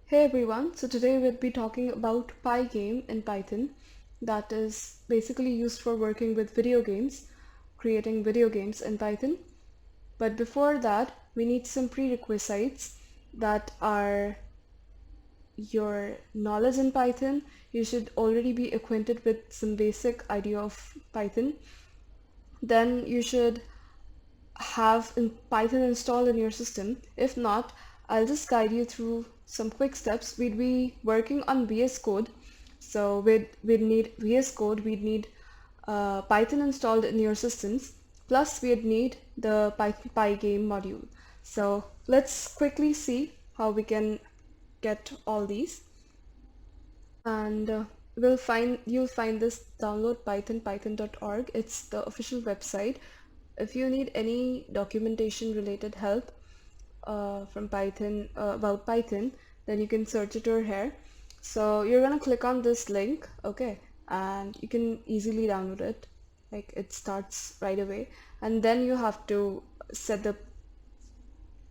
Hey everyone, so today we'll be talking about Pygame in Python that is basically used for working with video games, creating video games in Python. But before that, we need some prerequisites that are your knowledge in Python. You should already be acquainted with some basic idea of Python. Then you should have Python installed in your system. If not, I'll just guide you through some quick steps. We'd be working on VS Code. So we'd need VS Code, we'd need Python installed in your systems, plus we'd need the Pygame module. So let's quickly see how we can get all these. And you'll find this download Python, python.org. It's the official website. If you need any documentation related help from Python about Python, then you can search it over here. So you're gonna click on this link, okay, and you can easily download it. Like it starts right away, and then you have to set the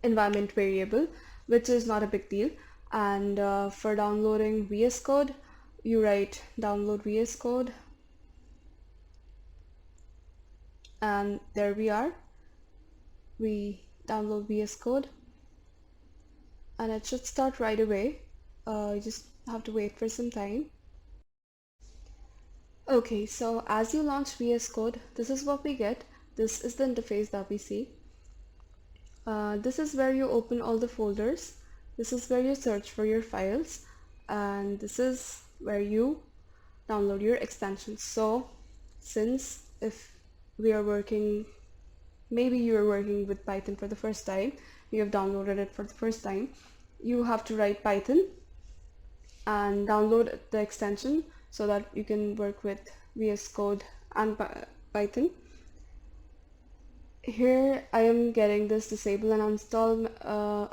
environment variable, which is not a big deal. And for downloading VS Code, you write download VS Code, and there we are. We download VS Code, and it should start right away. You just have to wait for some time. Okay, so as you launch VS Code, this is what we get. This is the interface that we see. This is where you open all the folders. This is where you search for your files, and this is where you download your extensions. So since if we are working, maybe you are working with Python for the first time, you have downloaded it for the first time, you have to write Python and download the extension so that you can work with VS Code and Python. Here I am getting this disable and uninstall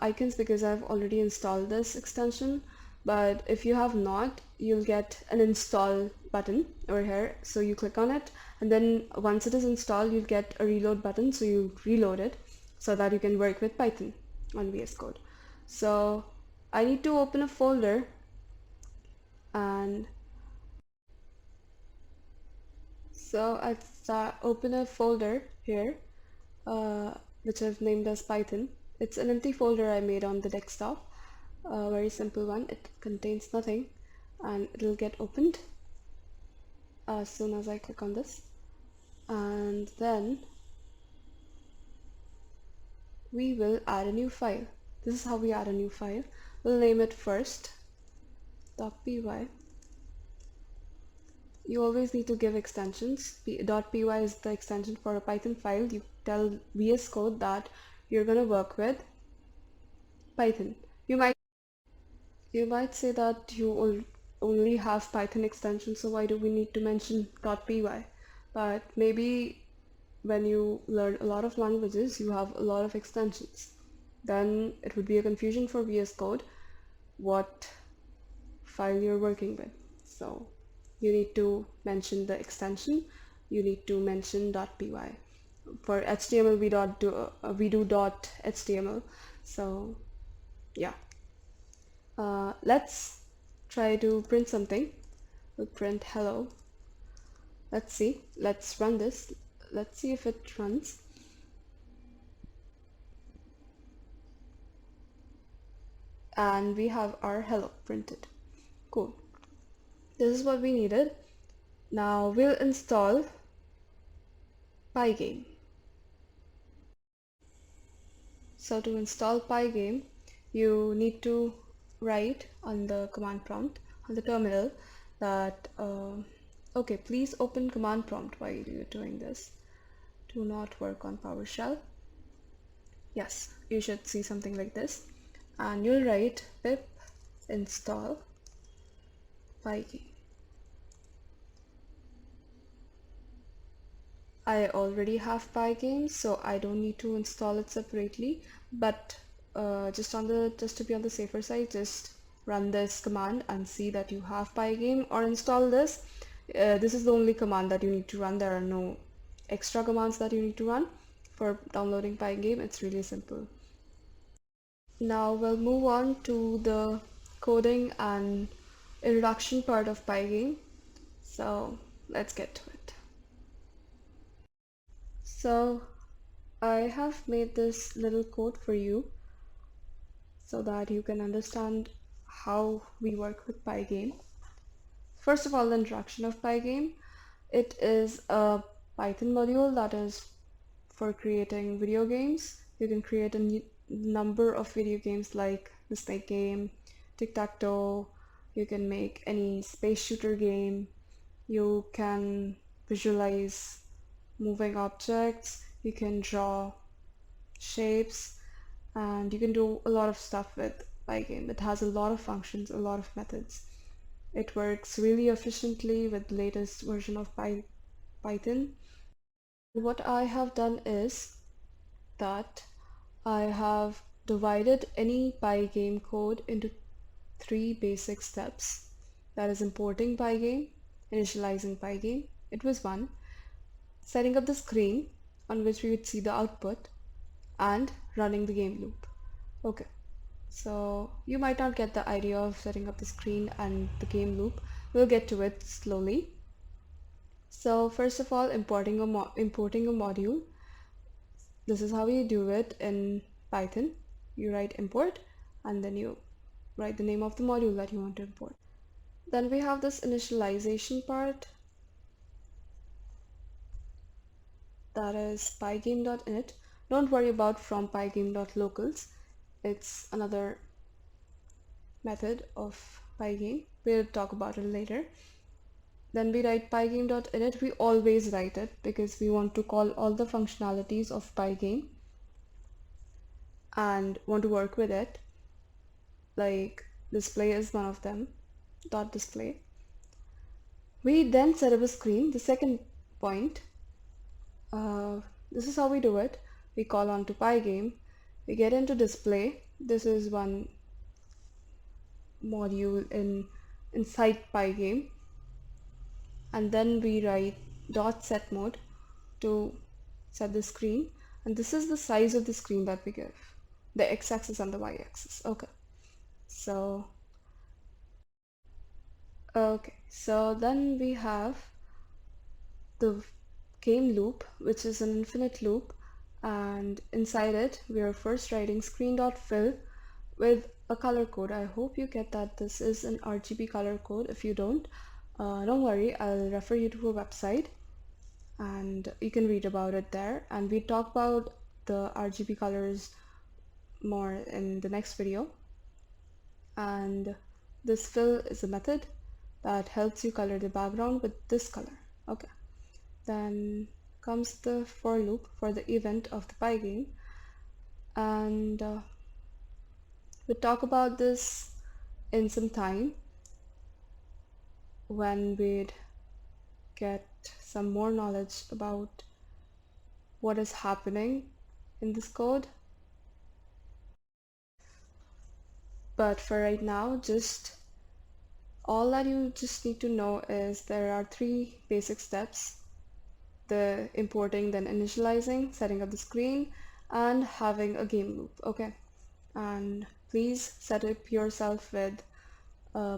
icons because I've already installed this extension, but if you have not, you'll get an install button over here. So you click on it, and then once it is installed, you'll get a reload button, so you reload it so that you can work with Python on VS Code. So I need to open a folder, and so I open a folder here, which I've named as Python. It's an empty folder I made on the desktop, a very simple one. It contains nothing, and it'll get opened as soon as I click on this. And then we will add a new file. This is how we add a new file. We'll name it first.py. You always need to give extensions. .py is the extension for a Python file. You tell VS Code that you're going to work with Python. You might say that you only have Python extension, so why do we need to mention .py? But maybe when you learn a lot of languages, you have a lot of extensions. Then it would be a confusion for VS Code what file you're working with. So you need to mention the extension. You need to mention .py. For HTML, we do .html. So yeah, let's try to print something. We'll print hello. Let's see. Let's run this. Let's see if it runs. And we have our hello printed. Cool. This is what we needed. Now we'll install Pygame. So to install Pygame, you need to write on the command prompt on the terminal that okay, please open command prompt while you're doing this. Do not work on PowerShell. Yes, you should see something like this, and you'll write pip install Pygame. I already have Pygame, so I don't need to install it separately, but just to be on the safer side, just run this command and see that you have Pygame, or install this. This is the only command that you need to run. There are no extra commands that you need to run for downloading Pygame. It's really simple. Now we'll move on to the coding and introduction part of Pygame. So let's get to it. So I have made this little code for you so that you can understand how we work with Pygame. First of all, the introduction of Pygame. It is a Python module that is for creating video games. You can create a number of video games like the Snake game, Tic-Tac-Toe. You can make any space shooter game. You can visualize moving objects. You can draw shapes, and you can do a lot of stuff with Pygame. It has a lot of functions, a lot of methods. It works really efficiently with the latest version of Python. What I have done is that I have divided any Pygame code into 3 basic steps. That is importing Pygame, initializing Pygame, it was 1, setting up the screen on which we would see the output, and running the game loop. Okay, so you might not get the idea of setting up the screen and the game loop. We'll get to it slowly. So first of all, importing a module. This is how you do it in Python. You write import and then you write the name of the module that you want to import. Then we have this initialization part, that is pygame.init. Don't worry about from pygame.locals. It's another method of Pygame. We'll talk about it later. Then we write pygame.init. We always write it because we want to call all the functionalities of Pygame and want to work with it. Like display is one of them, .display. We then set up a screen, the second point. This is how we do it. We call on to Pygame. We get into display. This is one module inside Pygame. And then we write .set mode to set the screen. And this is the size of the screen that we give, the x-axis and the y-axis. Okay. So then we have the game loop, which is an infinite loop, and inside it we are first writing screen.fill with a color code. I hope you get that this is an RGB color code. If you don't worry, I'll refer you to a website and you can read about it there, and we talk about the RGB colors more in the next video. And this fill is a method that helps you color the background with this color. Okay, then comes the for loop for the event of the Pygame, and we'll talk about this in some time when we'd get some more knowledge about what is happening in this code. But for right now, all that you just need to know is there are 3 basic steps: the importing, then initializing, setting up the screen, and having a game loop. Okay, and please set up yourself with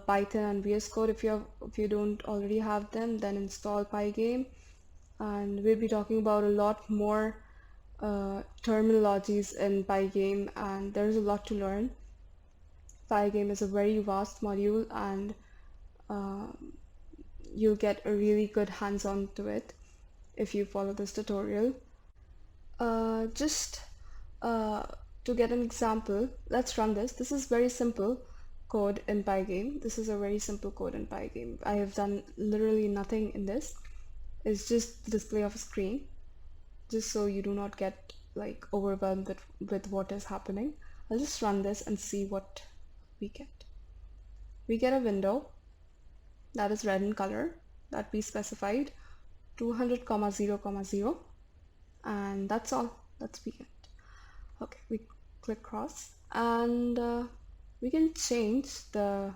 Python and VS Code. If you don't already have them, then install Pygame, and we'll be talking about a lot more terminologies in Pygame, and there's a lot to learn. Pygame is a very vast module, and you'll get a really good hands-on to it if you follow this tutorial. Just to get an example, let's run this. This is very simple code in Pygame. This is a very simple code in Pygame. I have done literally nothing in this. It's just the display of a screen, just so you do not get like overwhelmed with what is happening. I'll just run this and see what we get. We get a window that is red in color that we specified 200,0,0, and that's all. That's we get. Okay, we click cross, and we can change the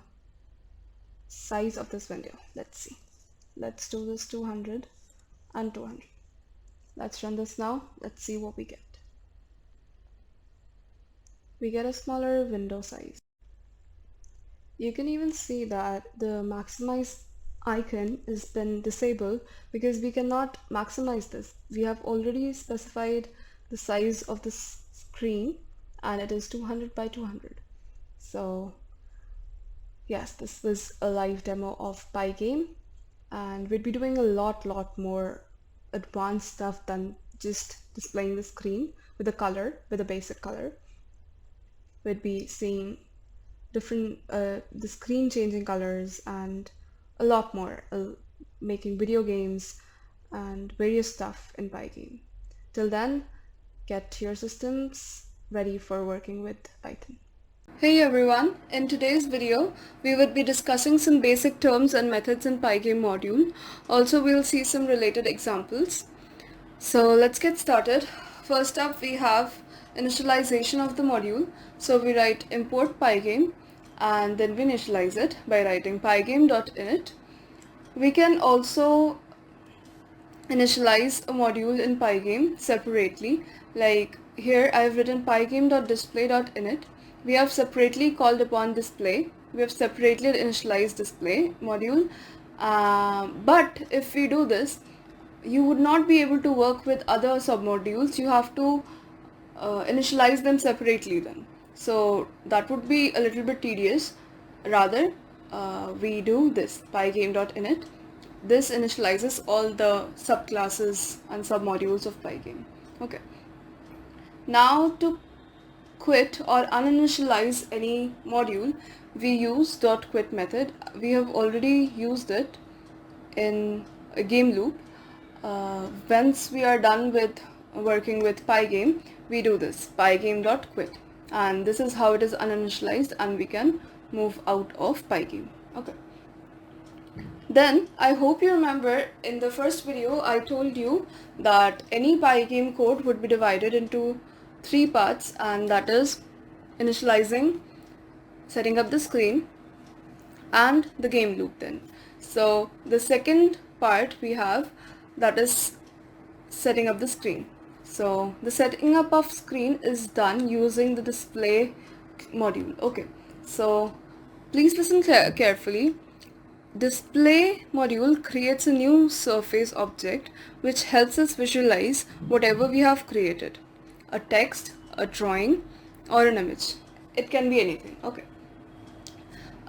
size of this window. Let's see. Let's do this 200 and 200. Let's run this now. Let's see what we get. We get a smaller window size. You can even see that the maximize icon has been disabled because we cannot maximize this. We have already specified the size of the screen and it is 200 by 200. So yes, this was a live demo of Pygame, and we'd be doing a lot more advanced stuff than just displaying the screen with a color, with a basic color. We'd be seeing different the screen changing colors and a lot more, making video games and various stuff in Pygame. Till then, get your systems ready for working with Python. Hey everyone, in today's video we would be discussing some basic terms and methods in Pygame module. Also we'll see some related examples. So let's get started. First up we have initialization of the module. So we write import Pygame and then we initialize it by writing pygame.init. We can also initialize a module in Pygame separately. Like here I've written pygame.display.init. We have separately called upon display. We have separately initialized display module. But if we do this, you would not be able to work with other submodules. You have to initialize them separately then. So that would be a little bit tedious. Rather, we do this pygame.init. This initializes all the subclasses and submodules of Pygame. Okay. Now to quit or uninitialize any module, we use .quit method. We have already used it in a game loop. Once we are done with working with Pygame, we do this pygame.quit, and this is how it is uninitialized and we can move out of Pygame. Okay. Then I hope you remember in the first video I told you that any Pygame code would be divided into 3 parts, and that is initializing, setting up the screen, and the game loop then. So the second part we have, that is setting up the screen. So the setting up of screen is done using the display module. Okay, so please listen carefully. Display module creates a new surface object which helps us visualize whatever we have created. A text, a drawing, or an image. It can be anything. Okay.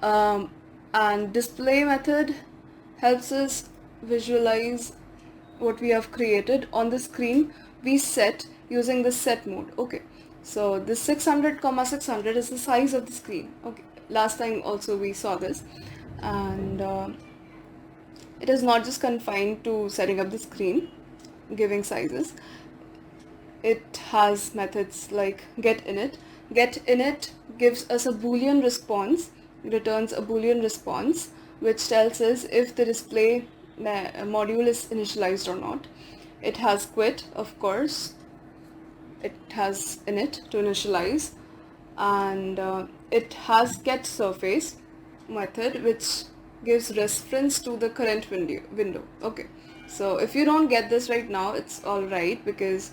And display method helps us visualize what we have created on the screen. We set using the set mode. Okay, so the 600,600 is the size of the screen. Okay, last time also we saw this, and it is not just confined to setting up the screen, giving sizes. It has methods like getInit. GetInit gives us a boolean response, returns a boolean response which tells us if the display module is initialized or not. It has quit, of course. It has init to initialize, and it has getSurface method which gives reference to the current window. Okay, so if you don't get this right now, it's alright, because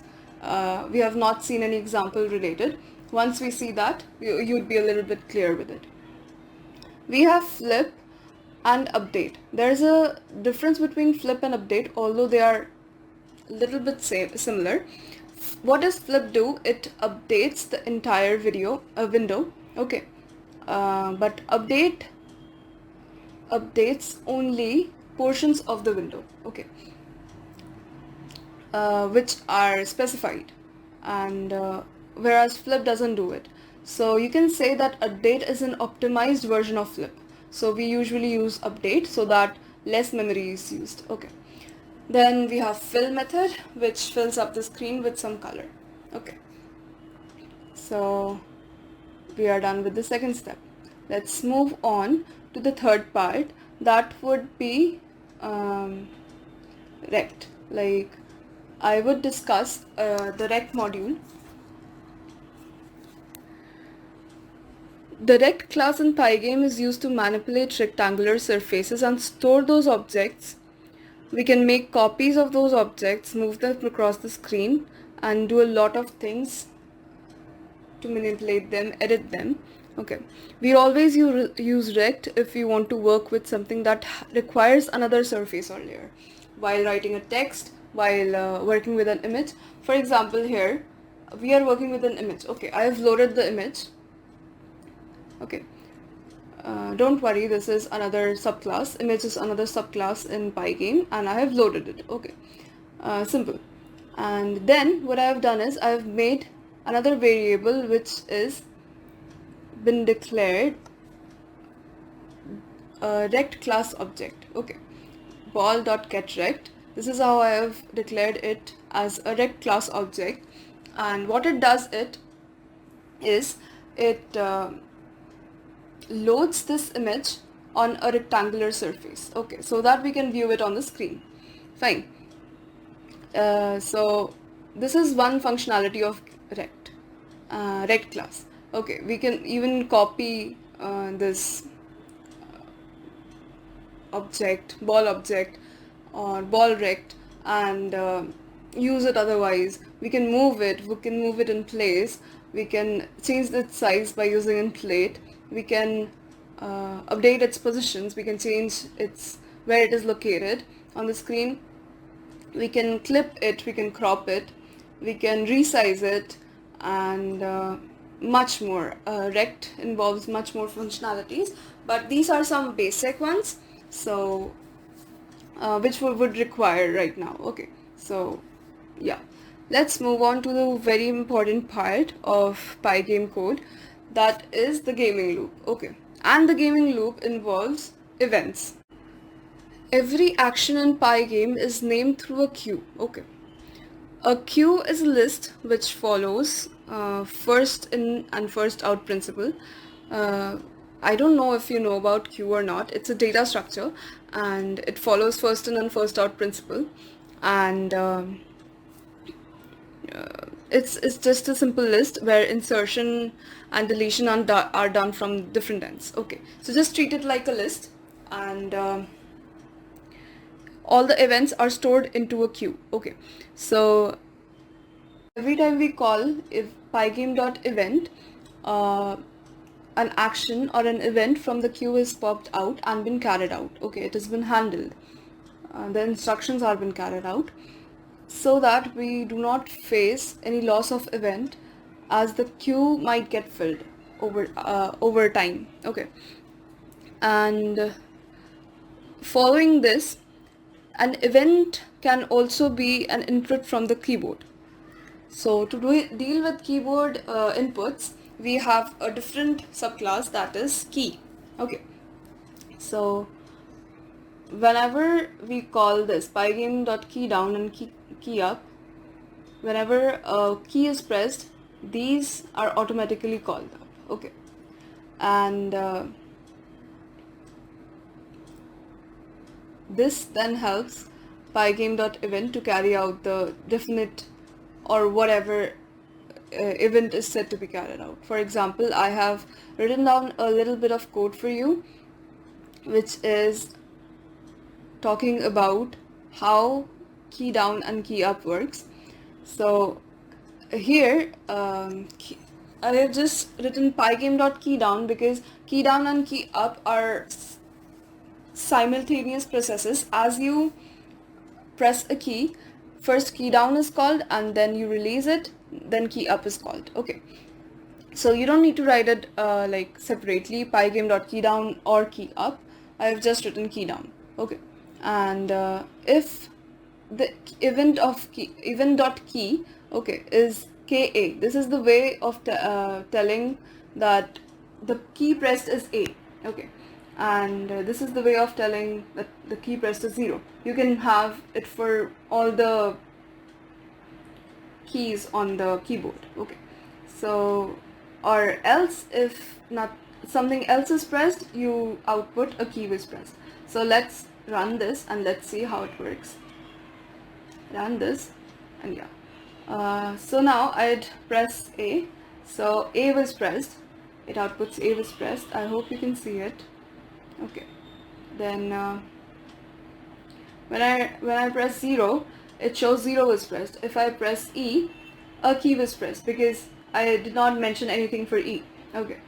we have not seen any example related. Once we see that, you'd be a little bit clear with it. We have flip and update. There's a difference between flip and update, although they are a little bit similar. What does flip do? It updates the entire window. Okay, but update updates only portions of the window. Okay, which are specified, and whereas flip doesn't do it. So you can say that update is an optimized version of flip. So we usually use update so that less memory is used. Okay. Then we have fill method, which fills up the screen with some color. Okay. So we are done with the second step. Let's move on to the third part. That would be rect. Like, I would discuss the rect module. The rect class in Pygame is used to manipulate rectangular surfaces and store those objects. We can make copies of those objects, move them across the screen, and do a lot of things to manipulate them, edit them. Okay, we always use rect if we want to work with something that requires another surface or layer, while writing a text, while working with an image. For example, here we are working with an image. Okay, I have loaded the image. Okay, don't worry, this is another subclass. Image is another subclass in Pygame, and I have loaded it. Okay, simple. And then what I have done is I have made another variable which is been declared a rect class object. Okay, ball.getRect. This is how I have declared it as a rect class object, and what it does is it loads this image on a rectangular surface. Okay, so that we can view it on the screen. Fine. So this is one functionality of rect class. Okay, we can even copy this ball object or ball rect, and use it otherwise. We can move it in place, we can change its size by using inflate, we can update its positions, we can change its where it is located on the screen, we can clip it, we can crop it, we can resize it, and much more. Rect involves much more functionalities, but these are some basic ones, so which we would require right now. Okay, so yeah, let's move on to the very important part of Pygame code, that is the gaming loop. Okay, and the gaming loop involves events. Every action in Pygame is named through a queue. Okay, a queue is a list which follows first in and first out principle. I don't know if you know about queue or not. It's a data structure, and it follows first in and first out principle, and it's just a simple list where insertion and deletion are done from different ends. Okay, so just treat it like a list, and all the events are stored into a queue. Okay, so every time we call if pygame.event, an action or an event from the queue is popped out and been carried out. Okay, it has been handled. The instructions are been carried out, so that we do not face any loss of event, as the queue might get filled over time. Okay, and following this, an event can also be an input from the keyboard. So to deal with keyboard inputs, we have a different subclass, that is key. Okay, so whenever we call this pygame.keyDown and key up, whenever a key is pressed, these are automatically called up. Okay, and this then helps pygame.event to carry out the definite or whatever event is said to be carried out. For example, I have written down a little bit of code for you, which is talking about how key down and key up works. So here I have just written pygame.keyDown because key down and key up are simultaneous processes. As you press a key, first key down is called, and then you release it, then key up is called. Okay, so you don't need to write it like separately, pygame.keyDown or key up. I have just written key down. Okay, and if the event.key, okay, is ka, this is the way of telling that the key pressed is a. Okay, and this is the way of telling that the key pressed is 0. You can have it for all the keys on the keyboard. Okay, so, or else if not something else is pressed, you output a key was pressed. So let's run this and let's see how it works. Run this, and yeah, so now I'd press A, so A was pressed, it outputs A was pressed. I hope you can see it. Okay, then when I press 0, it shows 0 was pressed. If I press E, a key was pressed because I did not mention anything for E. Okay,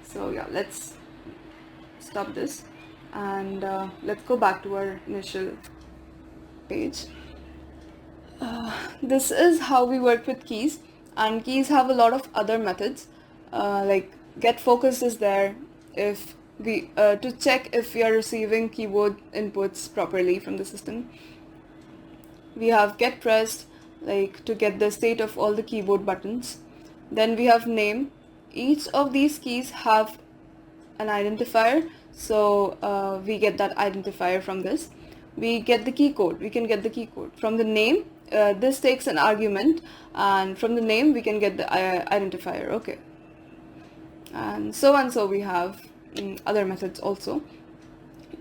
So yeah, let's stop this and let's go back to our initial page. This is how we work with keys, and keys have a lot of other methods, like get focused is there if we to check if we are receiving keyboard inputs properly from the system. We have get pressed, like to get the state of all the keyboard buttons. Then we have name. Each of these keys have an identifier, so we get that identifier from this. We get the key code. We can get the key code from the name. This takes an argument, and from the name we can get the identifier. Okay, and so we have other methods also.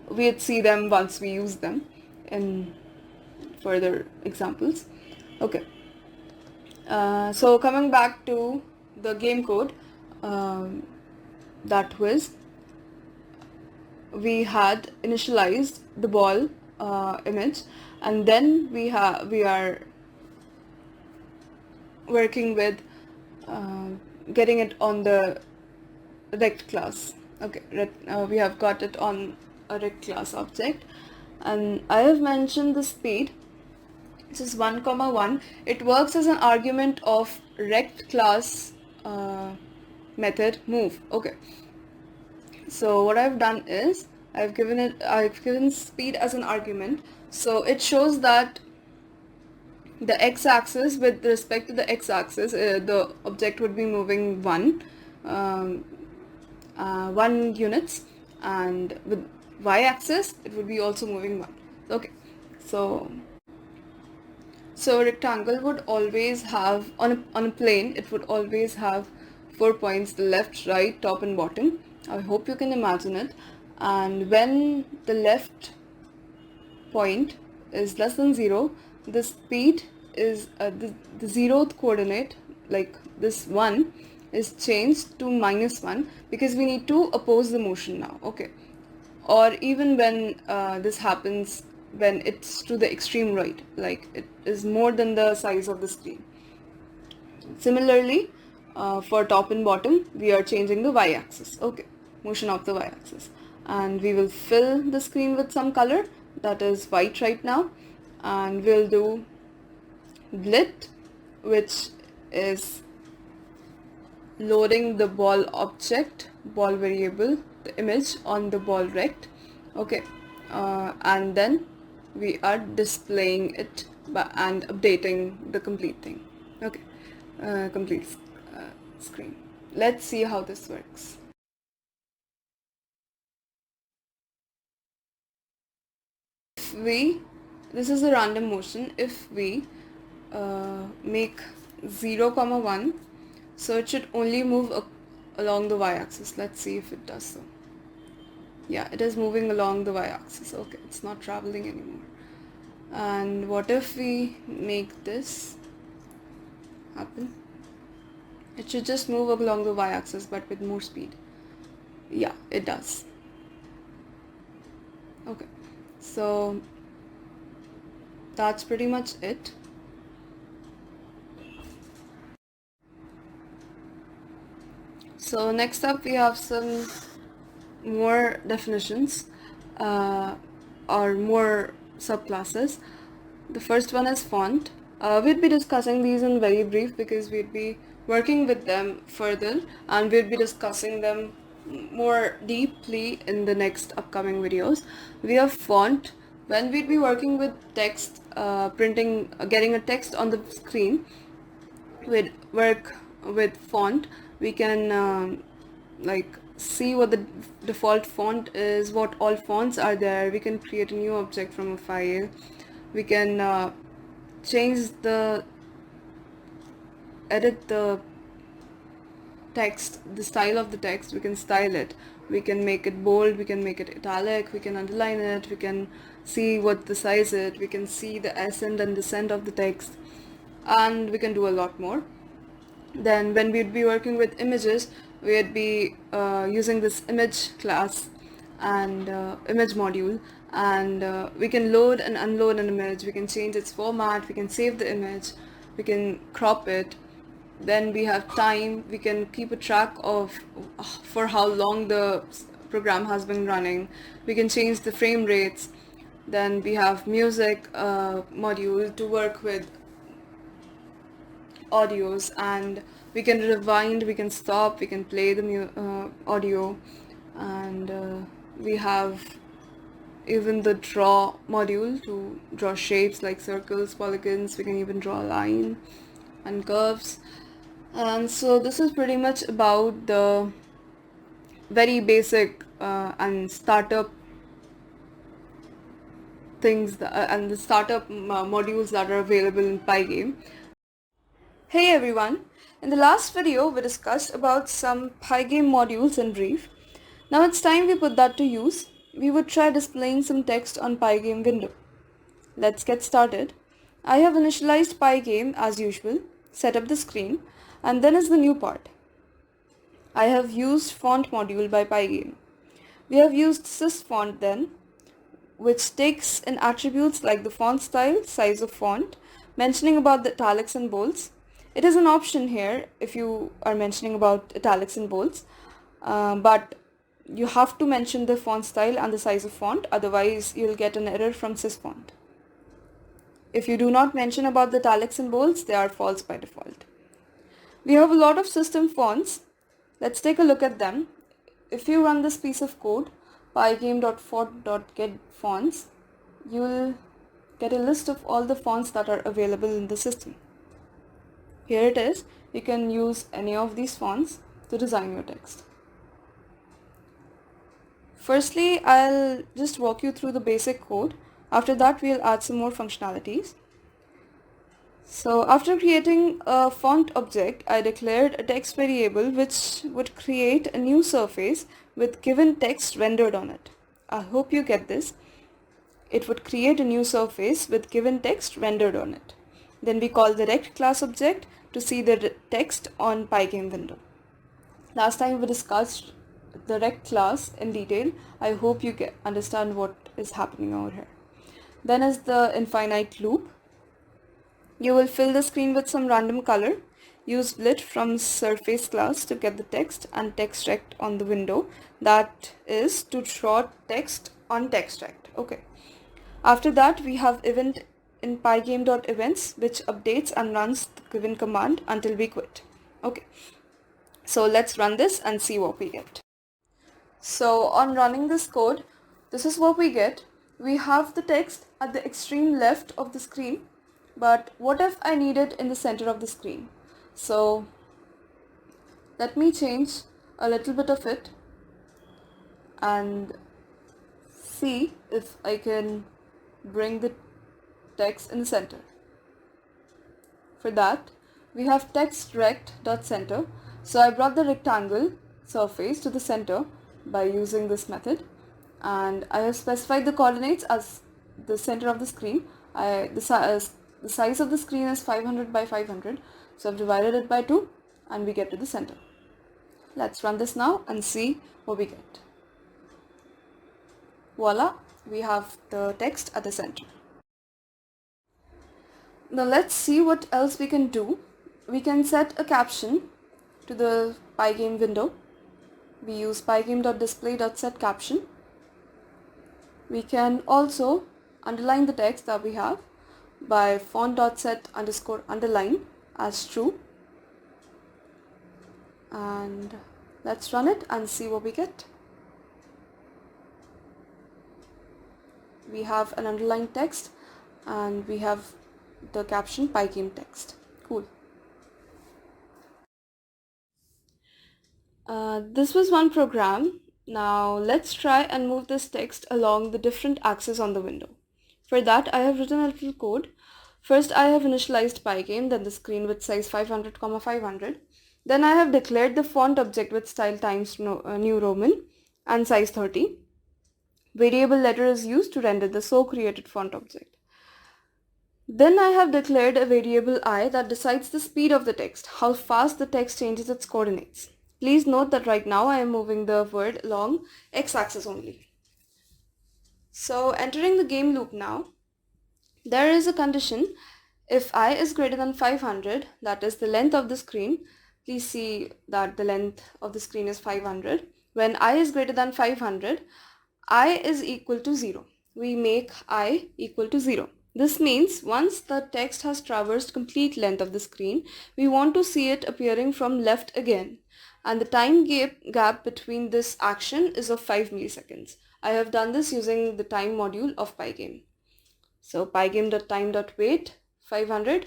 We'd see them once we use them in further examples. Okay, so coming back to the game code, that was we had initialized the ball image, and then we are working with getting it on the rect class. Okay, we have got it on a rect class object, and I have mentioned the speed. This is 1,1. It works as an argument of rect class method move. Okay, so what I've done is I've given speed as an argument, so it shows that the x-axis, with respect to the x-axis, the object would be moving 1 units, and with y-axis it would be also moving 1. Okay, so rectangle would always have on a plane, it would always have 4 points: the left, right, top and bottom. I hope you can imagine it. And when the left point is less than 0, the speed is the 0th coordinate, like this 1, is changed to -1, because we need to oppose the motion now. Okay, or even when this happens when it's to the extreme right, like it is more than the size of the screen. Similarly, for top and bottom, we are changing the y-axis. Okay, motion of the y-axis, and we will fill the screen with some color that is white right now, and we'll do blit, which is loading the ball object, ball variable, the image on the ball rect. Okay, and then we are displaying it and updating the complete thing. Okay, complete screen. Let's see how this works. If we, this is a random motion, if we make 0,1, so it should only move along the y-axis. Let's see if it does so. Yeah, it is moving along the y-axis. Okay, it's not traveling anymore. And what if we make this happen? It should just move along the y-axis, but with more speed. Yeah, it does. Okay, so that's pretty much it. So next up we have some more definitions or more subclasses. The first one is font. We'd be discussing these in very brief because we'd be working with them further, and we'd be discussing them more deeply in the next upcoming videos. We have font. When we'd be working with text, getting a text on the screen, we'd work with font. We can like see what the default font is, what all fonts are there. We can create a new object from a file. We can edit the text, the style of the text. We can style it. We can make it bold, we can make it italic, we can underline it, we can see what the size is, we can see the ascent and descent of the text, and we can do a lot more. Then when we'd be working with images, we'd be using this image class and image module, and we can load and unload an image, we can change its format, we can save the image, we can crop it, Then we have time. We can keep a track of for how long the program has been running. We can change the frame rates. Then we have music module to work with audios, and we can rewind, we can stop, we can play the audio, and we have even the draw module to draw shapes like circles, polygons. We can even draw a line and curves. And so this is pretty much about the very basic and startup things and the startup modules that are available in Pygame. Hey everyone! In the last video we discussed about some Pygame modules in brief. Now it's time we put that to use. We would try displaying some text on Pygame window. Let's get started. I have initialized Pygame as usual, set up the screen, and then is the new part. I have used font module by Pygame. We have used sysfont then, which takes in attributes like the font style, size of font, mentioning about the italics and bolds. It is an option here if you are mentioning about italics and bolds, but you have to mention the font style and the size of font, otherwise you'll get an error from sysfont. If you do not mention about the italics and bolds, they are false by default. We have a lot of system fonts. Let's take a look at them. If you run this piece of code, pygame.font.getFonts, you will get a list of all the fonts that are available in the system. Here it is. You can use any of these fonts to design your text. Firstly, I'll just walk you through the basic code. After that, we'll add some more functionalities. So after creating a font object, I declared a text variable which would create a new surface with given text rendered on it. I hope you get this. It would create a new surface with given text rendered on it. Then we call the rect class object to see the text on Pygame window. Last time we discussed the rect class in detail. I hope you understand what is happening over here. Then is the infinite loop. You will fill the screen with some random color. Use blit from surface class to get the text and text rect on the window. That is to draw text on text rect. Okay. After that, we have event in pygame.events, which updates and runs the given command until we quit. Okay. So let's run this and see what we get. So on running this code, this is what we get. We have the text at the extreme left of the screen, but what if I need it in the center of the screen? So let me change a little bit of it and see if I can bring the text in the center. For that, we have text rect.center. So I brought the rectangle surface to the center by using this method, and I have specified the coordinates as the center of the screen. The size of the screen is 500 by 500, so I've divided it by 2 and we get to the center. Let's run this now and see what we get. Voila, we have the text at the center. Now let's see what else we can do. We can set a caption to the Pygame window. We use pygame.display.setCaption. We can also underline the text that we have by font.set_underline as true. And let's run it and see what we get. We have an underlined text and we have the caption Pygame text. Cool. This was one program. Now let's try and move this text along the different axes on the window. For that, I have written a little code. First, I have initialized Pygame, then the screen with size 500, 500. Then I have declared the font object with style Times New Roman and size 30. Variable letter is used to render the so created font object. Then I have declared a variable I that decides the speed of the text, how fast the text changes its coordinates. Please note that right now I am moving the word along x-axis only. So entering the game loop now, there is a condition. If I is greater than 500, that is the length of the screen, please see that the length of the screen is 500. When I is greater than 500, I is equal to 0. We make I equal to 0. This means once the text has traversed complete length of the screen, we want to see it appearing from left again. And the time gap between this action is of 5 milliseconds. I have done this using the time module of Pygame. So pygame.time.wait 500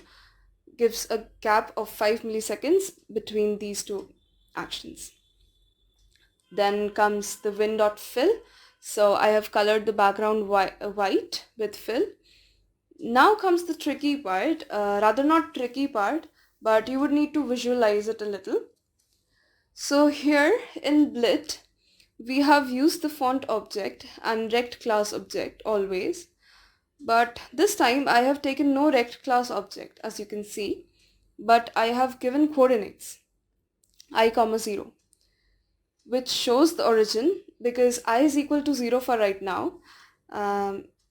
gives a gap of 5 milliseconds between these two actions. Then comes the win.fill. So I have colored the background white with fill. Now comes the tricky part, rather not tricky part, but you would need to visualize it a little. So here in Blit, we have used the font object and rect class object always. But this time I have taken no rect class object, as you can see, but I have given coordinates I comma 0, which shows the origin because I is equal to 0 for right now.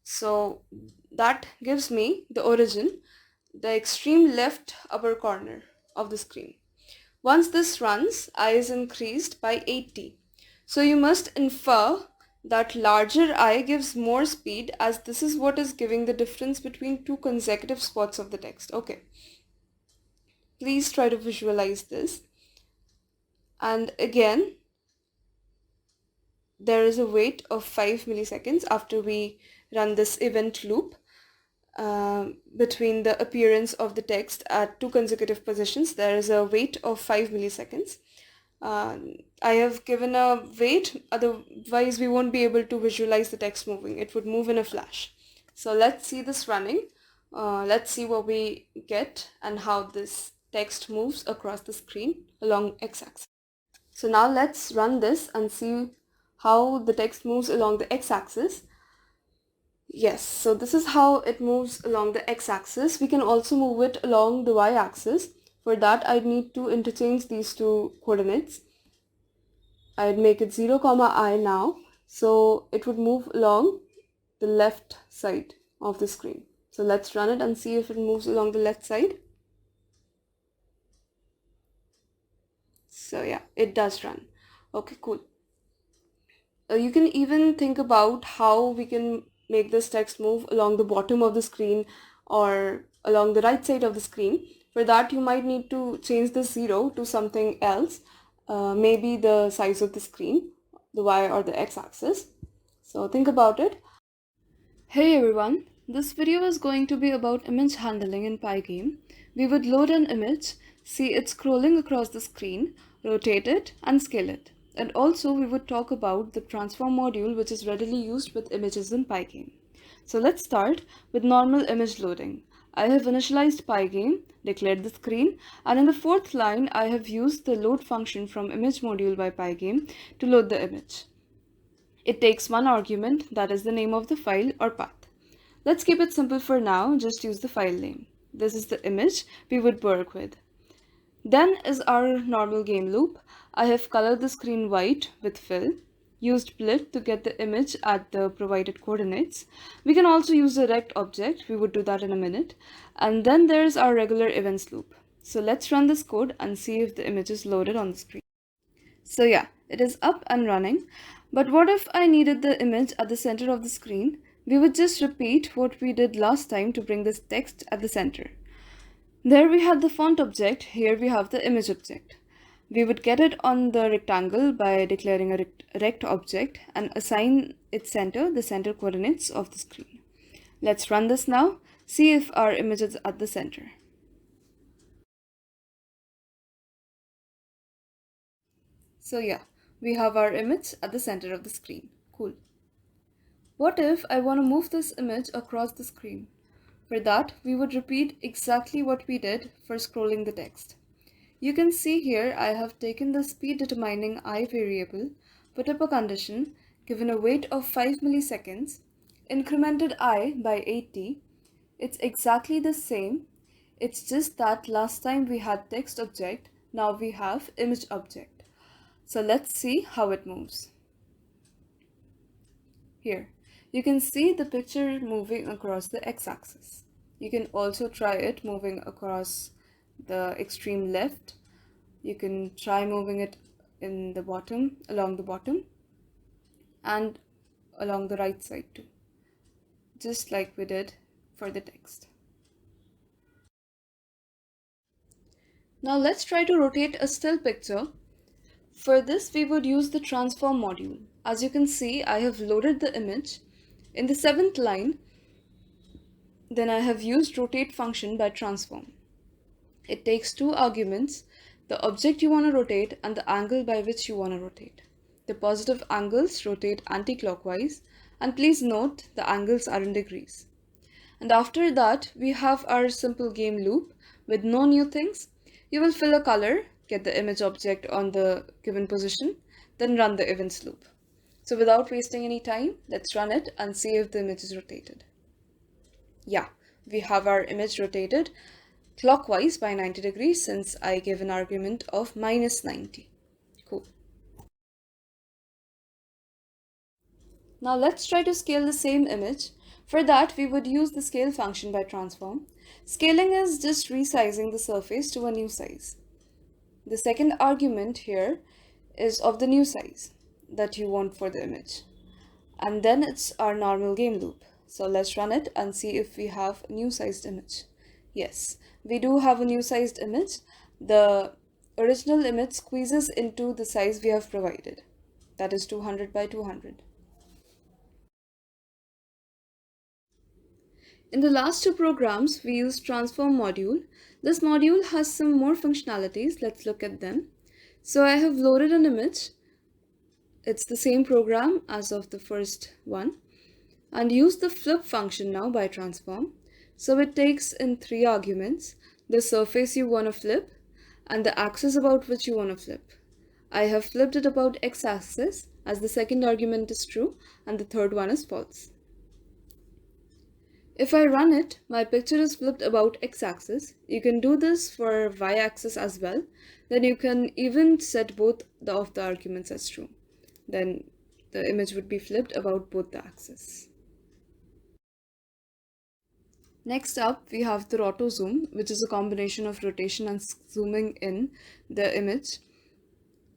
So that gives me the origin, the extreme left upper corner of the screen. Once this runs, I is increased by 80. So you must infer that larger I gives more speed, as this is what is giving the difference between two consecutive spots of the text. Okay. Please try to visualize this. And again, there is a wait of 5 milliseconds after we run this event loop between the appearance of the text at two consecutive positions. There is a wait of 5 milliseconds. I have given a wait, otherwise we won't be able to visualize the text moving. It would move in a flash. So let's see this running. Let's see what we get and how this text moves across the screen along x-axis. So now let's run this and see how the text moves along the x-axis. Yes, so this is how it moves along the x-axis. We can also move it along the y-axis. For that, I'd need to interchange these two coordinates. I'd make it 0, I now. So it would move along the left side of the screen. So let's run it and see if it moves along the left side. So yeah, it does run. Okay, cool. You can even think about how we can make this text move along the bottom of the screen or along the right side of the screen. For that, you might need to change the 0 to something else, maybe the size of the screen, the y or the x-axis. So think about it. Hey everyone, this video is going to be about image handling in Pygame. We would load an image, see it scrolling across the screen, rotate it and scale it. And also we would talk about the transform module, which is readily used with images in Pygame. So let's start with normal image loading. I have initialized Pygame, declared the screen, and in the fourth line I have used the load function from image module by Pygame to load the image. It takes one argument, that is the name of the file or path. Let's keep it simple for now, just use the file name. This is the image we would work with. Then is our normal game loop. I have colored the screen white with fill, used Blit to get the image at the provided coordinates. We can also use the rect object, we would do that in a minute. And then there's our regular events loop. So let's run this code and see if the image is loaded on the screen. So yeah, it is up and running. But what if I needed the image at the center of the screen? We would just repeat what we did last time to bring this text at the center. There we had the font object, here we have the image object. We would get it on the rectangle by declaring a rect object and assign its center the center coordinates of the screen. Let's run this now, see if our image is at the center. So yeah, we have our image at the center of the screen. Cool. What if I want to move this image across the screen? For that, we would repeat exactly what we did for scrolling the text. You can see here I have taken the speed determining I variable, put up a condition, given a wait of 5 milliseconds, incremented I by 80. It's exactly the same. It's just that last time we had text object, now we have image object. So let's see how it moves. Here, you can see the picture moving across the x-axis. You can also try it moving across the extreme left. You can try moving it in the bottom, along the bottom, and along the right side too, just like we did for the text. Now let's try to rotate a still picture. For this, we would use the transform module. As you can see, I have loaded the image. In the 7th line, then I have used rotate function by transform. It takes two arguments, the object you want to rotate and the angle by which you want to rotate. The positive angles rotate anti-clockwise, and please note the angles are in degrees. And after that, we have our simple game loop with no new things. You will fill a color, get the image object on the given position, then run the events loop. So without wasting any time, let's run it and see if the image is rotated. Yeah, we have our image rotated clockwise by 90 degrees since I gave an argument of minus 90. Cool. Now let's try to scale the same image. For that, we would use the scale function by transform. Scaling is just resizing the surface to a new size. The second argument here is of the new size that you want for the image. And then it's our normal game loop. So let's run it and see if we have a new sized image. Yes, we do have a new sized image. The original image squeezes into the size we have provided. That is 200 by 200. In the last two programs, we used transform module. This module has some more functionalities. Let's look at them. So I have loaded an image. It's the same program as of the first one. And use the flip function now by transform. So it takes in three arguments, the surface you want to flip and the axis about which you want to flip. I have flipped it about x-axis as the second argument is true and the third one is false. If I run it, my picture is flipped about x-axis. You can do this for y-axis as well. Then you can even set both of the arguments as true. Then the image would be flipped about both the axes. Next up, we have the roto zoom, which is a combination of rotation and zooming in the image.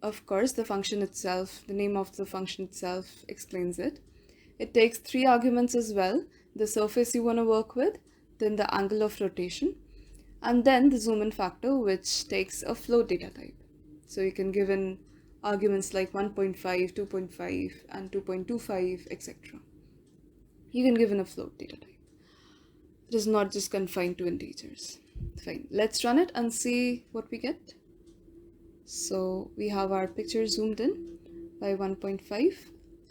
Of course, the function itself, the name of the function itself explains it. It takes three arguments as well, the surface you want to work with, then the angle of rotation, and then the zoom in factor, which takes a float data type. So you can give in arguments like 1.5, 2.5, and 2.25, etc. You can give in a float data type. It is not just confined to integers. Fine, let's run it and see what we get. So we have our picture zoomed in by 1.5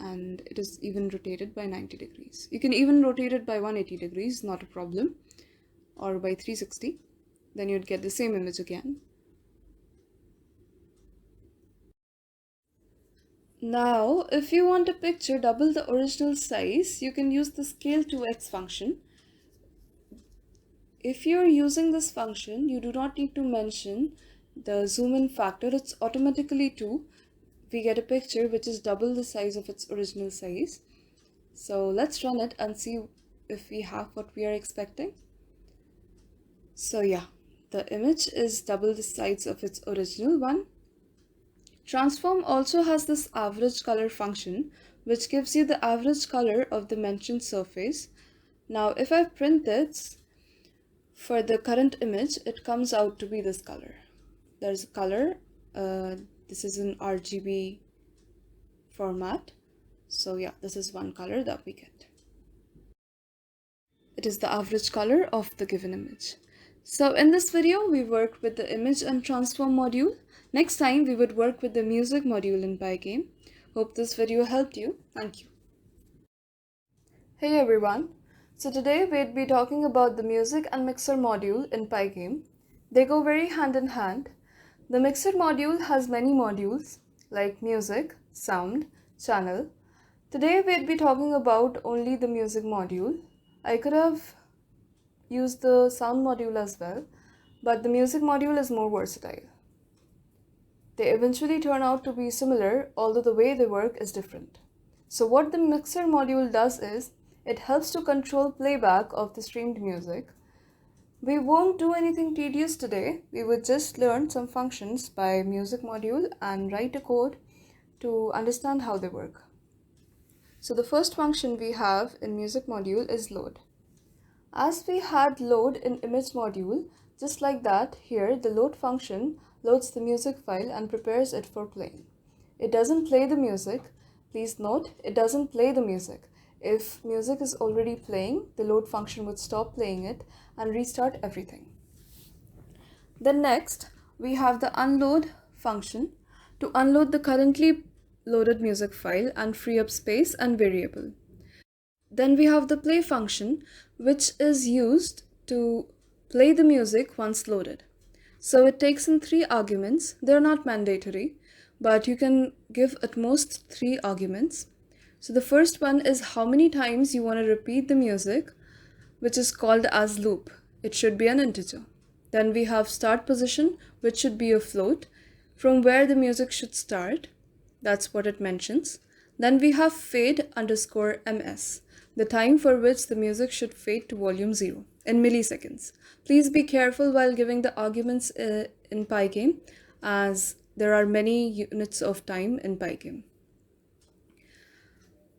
and it is even rotated by 90 degrees. You can even rotate it by 180 degrees, not a problem, or by 360. Then you'd get the same image again. Now, if you want a picture double the original size, you can use the scale 2x function. If you're using this function, you do not need to mention the zoom in factor. It's automatically 2. We get a picture which is double the size of its original size. So let's run it and see if we have what we are expecting. So yeah, the image is double the size of its original one. Transform also has this average color function, which gives you the average color of the mentioned surface. Now, if I print this, for the current image, it comes out to be this color. There's a color, this is an RGB format. So yeah, this is one color that we get. It is the average color of the given image. So in this video, we worked with the image and transform module. Next time, we would work with the music module in Pygame. Hope this video helped you. Thank you. Hey everyone. So today we'd be talking about the music and mixer module in Pygame. They go very hand in hand. The mixer module has many modules like music, sound, channel. Today we'd be talking about only the music module. I could have used the sound module as well, but the music module is more versatile. They eventually turn out to be similar, although the way they work is different. So what the mixer module does is, it helps to control playback of the streamed music. We won't do anything tedious today. We would just learn some functions by music module and write a code to understand how they work. So the first function we have in music module is load. As we had load in image module, just like that, here the load function loads the music file and prepares it for playing. It doesn't play the music. Please note, it doesn't play the music. If music is already playing, the load function would stop playing it and restart everything. Then next, we have the unload function to unload the currently loaded music file and free up space and variable. Then we have the play function, which is used to play the music once loaded. So it takes in 3 arguments. They're not mandatory, but you can give at most 3 arguments. So the first one is how many times you want to repeat the music, which is called as loop. It should be an integer. Then we have start position, which should be a float, from where the music should start. That's what it mentions. Then we have fade underscore ms, the time for which the music should fade to volume 0 in milliseconds. Please be careful while giving the arguments in Pygame, as there are many units of time in Pygame.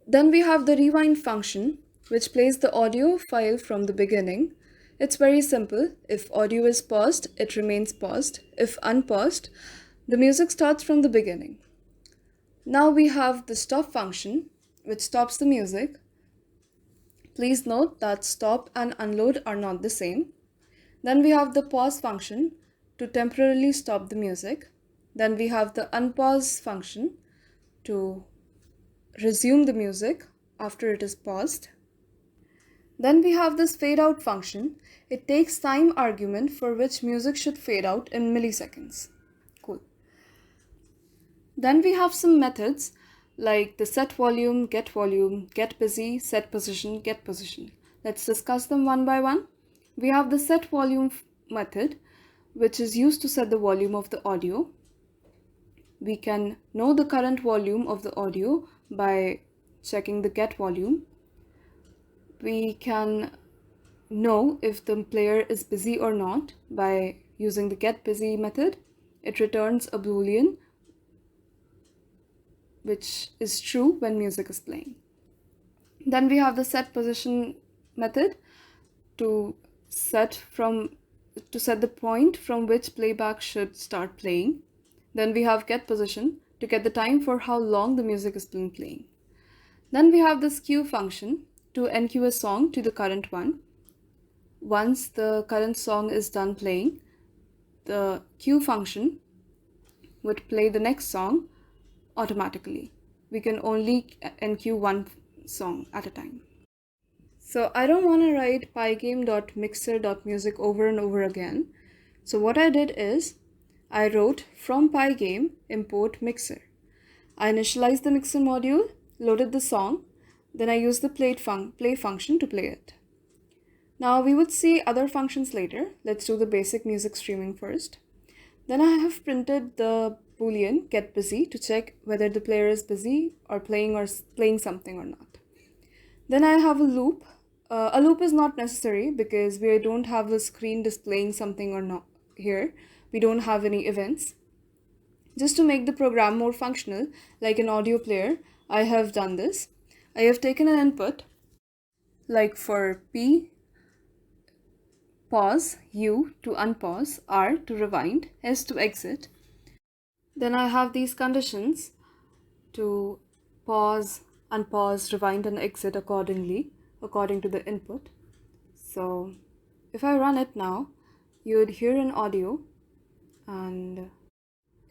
Then we have the rewind function, which plays the audio file from the beginning. It's very simple. If audio is paused, it remains paused. If unpaused, the music starts from the beginning. Now we have the stop function, which stops the music. Please note that stop and unload are not the same. Then we have the pause function to temporarily stop the music. Then we have the unpause function to resume the music after it is paused. Then we have this fade out function. It takes time argument for which music should fade out in milliseconds. Cool. Then we have some methods like the set volume, get busy, set position, get position. Let's discuss them one by one. We have the set volume method, which is used to set the volume of the audio. We can know the current volume of the audio by checking the get volume. We can know if the player is busy or not by using the get busy method. It returns a boolean, which is true when music is playing. Then we have the set position method to set the point from which playback should start playing. Then we have get position to get the time for how long the music is being playing. Then we have this queue function to enqueue a song to the current one. Once the current song is done playing, the queue function would play the next song automatically. We can only enqueue one song at a time. So I don't want to write pygame.mixer.music over and over again. So what I did is I wrote from pygame import mixer. I initialized the mixer module, loaded the song, then I used the play function to play it. Now we would see other functions later. Let's do the basic music streaming first. Then I have printed the boolean get busy to check whether the player is busy or playing something or not. Then I have a loop. A loop is not necessary because we don't have the screen displaying something or not here. We don't have any events. Just to make the program more functional, like an audio player, I have done this. I have taken an input, like for P, pause, U to unpause, R to rewind, S to exit. Then I have these conditions to pause, unpause, rewind and exit according to the input. So if I run it now, you would hear an audio and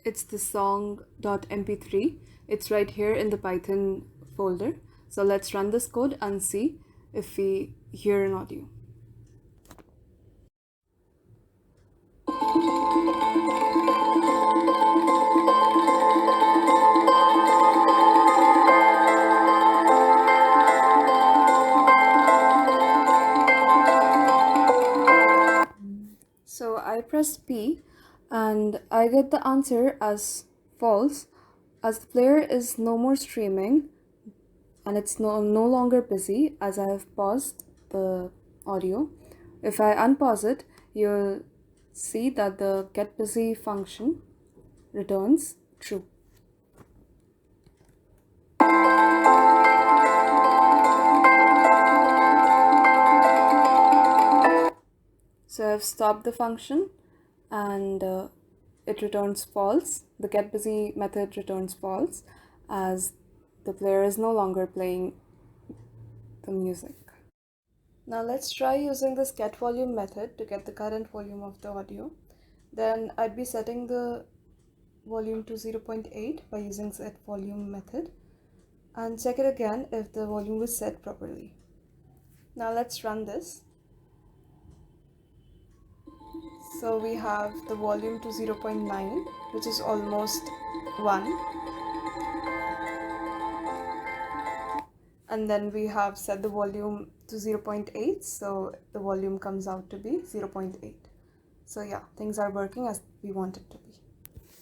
it's the song.mp3. It's right here in the Python folder. So let's run this code and see if we hear an audio. So I press P and I get the answer as false, as the player is no more streaming and it's no longer busy as I have paused the audio. If I unpause it, you'll see that the getBusy function returns true. So I've stopped the function and it returns false. The getBusy method returns false as the player is no longer playing the music. Now let's try using this getVolume method to get the current volume of the audio. Then I'd be setting the volume to 0.8 by using setVolume method and check it again if the volume was set properly. Now let's run this. So we have the volume to 0.9, which is almost 1. And then we have set the volume to 0.8, so the volume comes out to be 0.8. So yeah, things are working as we want it to be.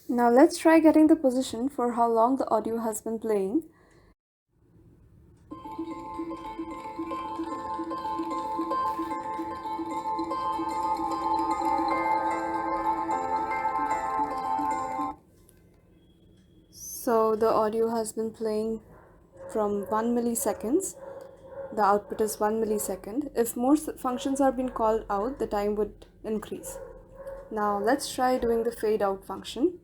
Now let's try getting the position for how long the audio has been playing. So the audio has been playing from 1 milliseconds. The output is 1 millisecond. If more functions are being called out, the time would increase. Now let's try doing the fade out function.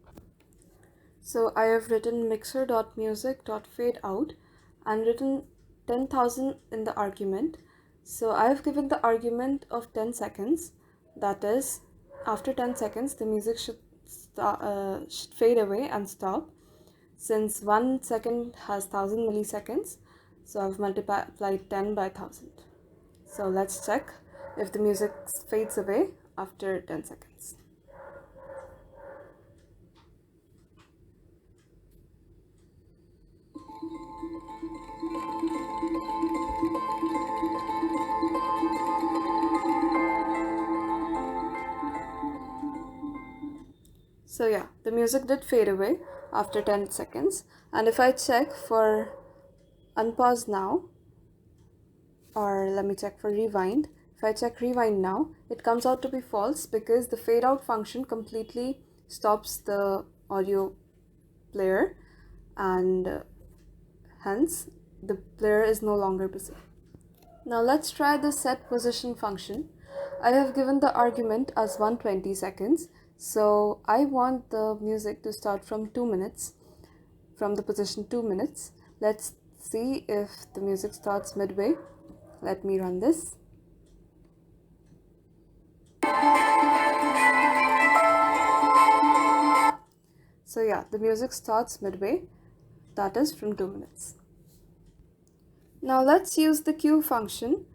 So I have written mixer.music.fadeout and written 10,000 in the argument. So I have given the argument of 10 seconds. That is, after 10 seconds, the music should fade away and stop. Since 1 second has 1000 milliseconds, so I've multiplied 10 by 1000. So let's check if the music fades away after 10 seconds. So yeah, the music did fade away after 10 seconds. And if I check for unpause now, or let me check for rewind, if I check rewind now, it comes out to be false because the fade out function completely stops the audio player and hence the player is no longer busy. Now let's try the set position function. I have given the argument as 120 seconds. So I want the music to start from 2 minutes, from the position 2 minutes. Let's see if the music starts midway. Let me run this. So yeah, the music starts midway, that is from 2 minutes. Now let's use the cue function.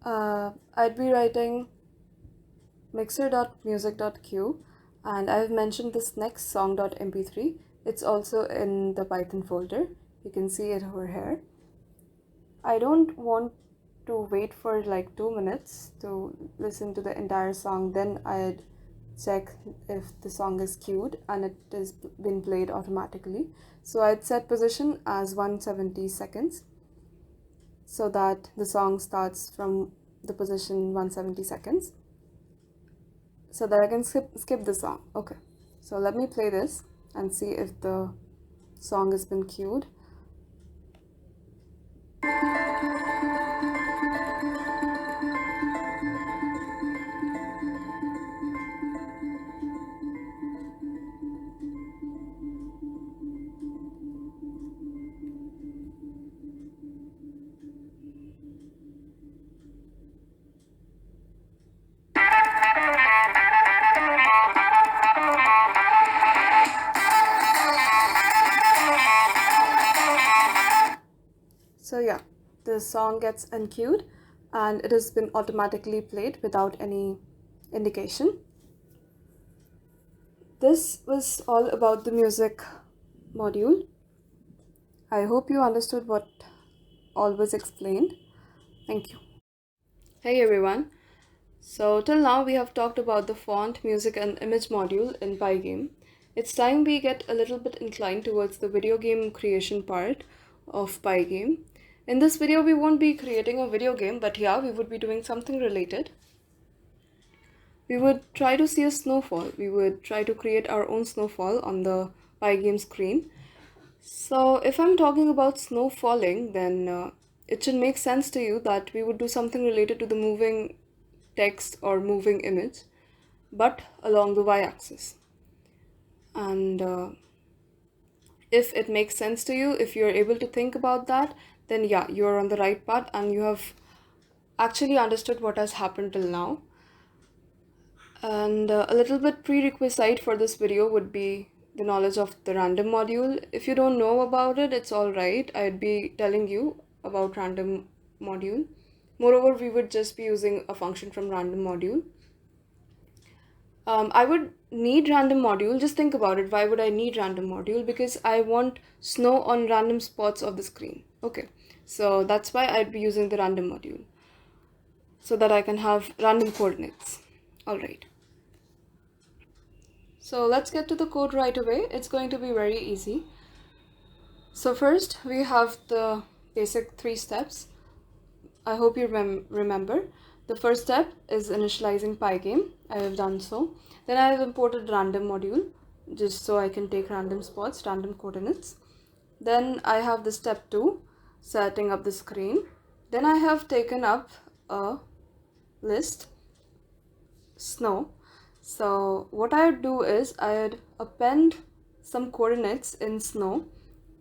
I'd be writing mixer.music.cue and I've mentioned this next song.mp3. It's also in the Python folder. You can see it over here. I don't want to wait for like 2 minutes to listen to the entire song. Then I'd check if the song is queued and it has been played automatically. So I'd set position as 170 seconds so that the song starts from the position 170 seconds so that I can skip the song. Okay, so let me play this and see if the song has been queued. So yeah, the song gets unqueued and it has been automatically played without any indication. This was all about the music module. I hope you understood what all was explained. Thank you. Hey everyone. So till now we have talked about the font, music and image module in Pygame. It's time we get a little bit inclined towards the video game creation part of Pygame. In this video we won't be creating a video game, but yeah, we would be doing something related. we would try to see a snowfall. We would try to create our own snowfall on the Pygame screen. So if I'm talking about snow falling, then it should make sense to you that we would do something related to the moving text or moving image, but along the y-axis. And if it makes sense to you, if you're able to think about that, then yeah, you're on the right path and you have actually understood what has happened till now. And a little bit prerequisite for this video would be the knowledge of the random module. If you don't know about it, it's all right. I'd be telling you about random module. Moreover, we would just be using a function from random module. I would need random module. Just think about it. Why would I need random module? Because I want snow on random spots of the screen. Okay, so that's why I'd be using the random module, so that I can have random coordinates. All right. So let's get to the code right away. It's going to be very easy. So first we have the basic 3 steps. I hope you remember. The first step is initializing Pygame. I have done so. Then I have imported random module just so I can take random spots, random coordinates. Then I have the step 2, setting up the screen. Then I have taken up a list, snow. So what I would do is I'd append some coordinates in snow,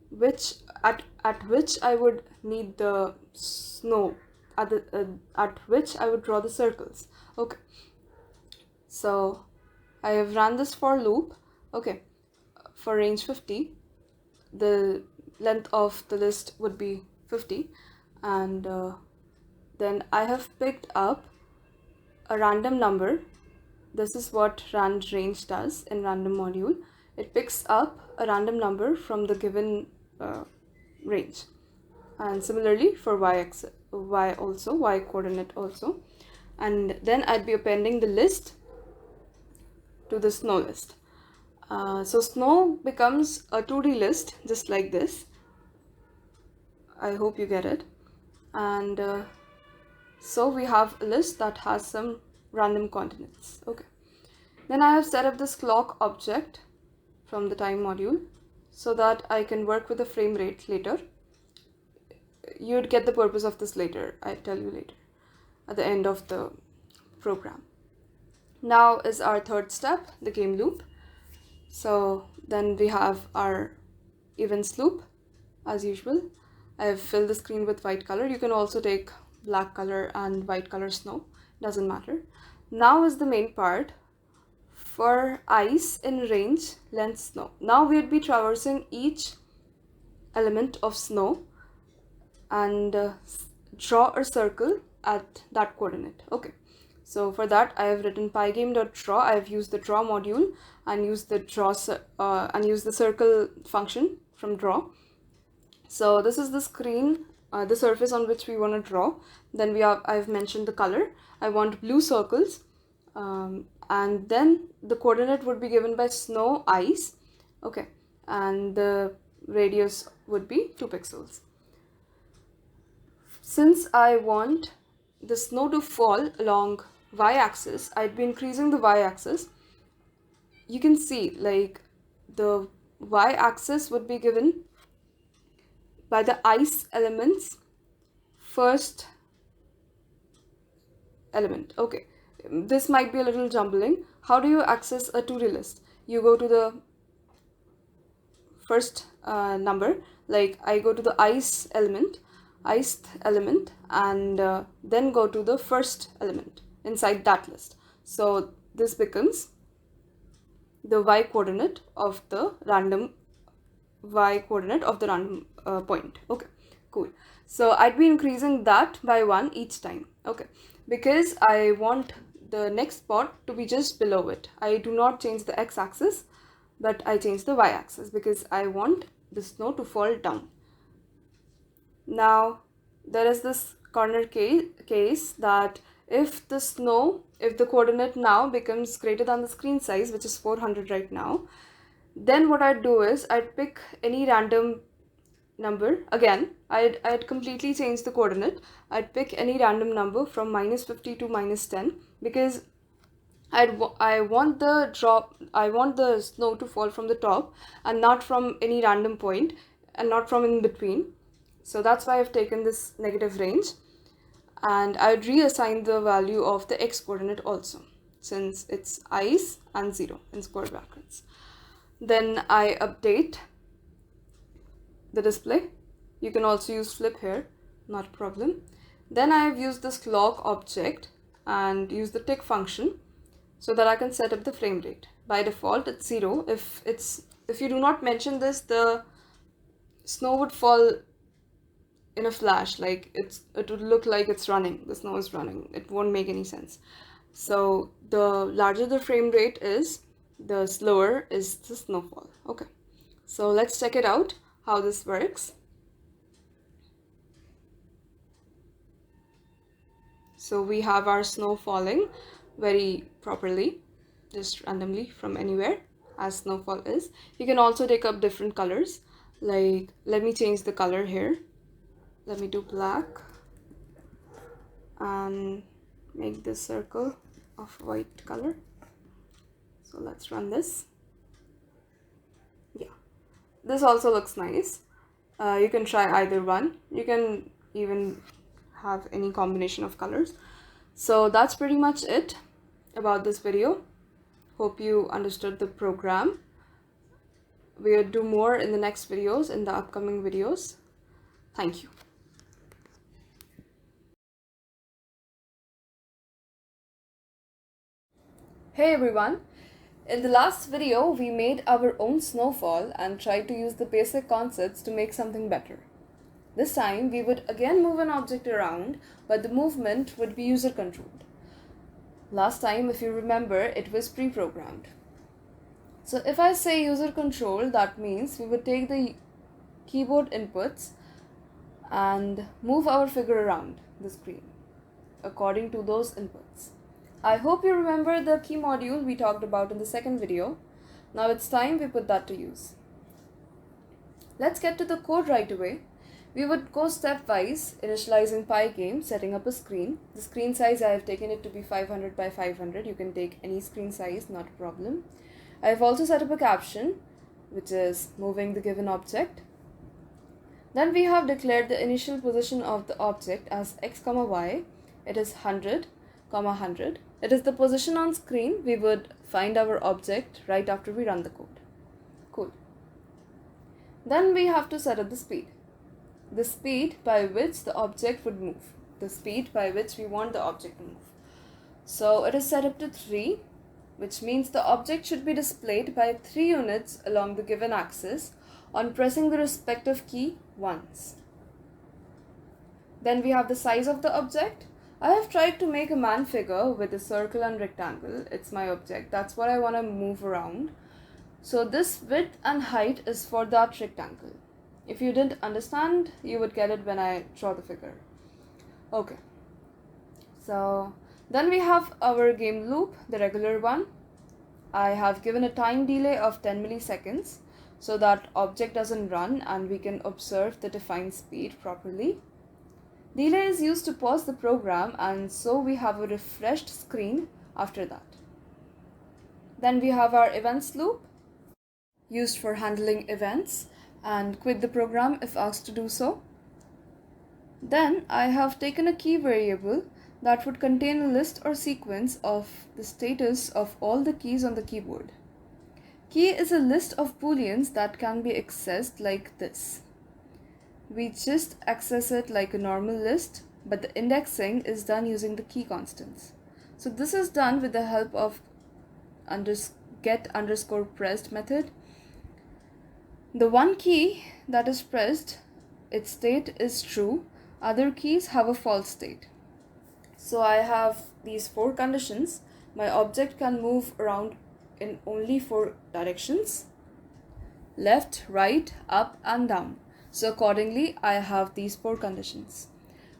which at which I would need the snow, at which I would draw the circles. Okay, so I have run this for loop. Okay, for range 50, the length of the list would be 50, and then I have picked up a random number. This is what rand range does in random module. It picks up a random number from the given range. And similarly for y coordinate also. And then I'd be appending the list to the snow list. So snow becomes a 2D list just like this. I hope you get it. And so we have a list that has some random coordinates. Okay. Then I have set up this clock object from the time module so that I can work with the frame rate later. You'd get the purpose of this later. I'll tell you later at the end of the program. Now is our third step, the game loop. So then we have our events loop as usual. I have filled the screen with white color. You can also take black color and white color snow, doesn't matter. Now is the main part. For ice in range length snow. Now we would be traversing each element of snow and draw a circle at that coordinate. Okay, so for that I have written pygame.draw. I have used the draw module and used the the circle function from draw. So this is the screen, the surface on which we want to draw. Then I've mentioned the color. I want blue circles, and then the coordinate would be given by snow, ice. Okay, and the radius would be 2 pixels. Since I want the snow to fall along y-axis, I'd be increasing the y-axis. You can see like the y-axis would be given by the ice element's first element. Okay, this might be a little jumbling. How do you access a 2D list? You go to the first number, like I go to the iced element, and then go to the first element inside that list. So this becomes the y coordinate of the random point. Okay, cool. So I'd be increasing that by 1 each time. Okay, because I want the next spot to be just below it. I do not change the x-axis, but I change the y-axis because I want the snow to fall down. Now there is this corner case that if the coordinate now becomes greater than the screen size, which is 400 right now, then what I'd do is I'd pick any random number. Again, I'd completely change the coordinate. I'd pick any random number from -50 to -10 because I want the snow to fall from the top and not from any random point and not from in between. So that's why I've taken this negative range, and I'd reassign the value of the x coordinate also, since it's ice and 0 in square brackets. Then I update the display. You can also use flip here, not a problem. Then I have used this clock object and use the tick function so that I can set up the frame rate. By default it's 0. If you do not mention this, the snow would fall in a flash, like it would look like it's running, the snow is running. It won't make any sense. So the larger the frame rate is, the slower is the snowfall. Okay, so let's check it out how this works. So we have our snow falling very properly, just randomly from anywhere, as snowfall is. You can also take up different colors, like let me change the color here. Let me do black and make this circle of white color. So let's run this. Yeah, this also looks nice. You can try either one. You can even have any combination of colors. So that's pretty much it about this video. Hope you understood the program. We'll do more in the next videos, in the upcoming videos. Thank you. Hey everyone! In the last video, we made our own snowfall and tried to use the basic concepts to make something better. This time, we would again move an object around, but the movement would be user-controlled. Last time, if you remember, it was pre-programmed. So if I say user-controlled, that means we would take the keyboard inputs and move our figure around the screen according to those inputs. I hope you remember the key module we talked about in the second video. Now it's time we put that to use. Let's get to the code right away. We would go stepwise, initializing Pygame, setting up a screen. The screen size, I have taken it to be 500 by 500. You can take any screen size, not a problem. I have also set up a caption, which is moving the given object. Then we have declared the initial position of the object as x, y. It is 100, 100. It is the position on screen. We would find our object right after we run the code. Cool. Then we have to set up the speed. The speed by which the object would move. The speed by which we want the object to move. So it is set up to 3, which means the object should be displayed by 3 units along the given axis on pressing the respective key once. Then we have the size of the object. I have tried to make a man figure with a circle and rectangle. It's my object. That's what I want to move around. So this width and height is for that rectangle. If you didn't understand, you would get it when I draw the figure. Okay. So then we have our game loop, the regular one. I have given a time delay of 10 milliseconds so that object doesn't run and we can observe the defined speed properly. Delay is used to pause the program, and so we have a refreshed screen after that. Then we have our events loop, used for handling events, and quit the program if asked to do so. Then I have taken a key variable that would contain a list or sequence of the status of all the keys on the keyboard. Key is a list of booleans that can be accessed like this. We just access it like a normal list, but the indexing is done using the key constants. So this is done with the help of get_pressed method. The one key that is pressed, its state is true. Other keys have a false state. So I have these 4 conditions. My object can move around in only 4 directions: left, right, up, and down. So accordingly, I have these 4 conditions.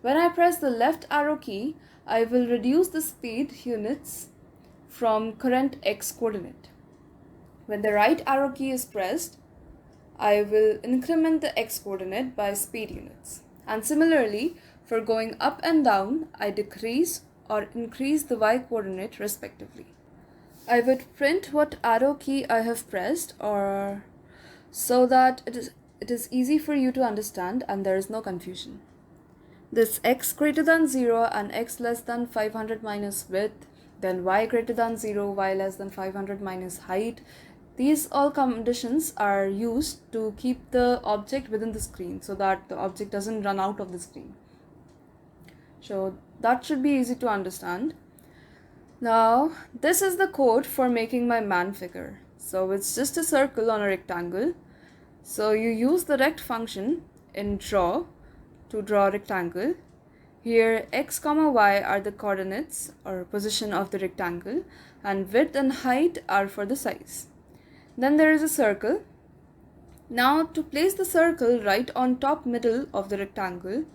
When I press the left arrow key, I will reduce the speed units from current x coordinate. When the right arrow key is pressed, I will increment the x coordinate by speed units. And similarly, for going up and down, I decrease or increase the y coordinate respectively. I would print what arrow key I have pressed, or so that it is easy for you to understand and there is no confusion. This x greater than 0 and x less than 500 minus width, then y greater than 0, y less than 500 minus height. These all conditions are used to keep the object within the screen so that the object doesn't run out of the screen. So that should be easy to understand. Now, this is the code for making my man figure. So it's just a circle on a rectangle. So you use the rect function in draw to draw a rectangle. Here x comma y are the coordinates or position of the rectangle, and width and height are for the size. Then there is a circle. Now to place the circle right on top middle of the rectangle,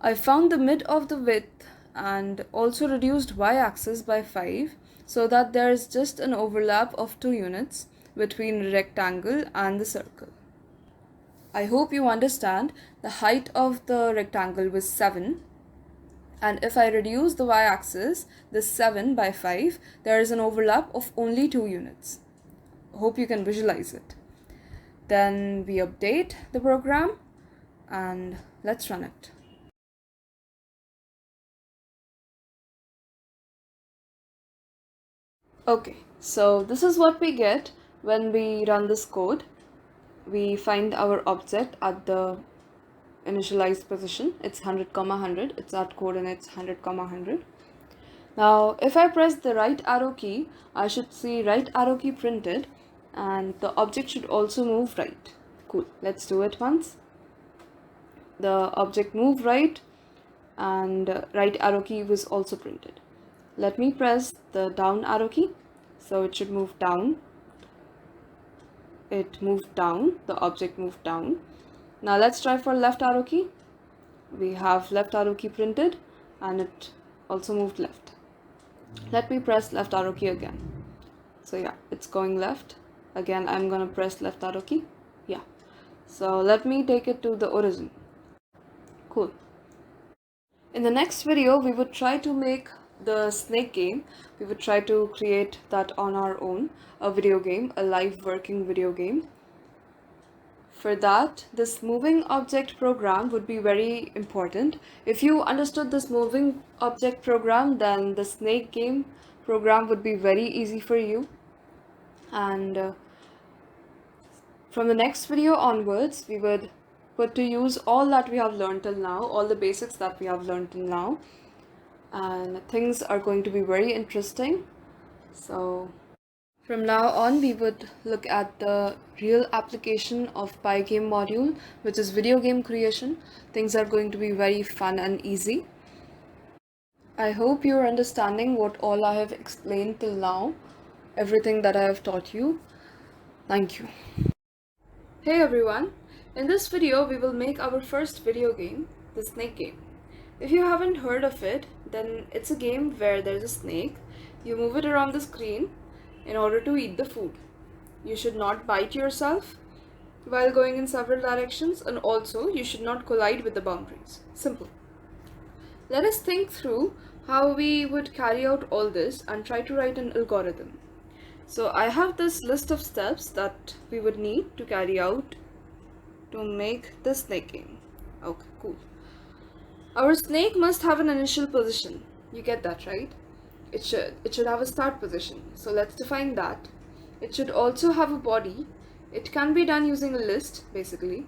I found the mid of the width and also reduced y-axis by 5 so that there is just an overlap of 2 units between the rectangle and the circle. I hope you understand the height of the rectangle was 7, and if I reduce the y-axis, this 7 by 5, there is an overlap of only 2 units. Hope you can visualize it. Then we update the program and let's run it. Okay, so this is what we get when we run this code. We find our object at the initialized position. It's 100, 100. It's at coordinates 100, 100. Now, if I press the right arrow key, I should see right arrow key printed, and the object should also move right. Cool. Let's do it once. The object moved right, and right arrow key was also printed. Let me press the down arrow key. So it should move down. It moved down. The object moved down. Now let's try for left arrow key. We have left arrow key printed and it also moved left. Let me press left arrow key again. So yeah, it's going left. Again, I'm gonna press left arrow key. Yeah. So let me take it to the origin. Cool. In the next video, we would try to make the snake game. We would try to create that on our own, a video game, a live working video game. For that, this moving object program would be very important. If you understood this moving object program, then the snake game program would be very easy for you. And from the next video onwards, we would put to use all that we have learned till now, all the basics that we have learned till now. And things are going to be very interesting. So from now on, we would look at the real application of Pygame module, which is video game creation. Things are going to be very fun and easy. I hope you're understanding what all I have explained till now, everything that I have taught you. Thank you. Hey everyone, in this video we will make our first video game, the snake game. If you haven't heard of it, then it's a game where there's a snake. You move it around the screen in order to eat the food. You should not bite yourself while going in several directions, and also you should not collide with the boundaries. Simple. Let us think through how we would carry out all this and try to write an algorithm. So I have this list of steps that we would need to carry out to make the snake game. Okay, cool. Our snake must have an initial position. You get that, right? It should have a start position. So let's define that. It should also have a body. It can be done using a list, basically.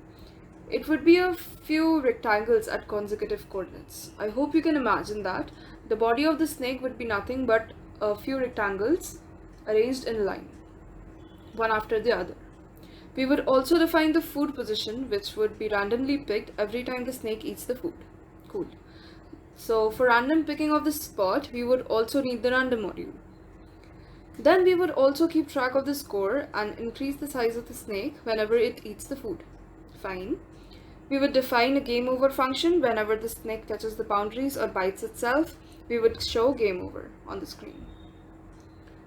It would be a few rectangles at consecutive coordinates. I hope you can imagine that. The body of the snake would be nothing but a few rectangles arranged in a line, one after the other. We would also define the food position, which would be randomly picked every time the snake eats the food. Cool. So for random picking of the spot, we would also need the random module. Then we would also keep track of the score and increase the size of the snake whenever it eats the food. Fine. We would define a game over function. Whenever the snake touches the boundaries or bites itself, we would show game over on the screen.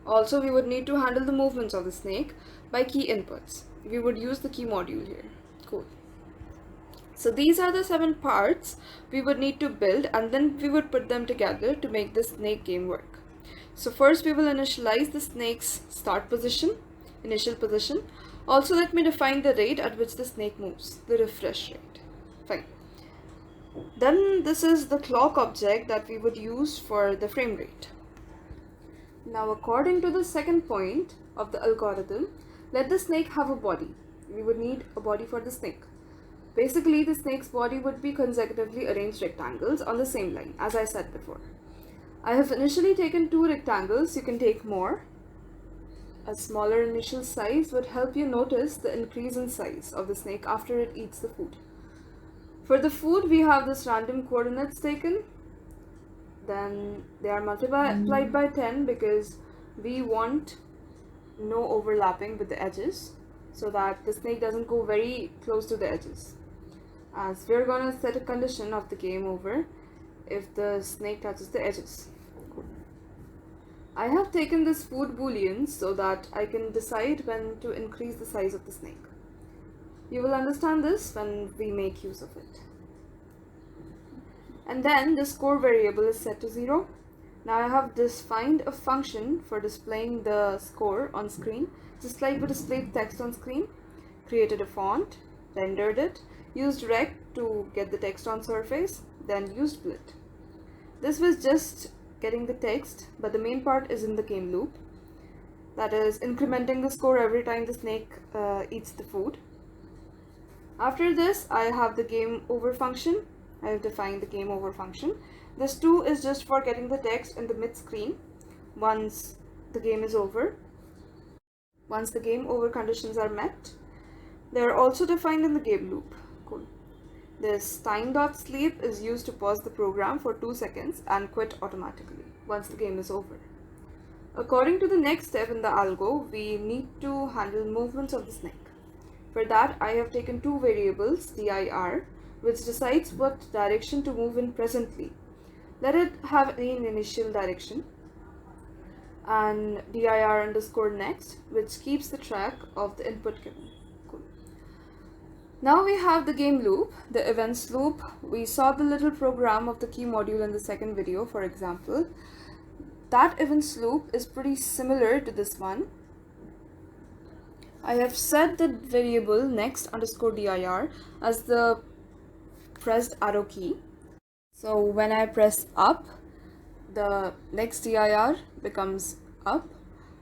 Also, we would need to handle the movements of the snake by key inputs. We would use the key module here. Cool. So these are the 7 parts we would need to build, and then we would put them together to make the snake game work. So first we will initialize the snake's initial position. Also let me define the rate at which the snake moves, the refresh rate. Fine. Then this is the clock object that we would use for the frame rate. Now according to the second point of the algorithm, let the snake have a body. We would need a body for the snake. Basically, the snake's body would be consecutively arranged rectangles on the same line, as I said before. I have initially taken 2 rectangles, you can take more. A smaller initial size would help you notice the increase in size of the snake after it eats the food. For the food, we have this random coordinates taken. Then they are multiplied by 10 because we want no overlapping with the edges so that the snake doesn't go very close to the edges. As we're going to set a condition of the game over if the snake touches the edges. Cool. I have taken this food boolean so that I can decide when to increase the size of the snake. You will understand this when we make use of it. And then the score variable is set to 0. Now I have defined a function for displaying the score on screen, just like we displayed text on screen. Created a font, rendered it, used rect to get the text on surface, then used split. This was just getting the text, but the main part is in the game loop. That is incrementing the score every time the snake eats the food. After this, I have the game over function. I have defined the game over function. This 2 is just for getting the text in the mid screen once the game is over. Once the game over conditions are met. They are also defined in the game loop. Cool. This time.sleep is used to pause the program for 2 seconds and quit automatically once the game is over. According to the next step in the algo, we need to handle movements of the snake. For that, I have taken 2 variables, dir, which decides what direction to move in presently. Let it have an initial direction, and dir underscore next, which keeps the track of the input given. Cool. Now we have the game loop, the events loop. We saw the little program of the key module in the second video, for example. That events loop is pretty similar to this one. I have set the variable next underscore dir as the pressed arrow key. So when I press up, the next dir becomes up,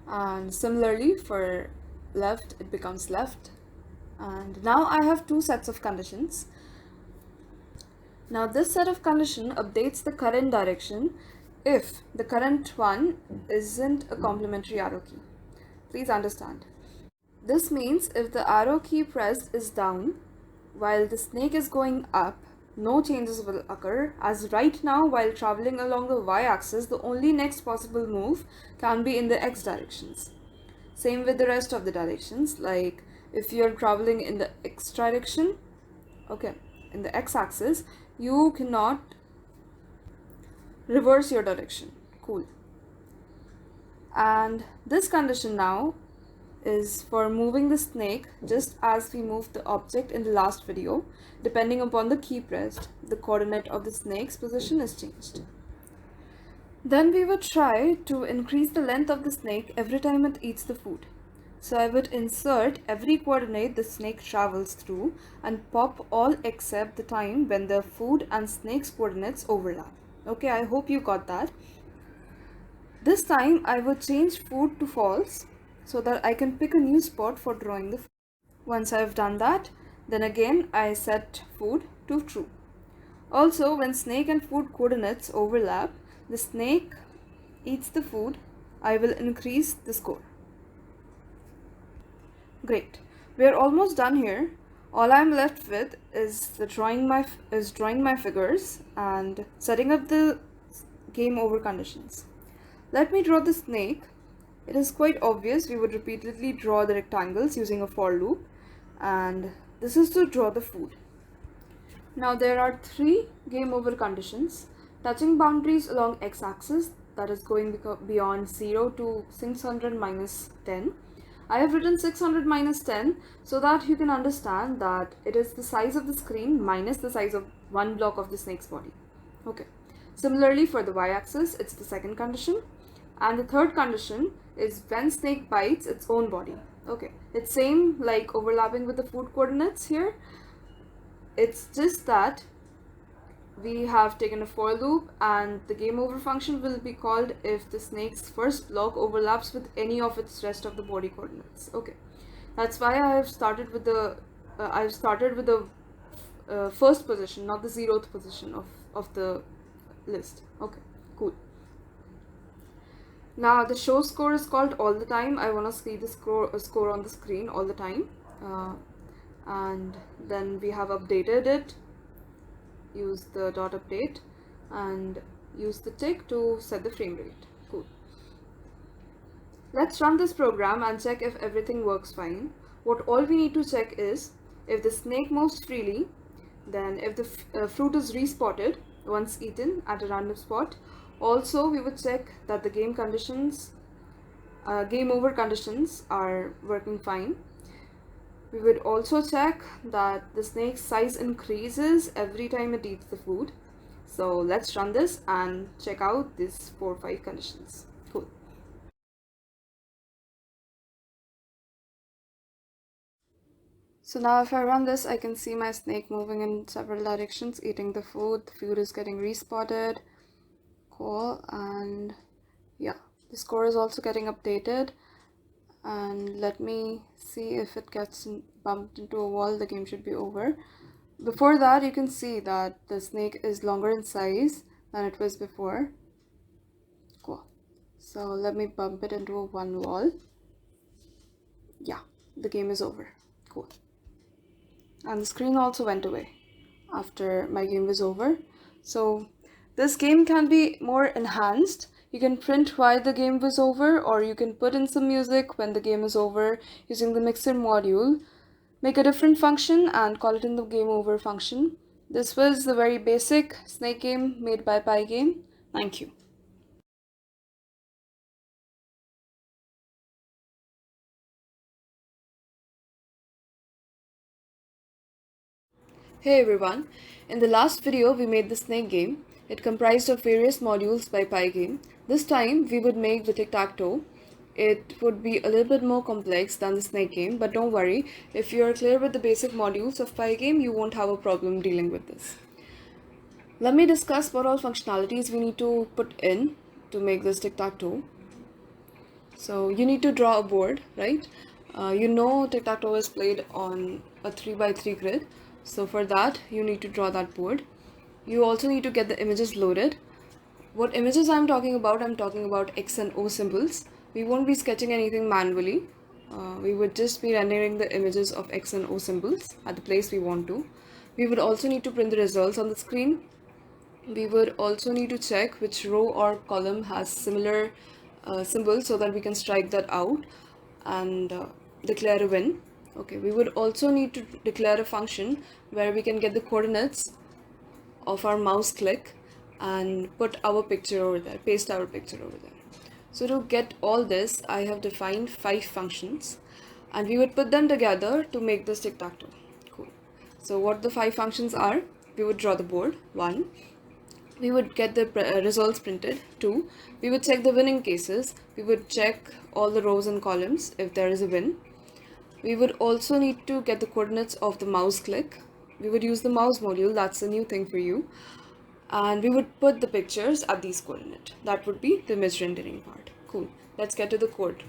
and similarly for left it becomes left. And now I have 2 sets of conditions. Now this set of condition updates the current direction if the current one isn't a complementary arrow key. Please understand. This means if the arrow key pressed is down while the snake is going up, no changes will occur, as right now while traveling along the y-axis, the only next possible move can be in the x directions. Same with the rest of the directions, like if you're traveling in the x direction, okay, in the x-axis, you cannot reverse your direction. Cool. And this condition now is for moving the snake just as we moved the object in the last video. Depending upon the key pressed, the coordinate of the snake's position is changed. Then we would try to increase the length of the snake every time it eats the food. So I would insert every coordinate the snake travels through and pop all except the time when the food and snake's coordinates overlap. Okay, I hope you got that. This time I would change food to false so that I can pick a new spot for drawing the food. Once I have done that, then again I set food to true. Also, when snake and food coordinates overlap, the snake eats the food, I will increase the score. Great. We are almost done here. All I am left with is drawing my figures and setting up the game over conditions. Let me draw the snake. It is quite obvious we would repeatedly draw the rectangles using a for loop, and this is to draw the food. Now there are 3 game over conditions. Touching boundaries along x-axis, that is going beyond 0 to 600 minus 10. I have written 600 minus 10 so that you can understand that it is the size of the screen minus the size of one block of the snake's body. Okay. Similarly for the y-axis, it's the second condition. And the third condition is when snake bites its own body. Okay, it's same like overlapping with the food coordinates here. It's just that we have taken a for loop, and the game over function will be called if the snake's first block overlaps with any of its rest of the body coordinates. Okay, that's why I have started with the first position, not the 0th position of the list. Okay, cool. Now the show score is called all the time. I want to see the score on the screen all the time, and then we have updated it. Use the dot update and use the tick to set the frame rate. Cool. Let's run this program and check if everything works fine. What all we need to check is if the snake moves freely, then if the fruit is respotted once eaten at a random spot. Also, we would check that the game over conditions are working fine. We would also check that the snake's size increases every time it eats the food. So let's run this and check out these 4 or 5 conditions. Cool. So now if I run this, I can see my snake moving in several directions, eating the food is getting respotted. Cool. And yeah, the score is also getting updated. And let me see if it gets bumped into a wall, the game should be over. Before that, you can see that the snake is longer in size than it was before. Cool. So let me bump it into a one wall. Yeah, the game is over. Cool. And the screen also went away after my game was over. So this game can be more enhanced. You can print why the game was over, or you can put in some music when the game is over using the mixer module. Make a different function and call it in the game over function. This was the very basic snake game made by Pygame. Thank you. Hey everyone, in the last video we made the snake game. It comprised of various modules by Pygame. This time we would make the tic-tac-toe. It would be a little bit more complex than the snake game, but don't worry, if you are clear with the basic modules of Pygame, you won't have a problem dealing with this. Let me discuss what all functionalities we need to put in to make this tic-tac-toe. So you need to draw a board, right? You know tic-tac-toe is played on a 3x3 grid. So for that, you need to draw that board. You also need to get the images loaded. What images I'm talking about X and O symbols. We won't be sketching anything manually. We would just be rendering the images of X and O symbols at the place we want to. We would also need to print the results on the screen. We would also need to check which row or column has similar symbols so that we can strike that out and declare a win. Okay, we would also need to declare a function where we can get the coordinates of our mouse click and put our picture over there, paste our picture over there. So to get all this, I have defined 5 functions and we would put them together to make this tic-tac-toe. Cool. So what the 5 functions are, we would draw the board, 1. We would get the results printed, 2. We would check the winning cases. We would check all the rows and columns if there is a win. We would also need to get the coordinates of the mouse click. We would use the mouse module, that's a new thing for you. And we would put the pictures at these coordinates. That would be the image rendering part. Cool. Let's get to the code.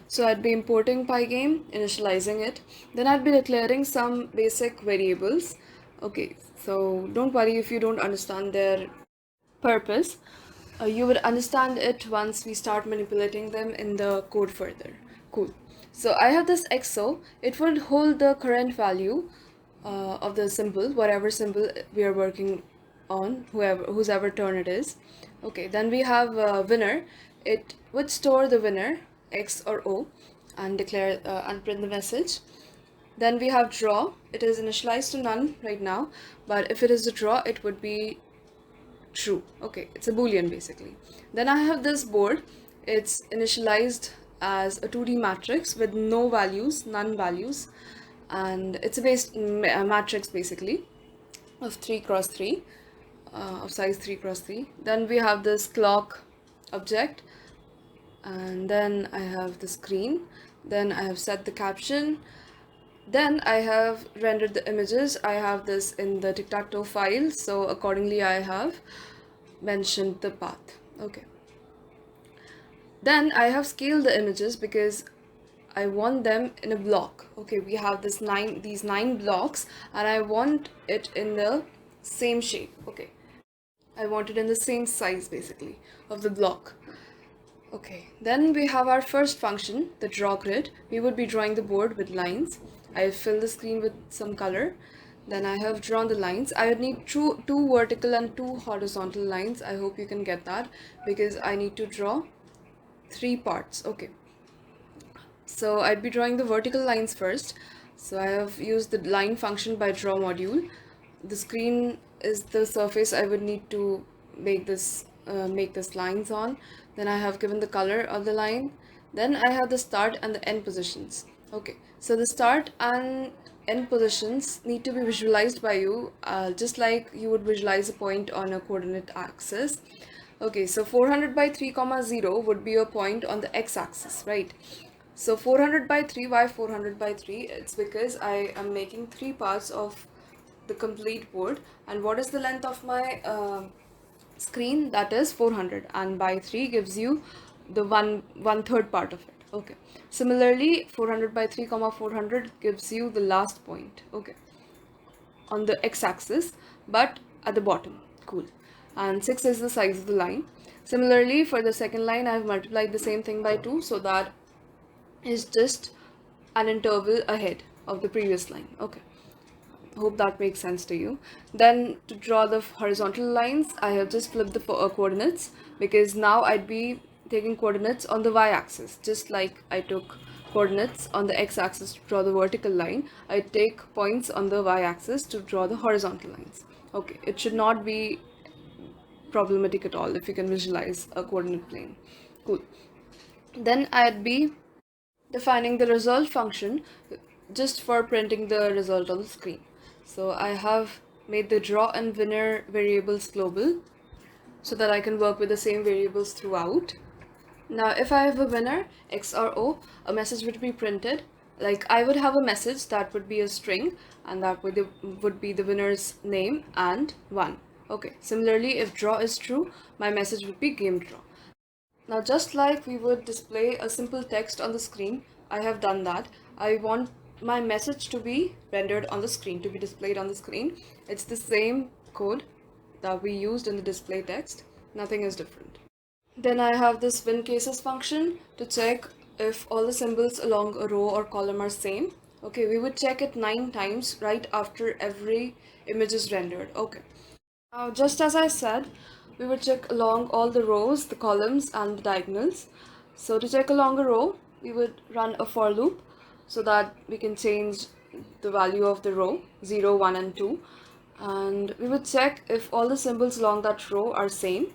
So I'd be importing Pygame, initializing it. Then I'd be declaring some basic variables. Okay, so don't worry if you don't understand their purpose. You would understand it once we start manipulating them in the code further. Cool. So I have this XO. It would hold the current value of the symbol, whatever symbol we are working on, whose ever turn it is. Okay, then we have winner. It would store the winner, X or O, and declare and print the message. Then we have draw. It is initialized to none right now, but if it is a draw, it would be true. Okay, it's a boolean basically. Then I have this board. It's initialized as a 2D matrix with no values, none values, and it's a matrix basically of 3 cross 3, of size 3 cross 3. Then we have this clock object, and then I have the screen, then I have set the caption, then I have rendered the images. I have this in the tic-tac-toe file, so accordingly I have mentioned the path. Okay, then I have scaled the images because I want them in a block. Okay, we have these nine blocks, and I want it in the same shape. Okay, I want it in the same size basically of the block. Okay, then we have our first function, the draw grid. We would be drawing the board with lines. I have filled the screen with some color. Then I have drawn the lines. I would need two vertical and two horizontal lines. I hope you can get that because I need to draw three parts. Okay, so I'd be drawing the vertical lines first. So I have used the line function by draw module. The screen is the surface I would need to make this lines on. Then I have given the color of the line. Then I have the start and the end positions. Okay, so the start and end positions need to be visualized by you, just like you would visualize a point on a coordinate axis. Okay, so 400 by 3 comma 0 would be a point on the x-axis, right? So 400 by 3, why 400 by 3? It's because I am making three parts of the complete board, and what is the length of my screen? That is 400, and by 3 gives you the one third part of it. Okay, similarly 400 by 3 comma 400 gives you the last point, okay, on the x-axis, but at the bottom. Cool. And 6 is the size of the line. Similarly, for the second line, I have multiplied the same thing by 2, so that is just an interval ahead of the previous line. Okay, hope that makes sense to you. Then to draw the horizontal lines, I have just flipped the coordinates, because now I'd be taking coordinates on the y-axis, just like I took coordinates on the x-axis to draw the vertical line. I take points on the y-axis to draw the horizontal lines. Okay, it should not be problematic at all if you can visualize a coordinate plane. Cool. Then I'd be defining the result function just for printing the result on the screen. So I have made the draw and winner variables global so that I can work with the same variables throughout. Now if I have a winner, X or O, a message would be printed. Like I would have a message that would be a string, and that would be the winner's name and 1. Okay, similarly if draw is true, my message would be game draw. Now just like we would display a simple text on the screen, I have done that. I want my message to be rendered on the screen, to be displayed on the screen. It's the same code that we used in the display text. Nothing is different. Then I have this win cases function to check if all the symbols along a row or column are same. Okay, we would check it 9 times right after every image is rendered. Okay. Now, just as I said, we would check along all the rows, the columns, and the diagonals. So to check along a row, we would run a for loop so that we can change the value of the row 0, 1, and 2. And we would check if all the symbols along that row are same.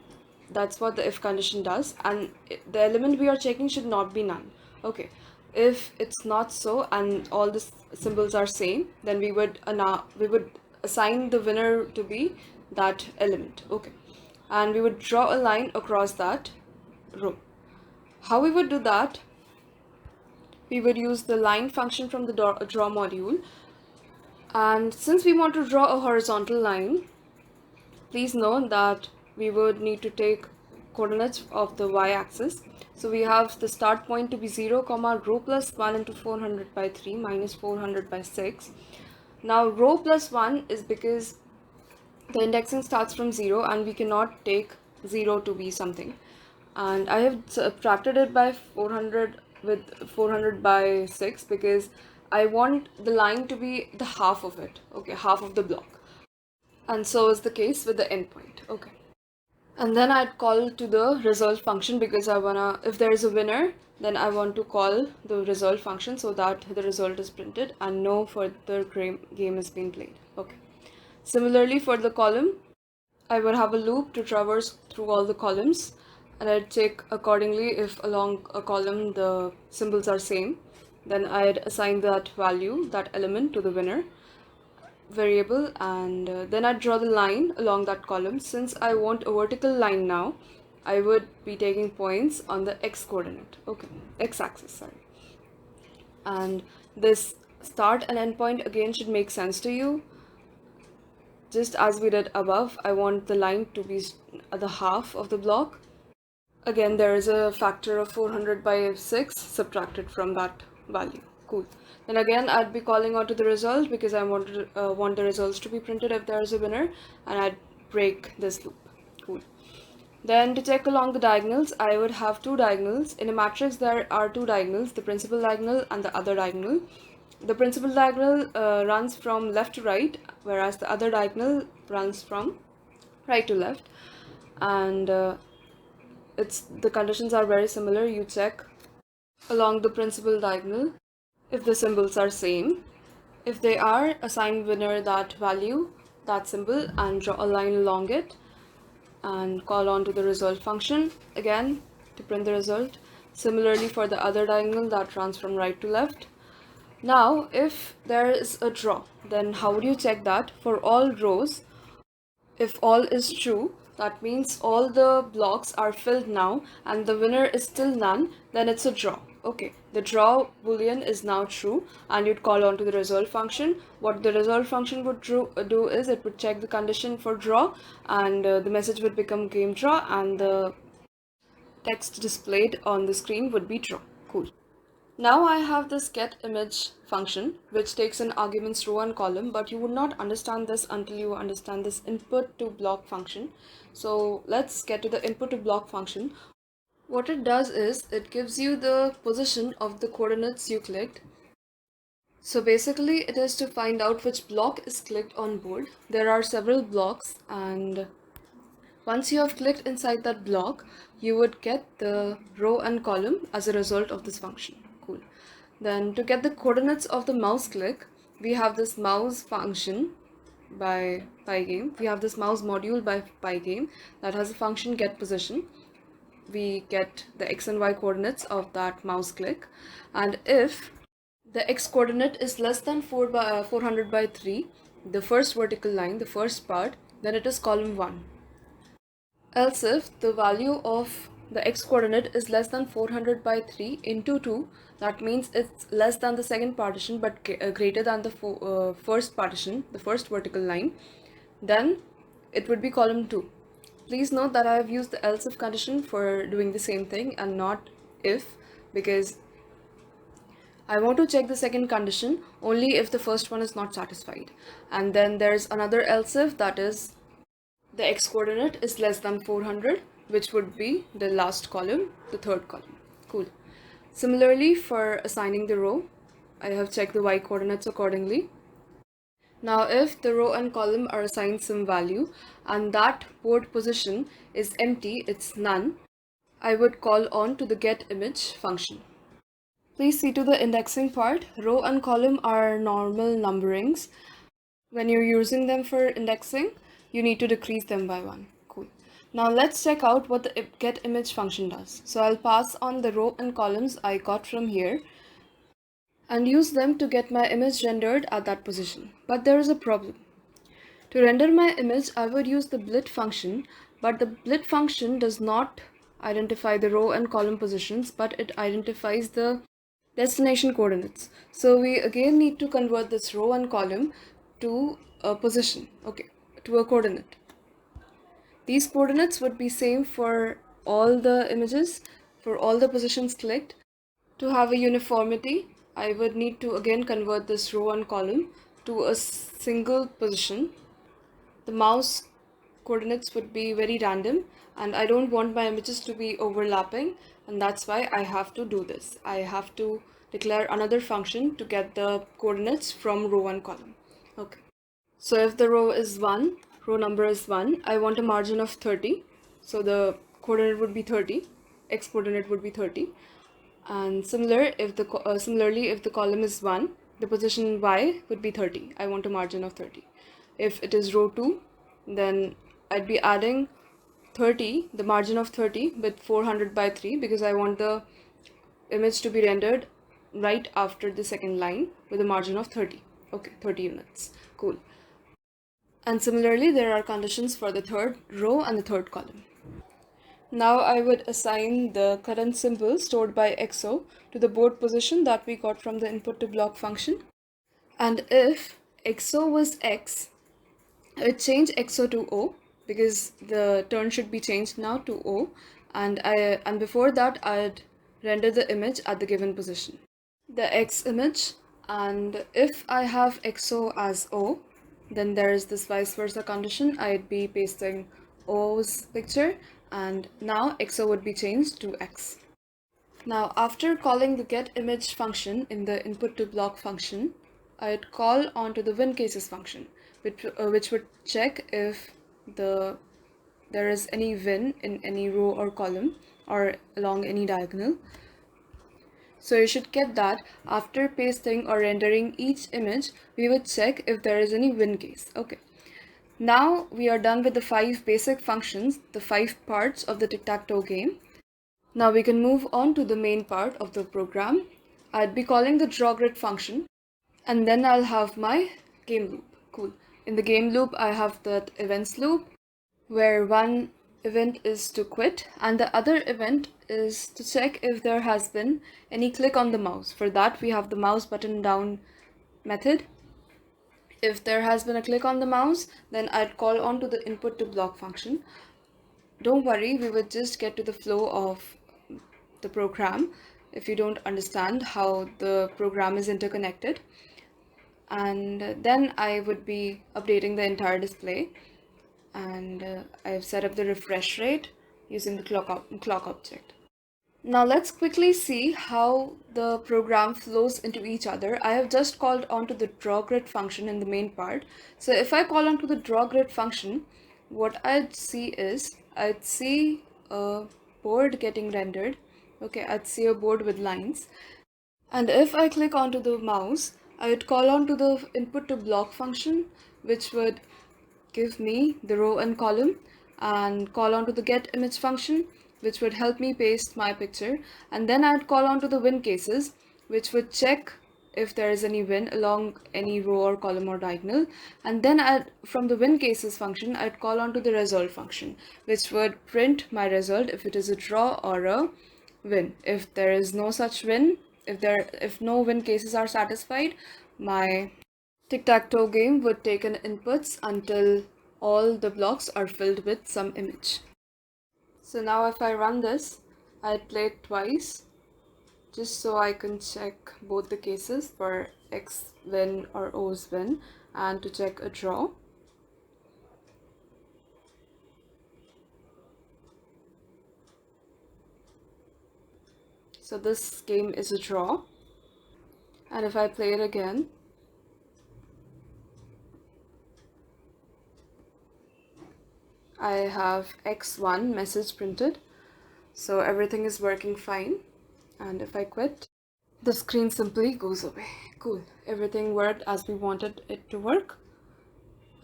That's what the if condition does. And the element we are checking should not be none. Okay. If it's not so and all the symbols are same, then we would assign the winner to be that element. Okay, and we would draw a line across that row. How we would do that? We would use the line function from the draw module, and since we want to draw a horizontal line, please know that we would need to take coordinates of the y-axis. So we have the start point to be 0 comma row plus 1 into 400 by 3 minus 400 by 6. Now row plus 1 is because the indexing starts from 0 and we cannot take 0 to be something, and I have subtracted it by 400 with 400 by 6 because I want the line to be the half of it. Okay, half of the block, and so is the case with the endpoint. Okay, and then I'd call to the result function because I wanna, if there is a winner, then I want to call the result function so that the result is printed and no further game is being played. Okay. Similarly, for the column, I would have a loop to traverse through all the columns, and I'd check accordingly if along a column the symbols are same. Then I'd assign that value, that element, to the winner variable, and then I'd draw the line along that column. Since I want a vertical line now, I would be taking points on the x coordinate, okay, x-axis, sorry. And this start and end point again should make sense to you. Just as we did above, I want the line to be at the half of the block. Again, there is a factor of 400 by 6 subtracted from that value. Cool. Then again, I'd be calling out to the result because I want the results to be printed if there is a winner, and I'd break this loop. Cool. Then to check along the diagonals, I would have two diagonals. In a matrix, there are two diagonals, the principal diagonal and the other diagonal. The principal diagonal runs from left to right, whereas the other diagonal runs from right to left. And the conditions are very similar. You check along the principal diagonal if the symbols are same. If they are, assign winner that value, that symbol, and draw a line along it and call on to the result function again to print the result. Similarly for the other diagonal that runs from right to left. Now if there is a draw, then how would you check that? For all rows, if all is true, that means all the blocks are filled now and the winner is still none, then it's a draw. Okay, the draw boolean is now true, and you'd call on to the result function. What the result function would do is it would check the condition for draw, and the message would become game draw, and the text displayed on the screen would be draw. Cool. Now I have this getImage function which takes in arguments row and column, but you would not understand this until you understand this input to block function. So let's get to the input to block function. What it does is it gives you the position of the coordinates you clicked. So basically it is to find out which block is clicked on board. There are several blocks, and once you have clicked inside that block, you would get the row and column as a result of this function. Cool. Then to get the coordinates of the mouse click, we have this mouse function by Pygame. We have this mouse module by Pygame that has a function getPosition. We get the x and y coordinates of that mouse click, and if the x coordinate is less than 400 by 3, the first vertical line, the first part, then it is column 1. Else if the value of the x coordinate is less than 400 by 3 into 2, that means it's less than the second partition but greater than the first partition, the first vertical line, then it would be column 2. Please note that I have used the else if condition for doing the same thing and not if, because I want to check the second condition only if the first one is not satisfied. And then there's another else if, that is the x coordinate is less than 400, which would be the last column, the third column. Cool. Similarly, for assigning the row, I have checked the y coordinates accordingly. Now if the row and column are assigned some value and that board position is empty, it's none, I would call on to the getImage function. Please see to the indexing part. Row and column are normal numberings. When you're using them for indexing, you need to decrease them by 1. Cool. Now let's check out what the getImage function does. So I'll pass on the row and columns I got from here and use them to get my image rendered at that position. But there is a problem. To render my image, I would use the blit function, but the blit function does not identify the row and column positions, but it identifies the destination coordinates. So we again need to convert this row and column to a position, okay, to a coordinate. These coordinates would be same for all the images, for all the positions clicked. To have a uniformity, I would need to again convert this row and column to a single position. The mouse coordinates would be very random, and I don't want my images to be overlapping, and that's why I have to do this. I have to declare another function to get the coordinates from row and column. Okay. So if the row is 1, row number is 1, I want a margin of 30. So the coordinate would be 30, x coordinate would be 30. And similarly, if the column is 1, the position y would be 30. I want a margin of 30. If it is row 2, then I'd be adding 30, the margin of 30 with 400 by 3, because I want the image to be rendered right after the second line with a margin of 30. Okay, 30 units. Cool. And similarly, there are conditions for the third row and the third column. Now I would assign the current symbol stored by XO to the board position that we got from the input to block function. And if XO was X, I would change XO to O because the turn should be changed now to O, and before that I'd render the image at the given position. The X image, and if I have XO as O, then there is this vice versa condition. I'd be pasting O's picture, and now XO would be changed to X. Now, after calling the getImage function in the input to block function, I'd call onto the winCases function, which would check if there is any win in any row or column or along any diagonal. So you should get that after pasting or rendering each image, we would check if there is any win case. Okay. Now we are done with the 5 basic functions, the 5 parts of the tic-tac-toe game. Now we can move on to the main part of the program. I'd be calling the drawGrid function, and then I'll have my game loop. Cool. In the game loop, I have that events loop where one event is to quit and the other event is to check if there has been any click on the mouse. For that, we have the mouse button down method. If there has been a click on the mouse, then I'd call on to the input to block function. Don't worry, we would just get to the flow of the program if you don't understand how the program is interconnected. And then I would be updating the entire display, and I've set up the refresh rate using the clock object. Now let's quickly see how the program flows into each other. I have just called onto the drawGrid function in the main part. So if I call onto the drawGrid function, what I'd see is I'd see a board getting rendered. Okay, I'd see a board with lines. And if I click onto the mouse, I would call onto the input to block function, which would give me the row and column, and call onto the getImage function, which would help me paste my picture, and then I'd call onto the winCases, which would check if there is any win along any row or column or diagonal, and then from the winCases function, I'd call onto the result function, which would print my result if it is a draw or a win. If there is no such win, if no win cases are satisfied, my tic-tac-toe game would take in inputs until all the blocks are filled with some image. So now if I run this, I'll play it twice just so I can check both the cases for X win or O's win and to check a draw. So this game is a draw, and if I play it again, I have X1 message printed, so everything is working fine. And if I quit, the screen simply goes away. Cool, everything worked as we wanted it to work.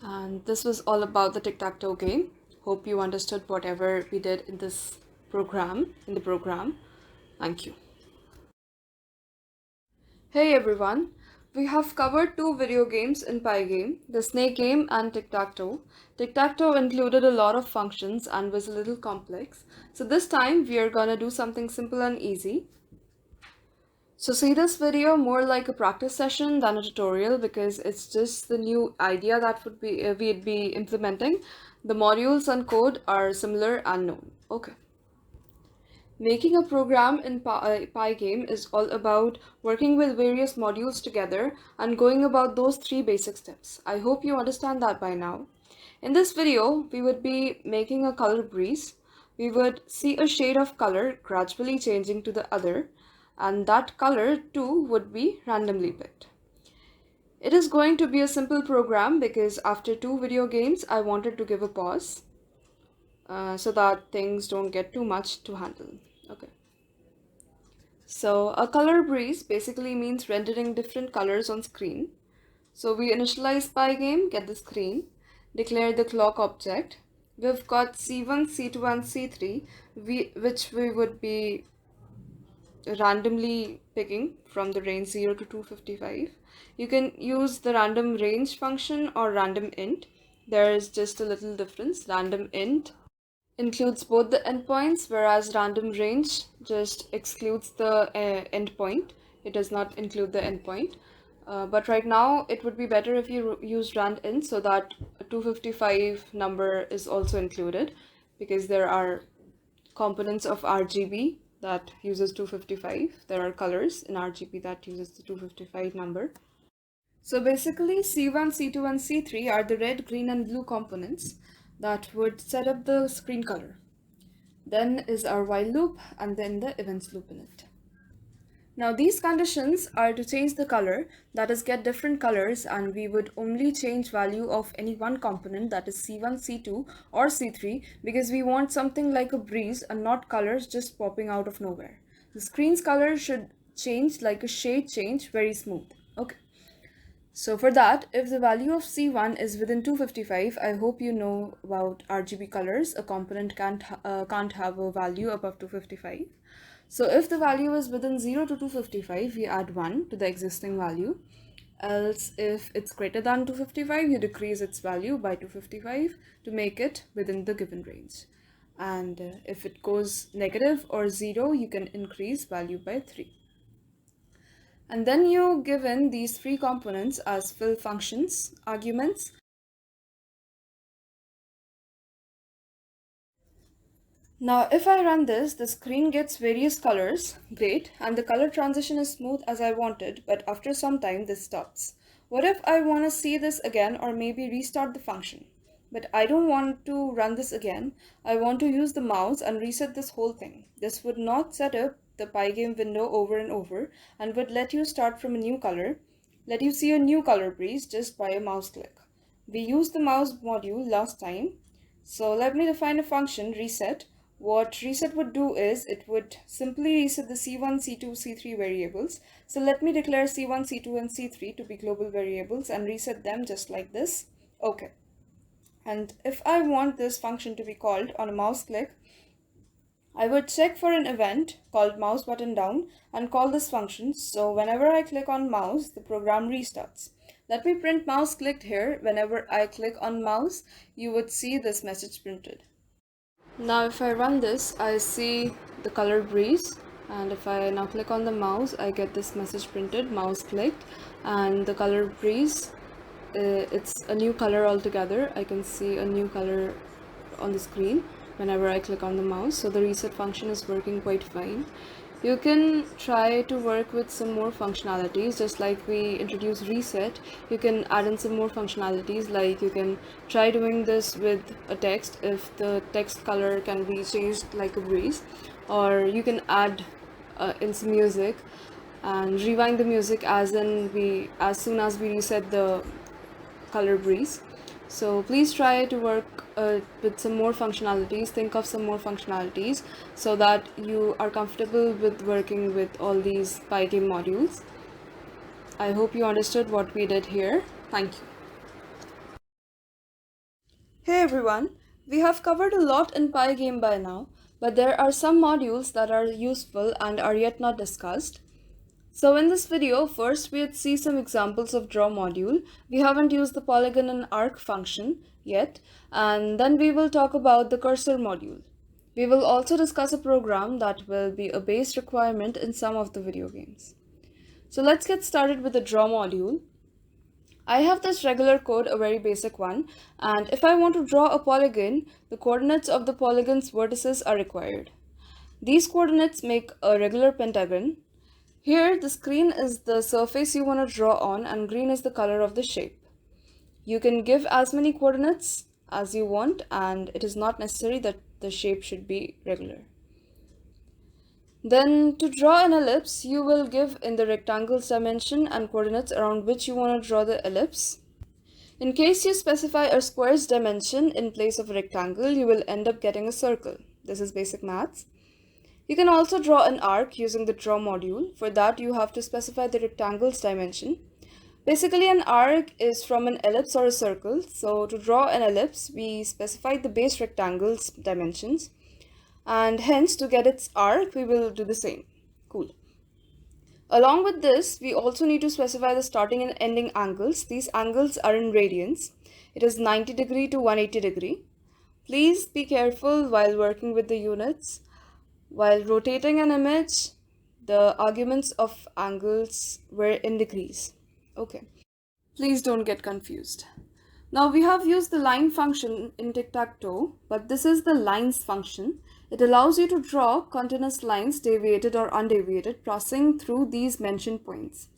And this was all about the tic-tac-toe game. Hope you understood whatever we did in the program. Thank you. Hey everyone, we have covered 2 video games in Pygame, the Snake Game and Tic-Tac-Toe. Tic-Tac-Toe included a lot of functions and was a little complex. So this time we are gonna do something simple and easy. So see this video more like a practice session than a tutorial because it's just the new idea that we'd be implementing. The modules and code are similar and known. Okay. Making a program in Pygame is all about working with various modules together and going about those 3 basic steps. I hope you understand that by now. In this video, we would be making a color breeze. We would see a shade of color gradually changing to the other, and that color too would be randomly picked. It is going to be a simple program because after 2 video games, I wanted to give a pause so that things don't get too much to handle. Okay. So a color breeze basically means rendering different colors on screen. So we initialize Pygame, get the screen, declare the clock object. We've got C1, C2 and C3, which we would be randomly picking from the range 0 to 255. You can use the random range function or random int. There is just a little difference. Random int includes both the endpoints, whereas random range just excludes the endpoint. It does not include the endpoint. But right now, it would be better if you use randint so that a 255 number is also included, because there are components of RGB that uses 255. There are colors in RGB that uses the 255 number. So basically, C1, C2, and C3 are the red, green, and blue components that would set up the screen color. Then is our while loop, and then the events loop in it. Now these conditions are to change the color, that is get different colors, and we would only change value of any one component, that is C1, C2 or C3, because we want something like a breeze and not colors just popping out of nowhere. The screen's color should change like a shade change, very smooth. Okay. So for that, if the value of C1 is within 255, I hope you know about RGB colors. A component can't have a value above 255. So if the value is within 0 to 255, we add 1 to the existing value. Else, if it's greater than 255, you decrease its value by 255 to make it within the given range. And if it goes negative or 0, you can increase value by 3. And then you give in these three components as fill functions, arguments. Now if I run this, the screen gets various colors, great, and the color transition is smooth as I wanted, but after some time this stops. What if I want to see this again or maybe restart the function? But I don't want to run this again. I want to use the mouse and reset this whole thing. This would not set up the Pygame window over and over and would let you start from a new color, let you see a new color breeze just by a mouse click. We used the mouse module last time, so let me define a function reset. What reset would do is it would simply reset the C1, C2, C3 variables. So let me declare C1, C2, and C3 to be global variables and reset them just like this. Okay. And if I want this function to be called on a mouse click, I would check for an event called mouse button down and call this function. So whenever I click on mouse, the program restarts. Let me print mouse clicked here. Whenever I click on mouse, you would see this message printed. Now if I run this, I see the color breeze, and if I now click on the mouse, I get this message printed, mouse clicked, and the color breeze, it's a new color altogether. I can see a new color on the screen whenever I click on the mouse. So the reset function is working quite fine. You can try to work with some more functionalities, just like we introduced reset. You can add in some more functionalities, like you can try doing this with a text if the text color can be changed like a breeze, or you can add in some music and rewind the music as soon as we reset the color breeze. So please try to work with some more functionalities, think of some more functionalities so that you are comfortable with working with all these Pygame modules. I hope you understood what we did here. Thank you. Hey everyone, we have covered a lot in Pygame by now, but there are some modules that are useful and are yet not discussed. So in this video, first we'd see some examples of draw module. We haven't used the polygon and arc function yet, and then we will talk about the cursor module. We will also discuss a program that will be a base requirement in some of the video games. So let's get started with the draw module. I have this regular code, a very basic one, and if I want to draw a polygon, the coordinates of the polygon's vertices are required. These coordinates make a regular pentagon. Here, the screen is the surface you want to draw on and green is the color of the shape. You can give as many coordinates as you want, and it is not necessary that the shape should be regular. Then to draw an ellipse, you will give in the rectangle's dimension and coordinates around which you want to draw the ellipse. In case you specify a square's dimension in place of a rectangle, you will end up getting a circle. This is basic maths. You can also draw an arc using the draw module. For that, you have to specify the rectangle's dimension. Basically, an arc is from an ellipse or a circle. So to draw an ellipse, we specify the base rectangle's dimensions. And hence, to get its arc, we will do the same. Cool. Along with this, we also need to specify the starting and ending angles. These angles are in radians. It is 90 degree to 180 degree. Please be careful while working with the units. While rotating an image, the arguments of angles were in degrees. Okay, please don't get confused. Now we have used the line function in tic-tac-toe, but this is the lines function. It allows you to draw continuous lines, deviated or undeviated, passing through these mentioned points.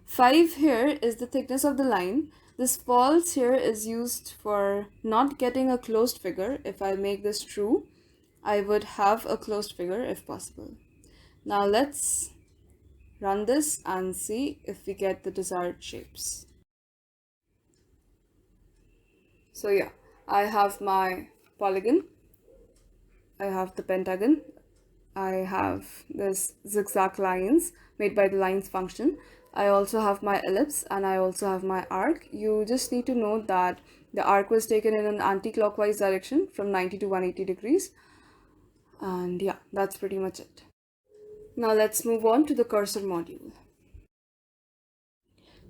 5 here is the thickness of the line. This false here is used for not getting a closed figure. If I make this true, I would have a closed figure if possible. Now let's run this and see if we get the desired shapes. So yeah, I have my polygon, I have the pentagon, I have this zigzag lines made by the lines function. I also have my ellipse and I also have my arc. You just need to note that the arc was taken in an anti-clockwise direction from 90 to 180 degrees. And yeah, that's pretty much it. Now let's move on to the cursor module.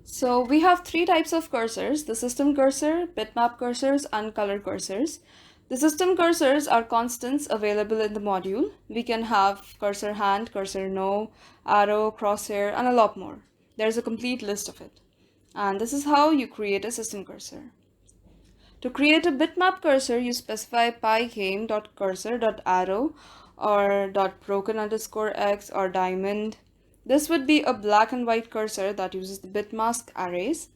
So we have 3 types of cursors: the system cursor, bitmap cursors, and color cursors. The system cursors are constants available in the module. We can have cursor hand, cursor no, arrow, crosshair, and a lot more. There's a complete list of it. And this is how you create a system cursor. To create a bitmap cursor, you specify pygame.cursor.arrow or .broken_x or diamond. This would be a black and white cursor that uses the bitmask arrays.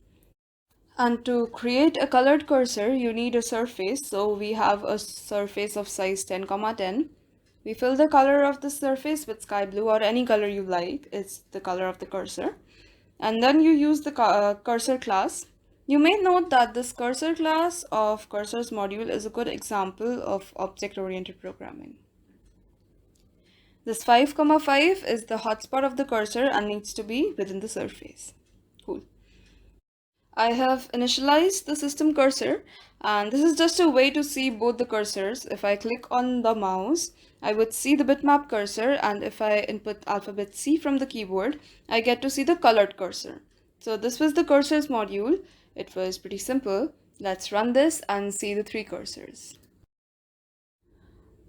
And to create a colored cursor, you need a surface. So we have a surface of size 10,10. We fill the color of the surface with sky blue or any color you like. It's the color of the cursor. And then you use the cursor class. You may note that this cursor class of cursors module is a good example of object-oriented programming. This 5,5 is the hotspot of the cursor and needs to be within the surface. Cool. I have initialized the system cursor, and this is just a way to see both the cursors. If I click on the mouse, I would see the bitmap cursor, and if I input alphabet C from the keyboard, I get to see the colored cursor. So this was the cursors module. It was pretty simple. Let's run this and see the 3 cursors.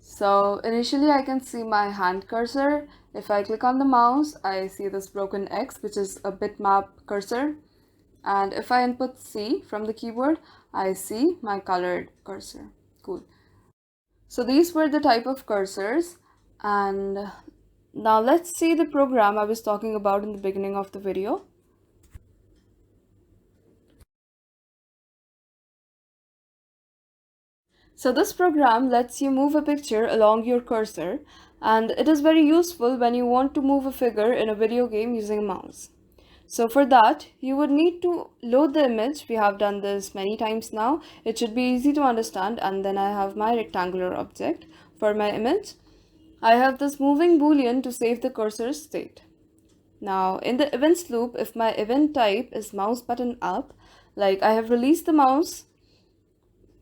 So initially I can see my hand cursor. If I click on the mouse, I see this broken X, which is a bitmap cursor. And if I input C from the keyboard, I see my colored cursor. Cool. So these were the type of cursors. And now let's see the program I was talking about in the beginning of the video. So this program lets you move a picture along your cursor, and it is very useful when you want to move a figure in a video game using a mouse. So for that, you would need to load the image. We have done this many times now. It should be easy to understand. And then I have my rectangular object for my image. I have this moving boolean to save the cursor's state. Now in the events loop, if my event type is mouse button up, like I have released the mouse,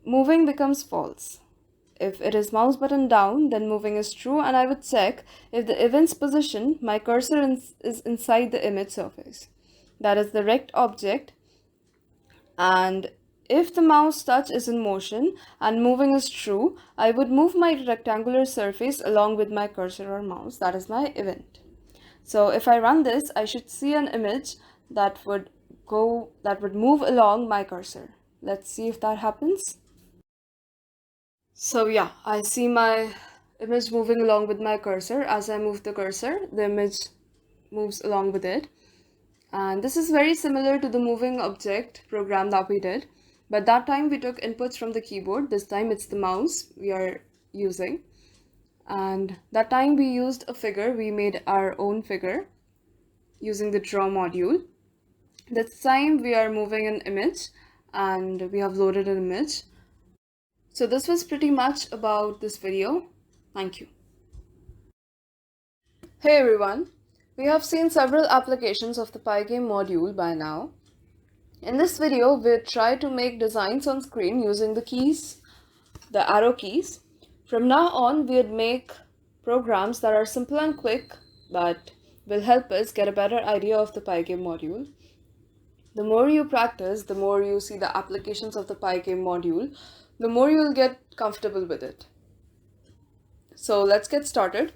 moving becomes false. If it is mouse button down, then moving is true, and I would check if the event's position, my cursor is inside the image surface. That is the rect object. And if the mouse touch is in motion and moving is true, I would move my rectangular surface along with my cursor or mouse. That is my event. So if I run this, I should see an image that would move along my cursor. Let's see if that happens. So yeah, I see my image moving along with my cursor. As I move the cursor, the image moves along with it. And this is very similar to the moving object program that we did. But that time we took inputs from the keyboard. This time it's the mouse we are using. And that time we used a figure. We made our own figure using the draw module. This time we are moving an image and we have loaded an image. So this was pretty much about this video. Thank you. Hey everyone, we have seen several applications of the Pygame module by now. In this video, we'll try to make designs on screen using the keys, the arrow keys. From now on, we'll make programs that are simple and quick, but will help us get a better idea of the Pygame module. The more you practice, the more you see the applications of the Pygame module, the more you'll get comfortable with it. So let's get started.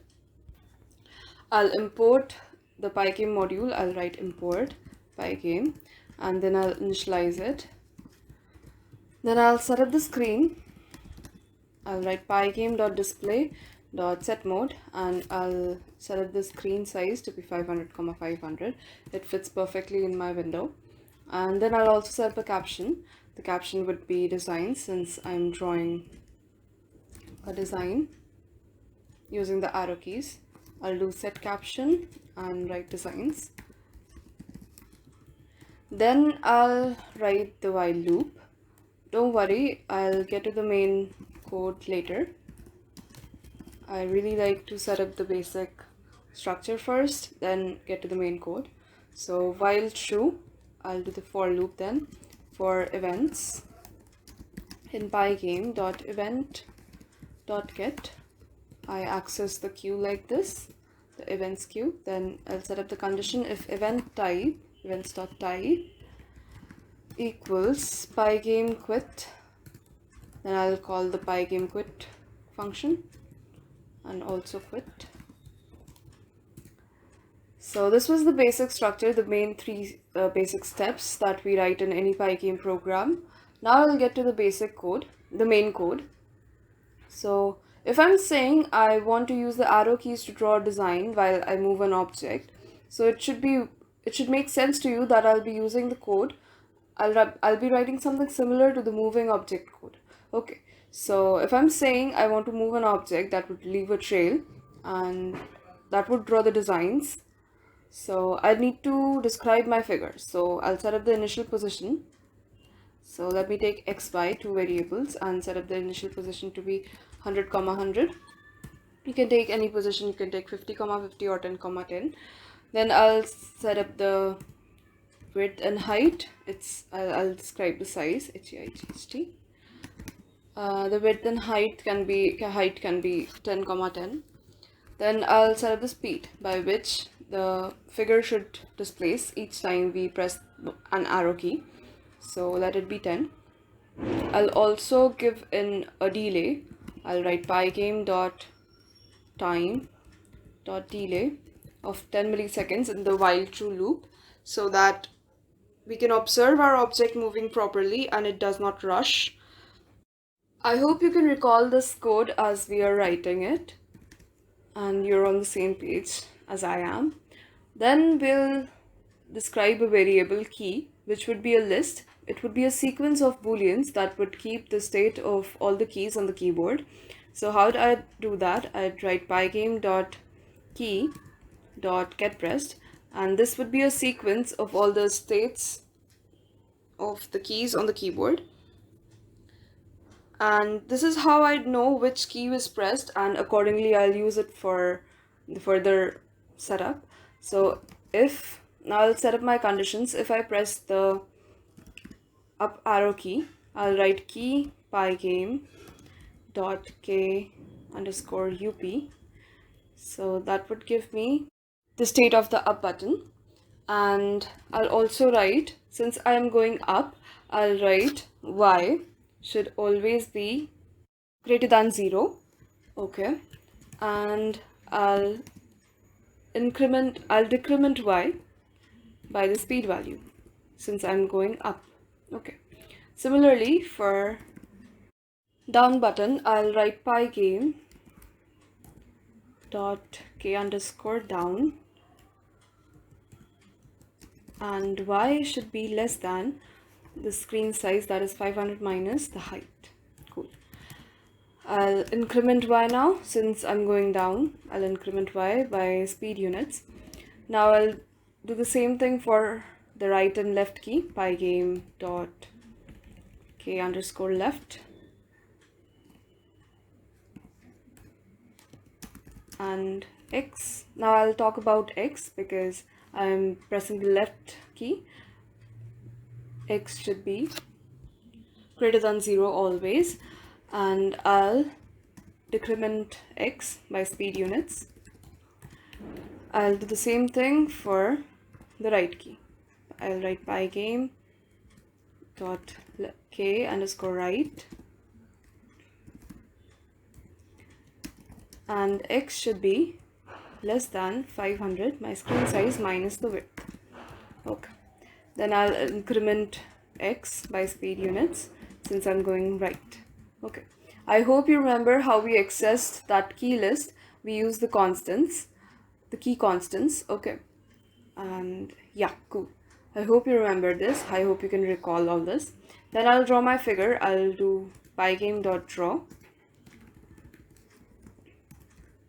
I'll import the Pygame module. I'll write import Pygame and then I'll initialize it. Then I'll set up the screen. I'll write pygame.display.setMode and I'll set up the screen size to be 500,500. It fits perfectly in my window. And then I'll also set up a caption. The caption would be design, since I'm drawing a design using the arrow keys. I'll do set caption and write designs. Then I'll write the while loop. Don't worry, I'll get to the main code later. I really like to set up the basic structure first, then get to the main code. So while true, I'll do the for loop then. For events in pygame.event.get, I access the queue like this, the events queue. Then I'll set up the condition if event type, events.type equals pygame quit. Then I'll call the pygame quit function and also quit. So this was the basic structure, the main three basic steps that we write in any Pygame program. Now I'll get to the basic code, the main code. So if I'm saying I want to use the arrow keys to draw a design while I move an object, so it should make sense to you that I'll be using the code. I'll be writing something similar to the moving object code. Okay, so if I'm saying I want to move an object that would leave a trail and that would draw the designs, so I need to describe my figure. So I'll set up the initial position. So let me take x, y, two variables, and set up the initial position to be 100, 100. You can take any position. You can take 50, 50 or 10, 10. Then I'll set up the width and height. I'll describe the size, HEIGHT. The width and height can be 10, 10. Then I'll set up the speed by which the figure should displace each time we press an arrow key. So let it be 10. I'll also give in a delay. I'll write pygame.time.delay of 10 milliseconds in the while true loop, so that we can observe our object moving properly and it does not rush. I hope you can recall this code as we are writing it and you're on the same page as I am. Then we'll describe a variable key, which would be a list. It would be a sequence of booleans that would keep the state of all the keys on the keyboard. So how do I do that? I'd write pygame.key.getPressed, and this would be a sequence of all the states of the keys on the keyboard. And this is how I know which key was pressed, and accordingly I'll use it for the further setup. So now I'll set up my conditions. If I press the up arrow key, I'll write key pygame.k_up. So that would give me the state of the up button. And I'll also write, since I am going up, I'll write y should always be greater than 0. Okay, and I'll decrement y by the speed value since I'm going up. Okay, similarly for down button, I'll write pygame.k_down, and y should be less than the screen size, that is 500 minus the height. Cool. I'll increment y now. Since I'm going down, I'll increment y by speed units. Now I'll do the same thing for the right and left key, pygame.k_left, and x. Now I'll talk about x because I'm pressing the left key. X should be greater than 0 always, and I'll decrement x by speed units. I'll do the same thing for the right key. I'll write pygame.k_right, and x should be less than 500, my screen size minus the width. Okay, then I'll increment x by speed units since I'm going right. Okay, I hope you remember how we accessed that key list. We use the constants, the key constants. Okay, and yeah, cool. I hope you remember this. I hope you can recall all this. Then I'll draw my figure. I'll do pygame.draw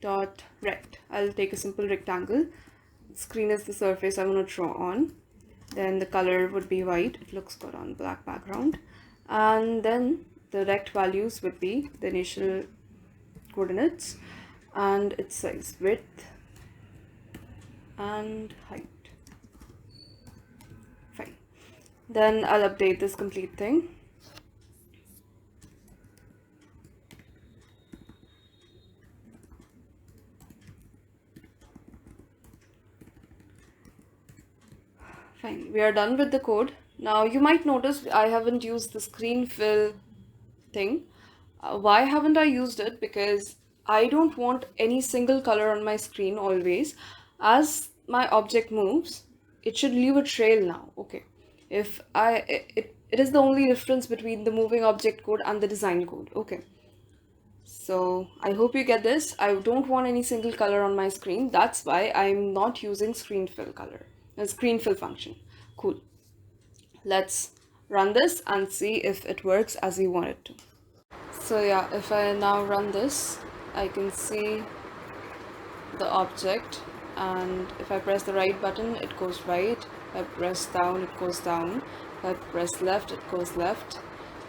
dot rect. I'll take a simple rectangle. Screen is the surface I want to draw on. Then the color would be white. It looks good on black background. And then the rect values would be the initial coordinates and its size, width and height. Fine. Then I'll update this complete thing. Fine, we are done with the code. Now you might notice I haven't used the screen fill thing. Why haven't I used it? Because I don't want any single color on my screen always. As my object moves, it should leave a trail now. Okay. If it is the only difference between the moving object code and the design code. Okay. So I hope you get this. I don't want any single color on my screen. That's why I'm not using screen fill color, a screen fill function. Cool. Let's run this and see if it works as we want it to. So yeah, if I now run this, I can see the object, and if I press the right button, it goes right. If I press down, it goes down. If I press left, it goes left,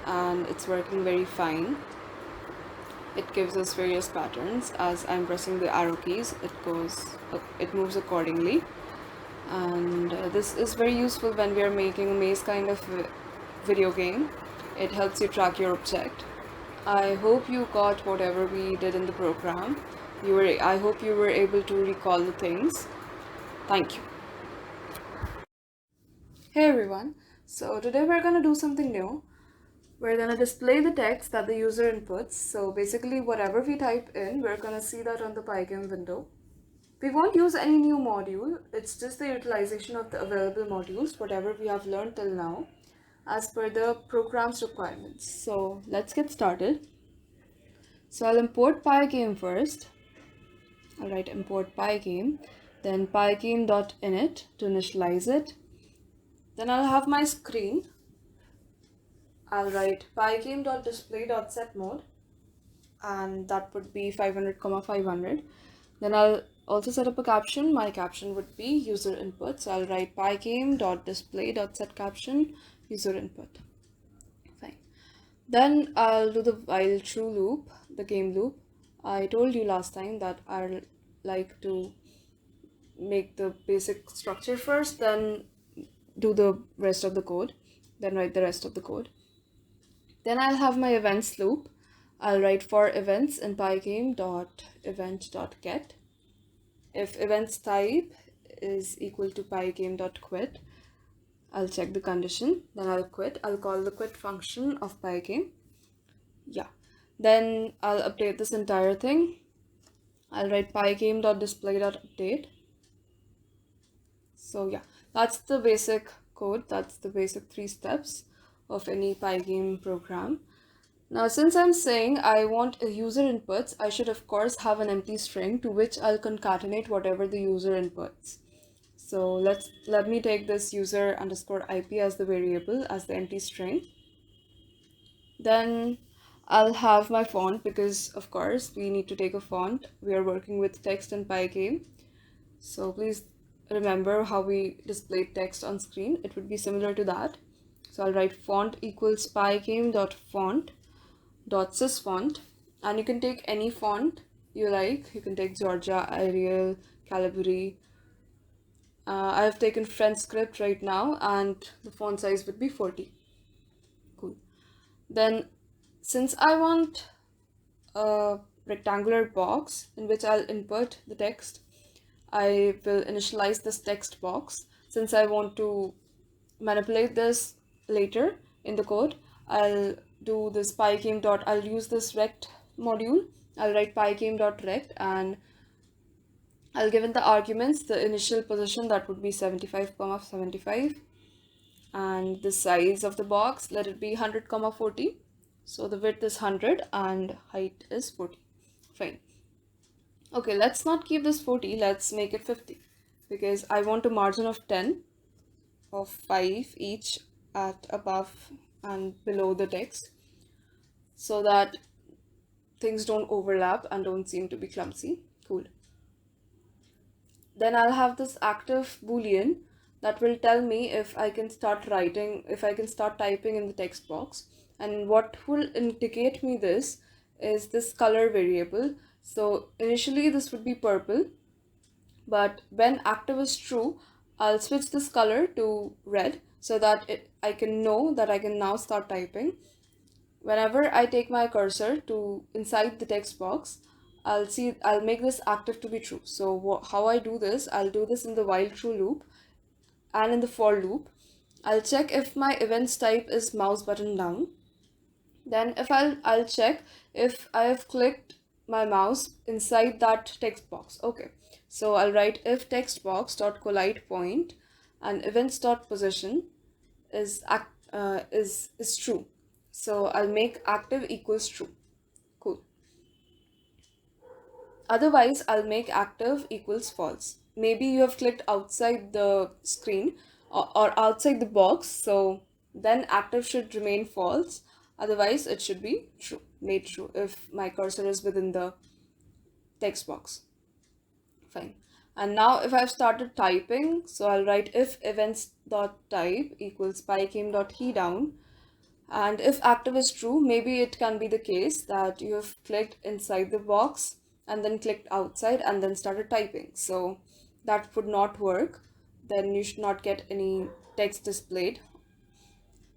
and it's working very fine. It gives us various patterns. As I'm pressing the arrow keys, it moves accordingly. And this is very useful when we are making a maze kind of video game. It helps you track your object. I hope you got whatever we did in the program. I hope you were able to recall the things. Thank you. Hey everyone. So today we're gonna do something new. We're gonna display the text that the user inputs. So basically whatever we type in, we're gonna see that on the Pygame window. We won't use any new module. It's just the utilization of the available modules, whatever we have learned till now, as per the program's requirements. So let's get started. So I'll import Pygame first. I'll write import Pygame, then pygame.init to initialize it. Then I'll have my screen. I'll write pygame.display.setMode, and that would be 500, 500. Then I'll also set up a caption. My caption would be user input. So I'll write pygame.display.setCaption user input. Fine. Then I'll do the while true loop, the game loop. I told you last time that I'll like to make the basic structure first, then do the rest of the code, then write the rest of the code. Then I'll have my events loop. I'll write for events in pygame.event.get. If events type is equal to pygame.quit, I'll check the condition, then I'll quit. I'll call the quit function of Pygame. Yeah. Then I'll update this entire thing. I'll write pygame.display.update. So yeah, that's the basic code. That's the basic 3 steps of any Pygame program. Now, since I'm saying I want a user inputs, I should of course have an empty string to which I'll concatenate whatever the user inputs. So let me take this user underscore IP as the variable, as the empty string. Then I'll have my font, because of course we need to take a font. We are working with text in Pygame. So please remember how we display text on screen. It would be similar to that. So I'll write font equals pygame.font.sysfont, and you can take any font you like. You can take Georgia, Arial, Calibri. I have taken French script right now, and the font size would be 40. Cool. Then since I want a rectangular box in which I'll input the text, I will initialize this text box. Since I want to manipulate this later in the code, I'll do this I'll use this rect module I'll write pygame.rect, and I'll give in the arguments the initial position, that would be 75, 75, and the size of the box, let it be 100, 40. So the width is 100 and height is 40. Fine. Okay, let's not keep this 40, let's make it 50, because I want a margin of 10 of 5 each at above and below the text, so that things don't overlap and don't seem to be clumsy. Cool. Then I'll have this active boolean that will tell me if I can start writing, if I can start typing in the text box. And what will indicate me this is this color variable. So initially this would be purple, but when active is true, I'll switch this color to red so that I can know that I can now start typing. Whenever I take my cursor to inside the text box, I'll make this active to be true. So how I do this, I'll do this in the while true loop and in the for loop. I'll check if my events type is mouse button down. Then if I'll check if I have clicked my mouse inside that text box. Okay, so I'll write if text box dot collide point and events dot position is true. So I'll make active equals true. Cool. Otherwise, I'll make active equals false. Maybe you have clicked outside the screen or outside the box, so then active should remain false. Otherwise, it should be true, made true if my cursor is within the text box. Fine. And now if I've started typing, so I'll write if events.type equals pygame.keyDown. And if active is true, maybe it can be the case that you have clicked inside the box and then clicked outside and then started typing. So that would not work. Then you should not get any text displayed.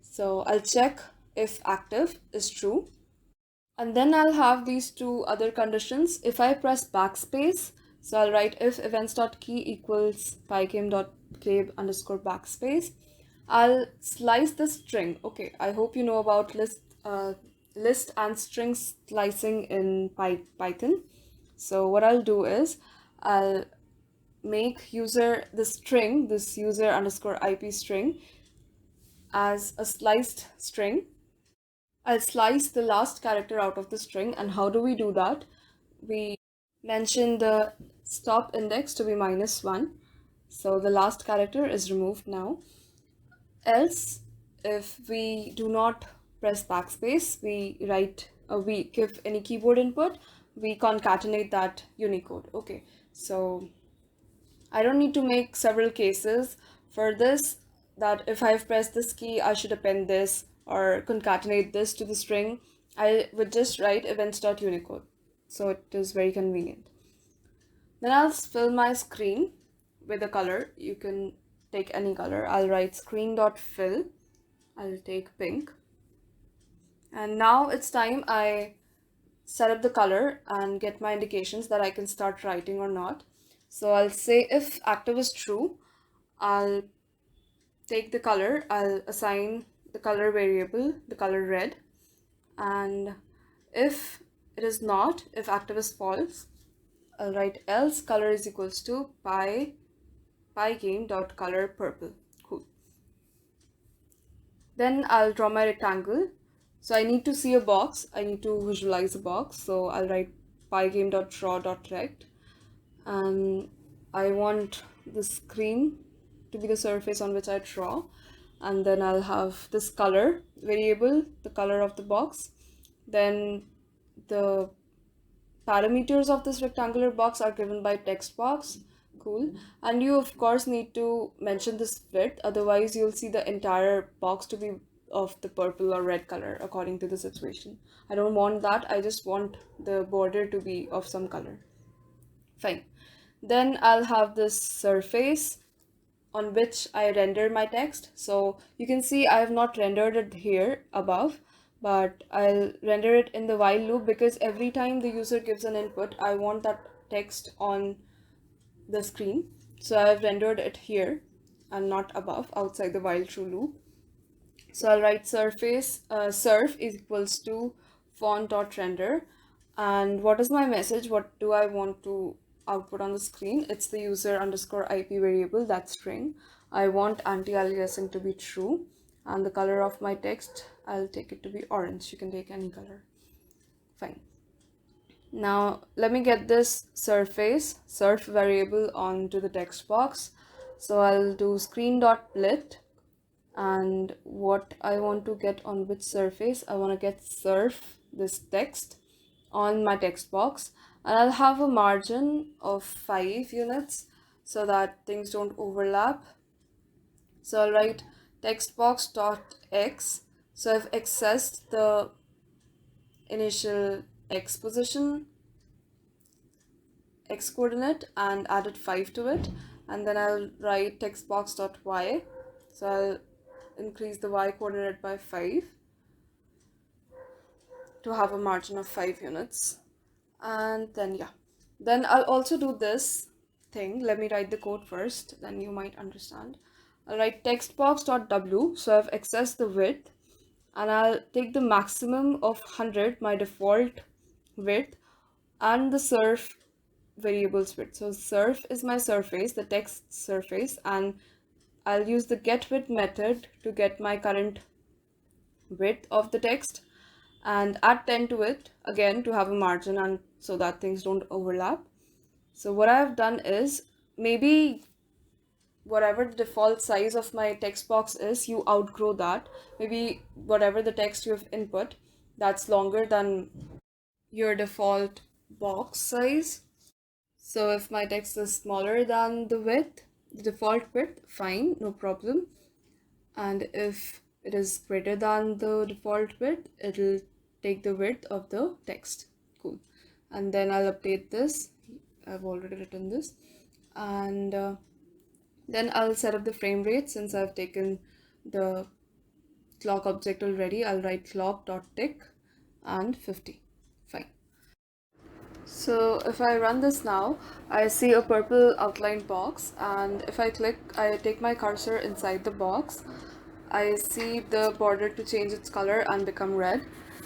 So I'll check if active is true. And then I'll have these two other conditions. If I press backspace, so I'll write if events.key equals pygame.cabe underscore backspace. I'll slice the string. Okay, I hope you know about list and string slicing in Python. So what I'll do is I'll make this user underscore IP string as a sliced string. I'll slice the last character out of the string. And how do we do that? We mention the stop index to be -1. So the last character is removed now. Else, if we do not press backspace, we give any keyboard input, we concatenate that Unicode. Okay, so I don't need to make several cases for this, that if I've pressed this key, I should append this or concatenate this to the string. I would just write events.unicode. So it is very convenient. Then I'll fill my screen with a color. You can take any color. I'll write screen.fill. I'll take pink. And now it's time I set up the color and get my indications that I can start writing or not. So I'll say if active is true, I'll take the color, I'll assign the color variable, the color red. And if it is not, if active is false, I'll write else color is equals to pygame.color purple. Cool. Then I'll draw my rectangle. So I need to see a box. I need to visualize a box. So I'll write pygame.draw.rect. And I want the screen to be the surface on which I draw. And then I'll have this color variable, the color of the box. Then the parameters of this rectangular box are given by text box. Cool. And you of course need to mention this width, otherwise you'll see the entire box to be of the purple or red color according to the situation. I don't want that. I just want the border to be of some color. Fine. Then I'll have this surface on which I render my text. So you can see I have not rendered it here above, but I'll render it in the while loop, because every time the user gives an input, I want that text on the screen. So I've rendered it here and not above outside the while true loop. So I'll write surf equals to font.render, And what is my message? What do I want to output on the screen? It's the user underscore IP variable, that string. I want anti-aliasing to be true, and the color of my text, I'll take it to be orange. You can take any color. Fine. Now let me get this surf variable onto the text box. So I'll do screen.lit, and what I want to get on which surface, I want to get surf, this text, on my text box, and I'll have a margin of 5 units so that things don't overlap. So I'll write text box dot x. So I've accessed the initial x position, x coordinate, and added 5 to it, and then I'll write text box dot y. So I'll increase the y coordinate by 5 to have a margin of 5 units. And then yeah, then I'll also do this thing. Let me write the code first, then you might understand. I'll write textbox.w. So I've accessed the width, and I'll take the maximum of 100, my default width, and the surf variable's width. So surf is my surface, the text surface, and I'll use the getWidth method to get my current width of the text, and add 10 to it again to have a margin and so that things don't overlap. So what I've done is, maybe whatever the default size of my text box is, you outgrow that. Maybe whatever the text you have input, that's longer than your default box size. So if my text is smaller than the width, the default width, fine, no problem. And if it is greater than the default width, it'll take the width of the text. Cool. And then I'll update this. I've already written this. And then I'll set up the frame rate. Since I've taken the clock object already, I'll write clock.tick and 50. Fine. So if I run this now, I see a purple outline box, and if I click, I take my cursor inside the box, I see the border to change its color and become red,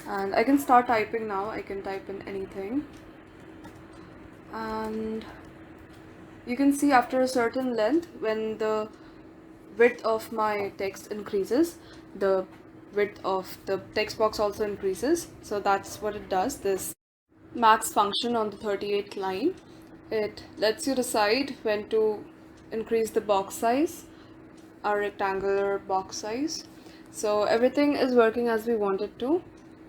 and I can start typing now. I can type in anything, and you can see after a certain length, when the width of my text increases, the width of the text box also increases. So that's what it does, this max function on the 38th line. It lets you decide when to increase the box size, our rectangular box size. So everything is working as we want it to.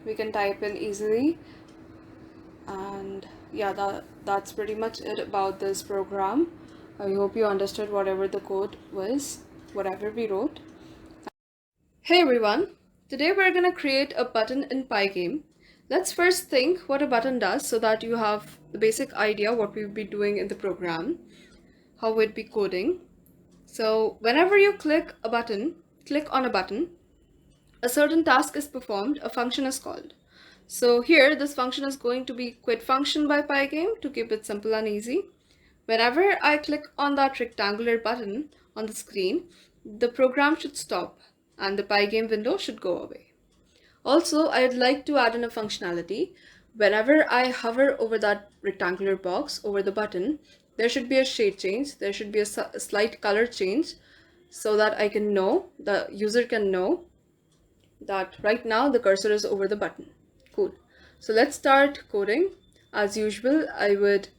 We can type in easily, and yeah, that's pretty much it about this program. I hope you understood whatever the code was, whatever we wrote. Hey everyone, today we're gonna create a button in Pygame. Let's first think what a button does so that you have the basic idea what we'll be doing in the program, how we'd be coding. So whenever you click on a button, a certain task is performed, a function is called. So here, this function is going to be quit function by Pygame to keep it simple and easy. Whenever I click on that rectangular button on the screen, the program should stop and the Pygame window should go away. Also, I'd like to add in a functionality. Whenever I hover over that rectangular box, over the button, there should be a shade change, there should be a slight color change, so that I can know, the user can know that right now the cursor is over the button. Cool. So let's start coding. As usual, I would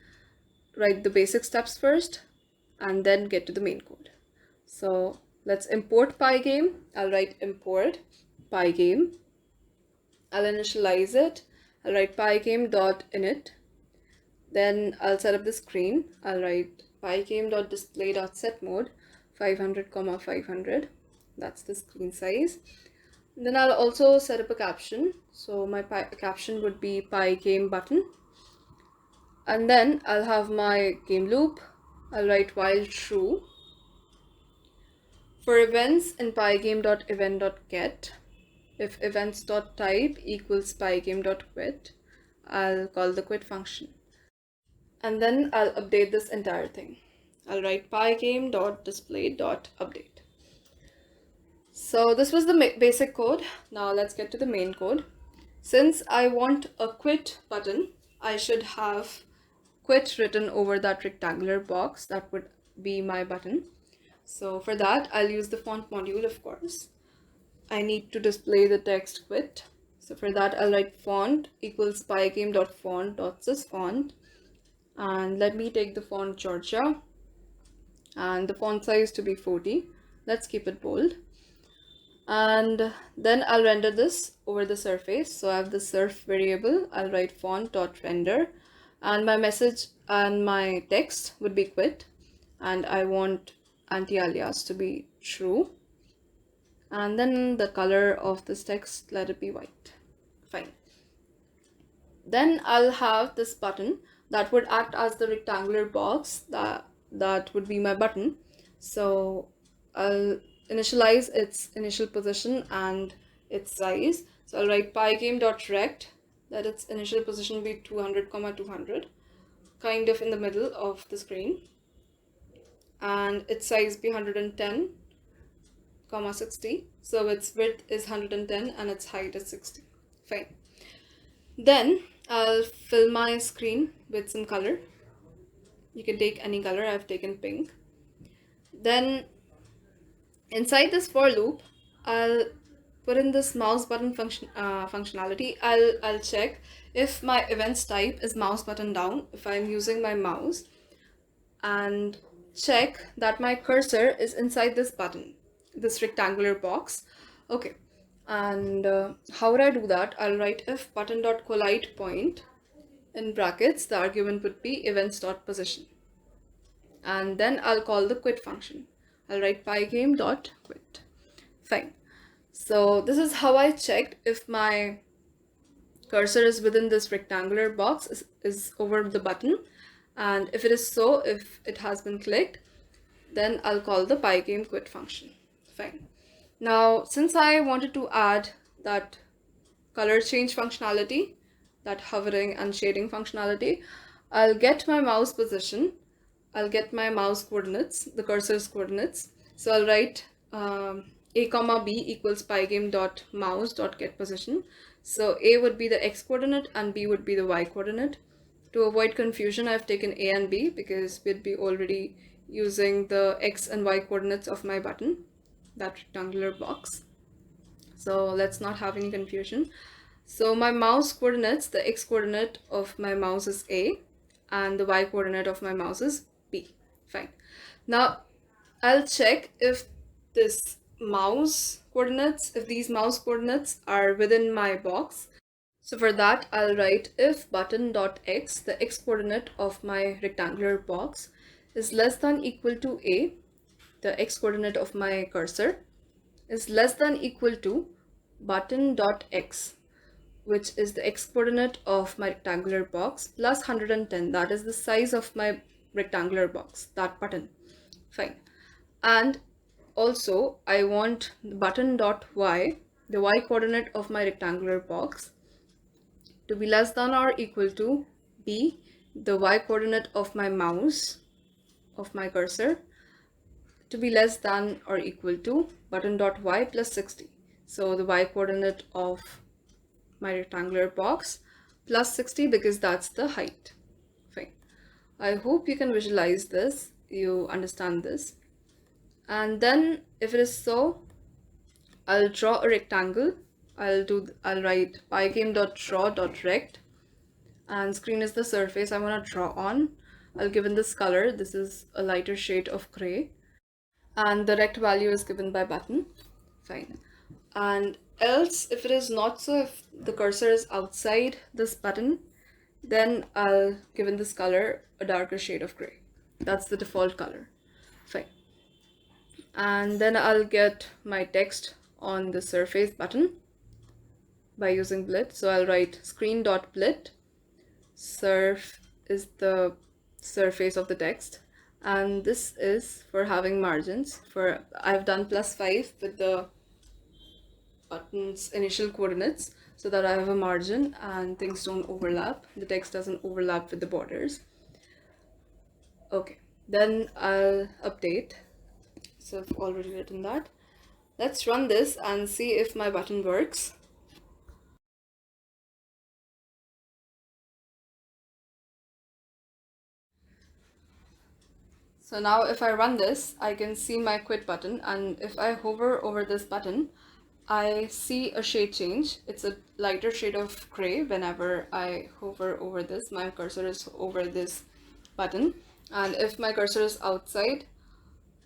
write the basic steps first and then get to the main code. So let's import Pygame. I'll write import Pygame. I'll initialize it. I'll write pygame.init. Then I'll set up the screen. I'll write pygame.display.setMode 500, 500. That's the screen size. Then I'll also set up a caption. So my caption would be Pygame button. And then I'll have my game loop. I'll write while true. For events in pygame.event.get, if events.type equals pygame.quit, I'll call the quit function. And then I'll update this entire thing. I'll write pygame.display.update. So this was the basic code. Now let's get to the main code. Since I want a quit button, I should have quit written over that rectangular box. That would be my button. So for that, I'll use the font module, of course. I need to display the text quit. So for that, I'll write font equals pygame.font.sysfont. And let me take the font Georgia and the font size to be 40. Let's keep it bold. And then I'll render this over the surface. So I have the surf variable. I'll write font.render, and my message and my text would be quit, and I want anti-alias to be true. And then the color of this text, let it be white. Fine. Then I'll have this button that would act as the rectangular box that would be my button. So I'll initialize its initial position and its size. So I'll write pygame.rect, that its initial position be 200, 200, kind of in the middle of the screen, and its size be 110, 60. So its width is 110 and its height is 60. Fine. Then I'll fill my screen with some color. You can take any color. I've taken pink. Then inside this for loop, I'll put in this mouse button functionality. I'll check if my events type is mouse button down, if I'm using my mouse, and check that my cursor is inside this button, this rectangular box. Okay. And how would I do that? I'll write if button.collide point in brackets, the argument would be events.position, and then I'll call the quit function. I'll write pygame.quit. Fine. So this is how I checked if my cursor is within this rectangular box, is over the button, and if it is so, if it has been clicked, then I'll call the pygame quit function. Fine. Now, since I wanted to add that color change functionality, that hovering and shading functionality, I'll get my mouse position, I'll get my mouse coordinates, the cursor's coordinates. So I'll write a comma b equals pygame.mouse.getPosition. So a would be the x coordinate and b would be the y coordinate. To avoid confusion, I've taken a and b because we'd be already using the x and y coordinates of my button, that rectangular box. So let's not have any confusion. So my mouse coordinates, the x coordinate of my mouse is a and the y coordinate of my mouse is b. Fine. Now I'll check if this mouse coordinates, if these mouse coordinates are within my box. So for that, I'll write if button.x, the x coordinate of my rectangular box, is less than equal to a, the x coordinate of my cursor, is less than equal to button.x, which is the x coordinate of my rectangular box, plus 110, that is the size of my rectangular box, that button. Fine. And also I want button.y, the y coordinate of my rectangular box, to be less than or equal to b, the y coordinate of my mouse, of my cursor, to be less than or equal to button.y plus 60. So the y coordinate of my rectangular box plus 60, because that's the height. Fine. I hope you can visualize this, you understand this. And then if it is so, I'll draw a rectangle. I'll write pygame.draw.rect, and screen is the surface I want to draw on. I'll give in this color. This is a lighter shade of gray, and the rect value is given by button. Fine. And else, if it is not so, if the cursor is outside this button, then I'll give in this color a darker shade of gray. That's the default color. Fine. And then I'll get my text on the surface button by using blit. So I'll write screen.blit. Surf is the surface of the text, and this is for having margins. For I've done +5 with the button's initial coordinates so that I have a margin and things don't overlap. The text doesn't overlap with the borders. Okay, then I'll update. So I've already written that. Let's run this and see if my button works. So now if I run this, I can see my quit button, and if I hover over this button, I see a shade change. It's a lighter shade of gray whenever I hover over this. My cursor is over this button, and if my cursor is outside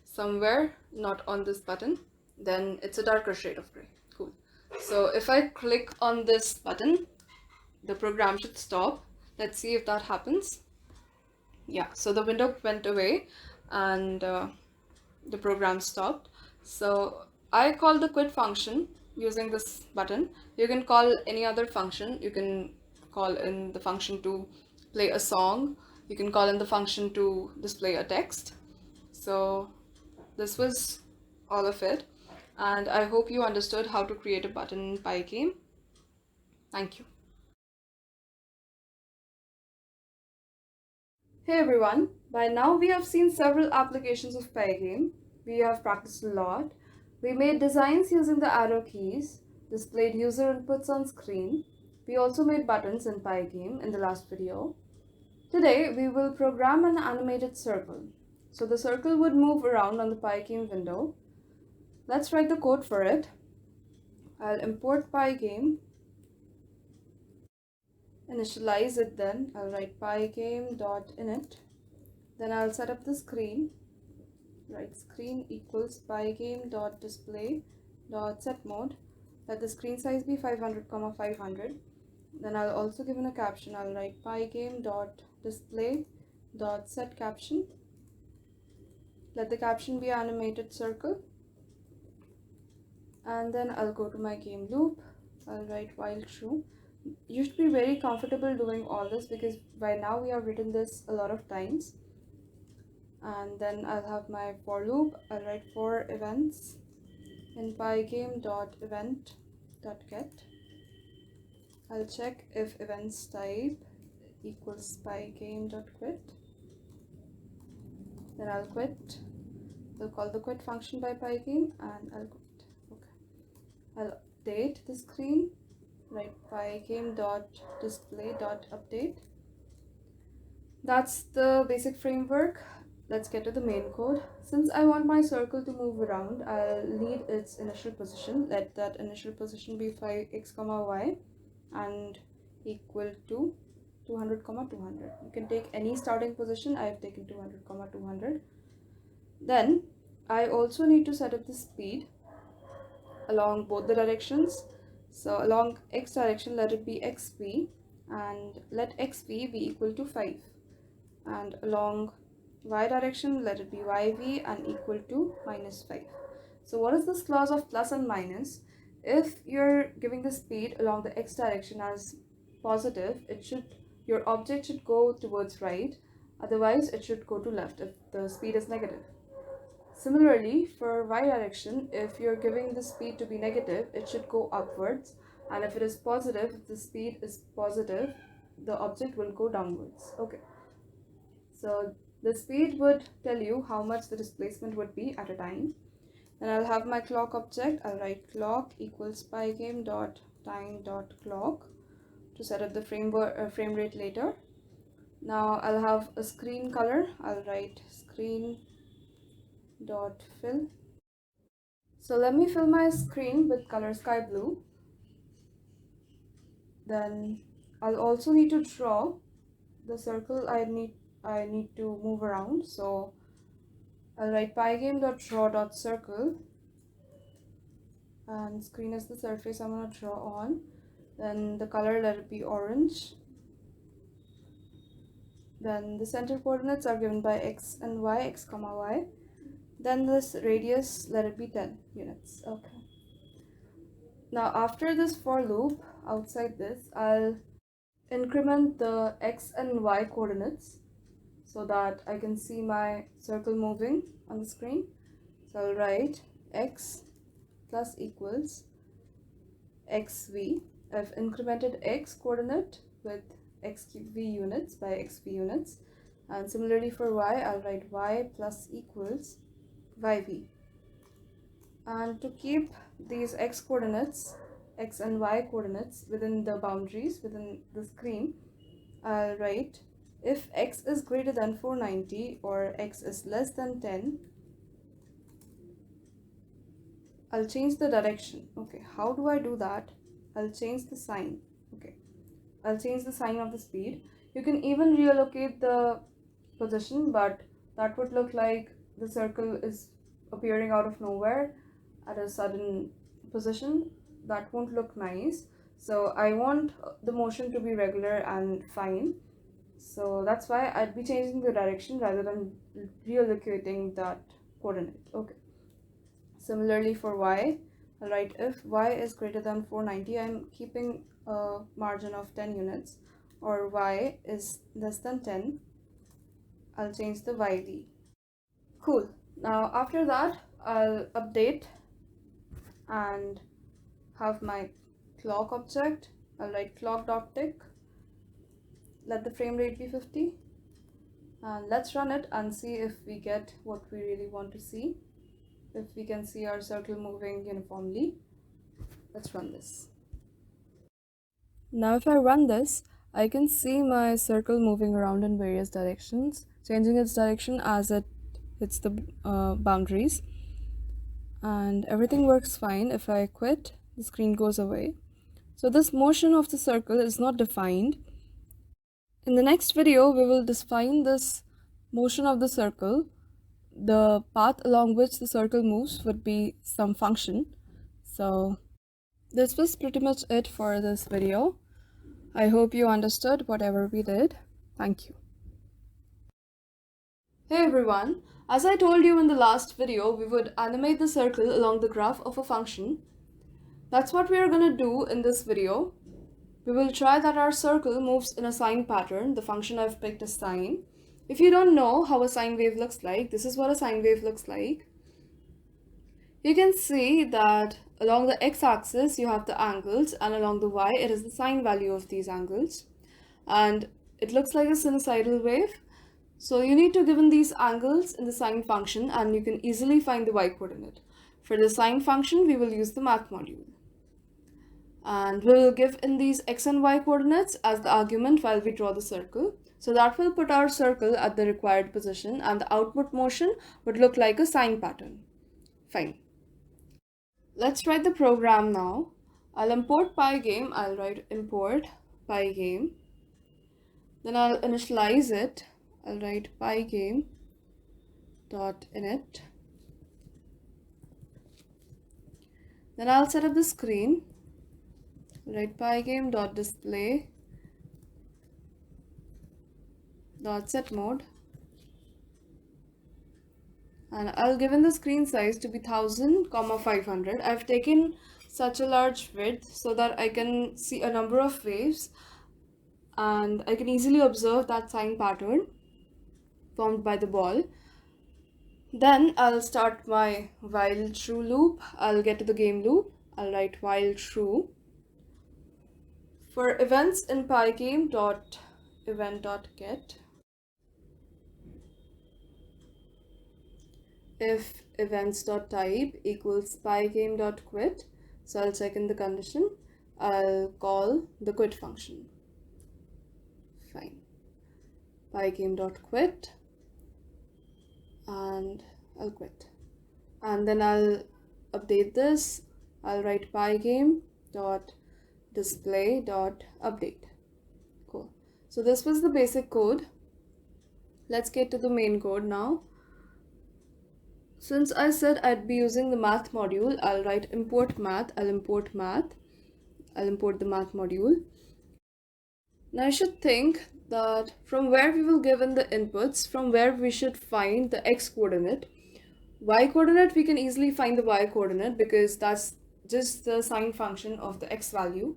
somewhere, not on this button, then it's a darker shade of gray. Cool. So if I click on this button, the program should stop. Let's see if that happens. Yeah, so the window went away and the program stopped. So I call the quit function using this button. You can call any other function. You can call in the function to play a song. You can call in the function to display a text. So this was all of it, and I hope you understood how to create a button in Pygame. Thank you. Hey everyone, by now we have seen several applications of Pygame. We have practiced a lot. We made designs using the arrow keys, displayed user inputs on screen. We also made buttons in Pygame in the last video. Today we will program an animated circle. So the circle would move around on the Pygame window. Let's write the code for it. I'll import Pygame, initialize it, then I'll write pygame.init. Then I'll set up the screen. Write screen equals pygame.display.setMode. Let the screen size be 500, 500. Then I'll also give in a caption. I'll write pygame.display.setCaption. Let the caption be animated circle. And then I'll go to my game loop. I'll write while true. You should be very comfortable doing all this because by now we have written this a lot of times. And then I'll have my for loop. I'll write for events in pygame.event.get. I'll check if events type equals pygame.quit. Then I'll quit. We'll call the quit function by Pygame and I'll quit. Okay. I'll update the screen. Write pygame.display.update. That's the basic framework. Let's get to the main code. Since I want my circle to move around, I'll need its initial position. Let that initial position be 5x, y and equal to 200, 200. You can take any starting position. I've taken 200, 200. Then I also need to set up the speed along both the directions. So along x direction, let it be xp, and let xp be equal to 5. And along y direction, let it be yv and equal to -5. So what is this clause of plus and minus? If you're giving the speed along the x direction as positive, your object should go towards right, otherwise it should go to left if the speed is negative. Similarly, for y direction, if you're giving the speed to be negative, it should go upwards, and if it is positive, if the speed is positive, the object will go downwards. Okay. So the speed would tell you how much the displacement would be at a time. Then I'll have my clock object. I'll write clock equals pygame.time.clock to set up the frame rate later. Now I'll have a screen color. I'll write screen.fill. So let me fill my screen with color sky blue. Then I'll also need to draw the circle I need to move around. So I'll write pygame.draw.circle, and screen is the surface I'm going to draw on. Then the color, let it be orange. Then the center coordinates are given by x and y, x, y. Then this radius, let it be 10 units. Okay. Now after this for loop, outside this, I'll increment the x and y coordinates so that I can see my circle moving on the screen. So I'll write x plus equals xv. I've incremented x coordinate with xv units by xv units. And similarly for y, I'll write y plus equals yv. And to keep these x coordinates, x and y coordinates within the boundaries within the screen, I'll write if x is greater than 490 or x is less than 10, I'll change the direction. Okay, how do I do that? I'll change the sign. Okay, I'll change the sign of the speed. You can even reallocate the position, but that would look like the circle is appearing out of nowhere at a sudden position. That won't look nice. So I want the motion to be regular and fine. So that's why I'd be changing the direction rather than reallocating that coordinate. Okay. Similarly for y, I'll write if y is greater than 490, I'm keeping a margin of 10 units, or y is less than 10, I'll change the yd. Cool. Now after that, I'll update and have my clock object. I'll write clock.tick, let the frame rate be 50, and let's run it and see if we get what we really want to see. If we can see our circle moving uniformly. Let's run this. Now if I run this, I can see my circle moving around in various directions, changing its direction as it hits the boundaries. And everything works fine. If I quit, the screen goes away. So this motion of the circle is not defined. In the next video, we will define this motion of the circle. The path along which the circle moves would be some function. So this was pretty much it for this video. I hope you understood whatever we did. Thank you. Hey everyone, as I told you in the last video, we would animate the circle along the graph of a function. That's what we are going to do in this video. We will try that our circle moves in a sine pattern. The function I've picked is sine. If you don't know how a sine wave looks like, this is what a sine wave looks like. You can see that along the x-axis you have the angles, and along the y it is the sine value of these angles, and it looks like a sinusoidal wave. So you need to given these angles in the sine function, and you can easily find the y coordinate. For the sine function we will use the math module, and we will give in these x and y coordinates as the argument while we draw the circle. So that will put our circle at the required position, and the output motion would look like a sine pattern. Fine. Let's write the program now. I'll import Pygame. I'll write import Pygame. Then I'll initialize it. I'll write Pygame.init. Then I'll set up the screen. I'll write Pygame.display.setMode. And I'll given the screen size to be 1000,500. I've taken such a large width so that I can see a number of waves, and I can easily observe that sine pattern formed by the ball. Then I'll start my while true loop. I'll get to the game loop. I'll write while true. For events in pygame.event.get, if events.type equals pygame.quit, so I'll check in the condition, I'll call the quit function. Fine. Pygame.quit, and I'll quit. And then I'll update this. I'll write pygame.display.update. Cool. So this was the basic code. Let's get to the main code now. Since I said I'd be using the math module, I'll write import math. I'll import the math module. Now I should think that from where we will give in the inputs, from where we should find the x coordinate. Y coordinate, we can easily find the y coordinate because that's just the sine function of the x value.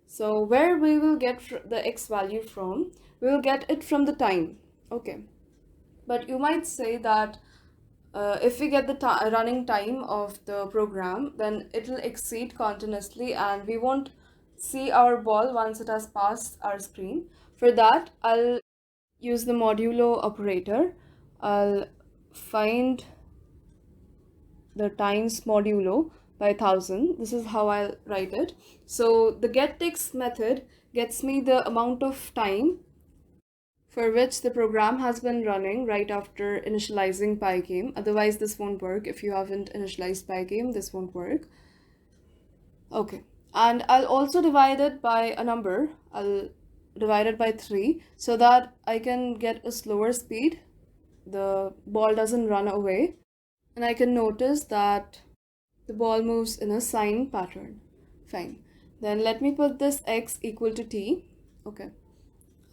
So where we will get the x value from, we will get it from the time. Okay, but you might say that if we get the running time of the program, then it will exceed continuously and we won't see our ball once it has passed our screen. For that, I'll use the modulo operator. I'll find the times modulo by 1000. This is how I'll write it. So the getTicks method gets me the amount of time for which the program has been running right after initializing Pygame. Otherwise, this won't work. If you haven't initialized Pygame, this won't work. Okay, and I'll also divide it by a number. I'll divide it by 3 so that I can get a slower speed. The ball doesn't run away. And I can notice that the ball moves in a sine pattern. Fine. Then let me put this x equal to t. Okay.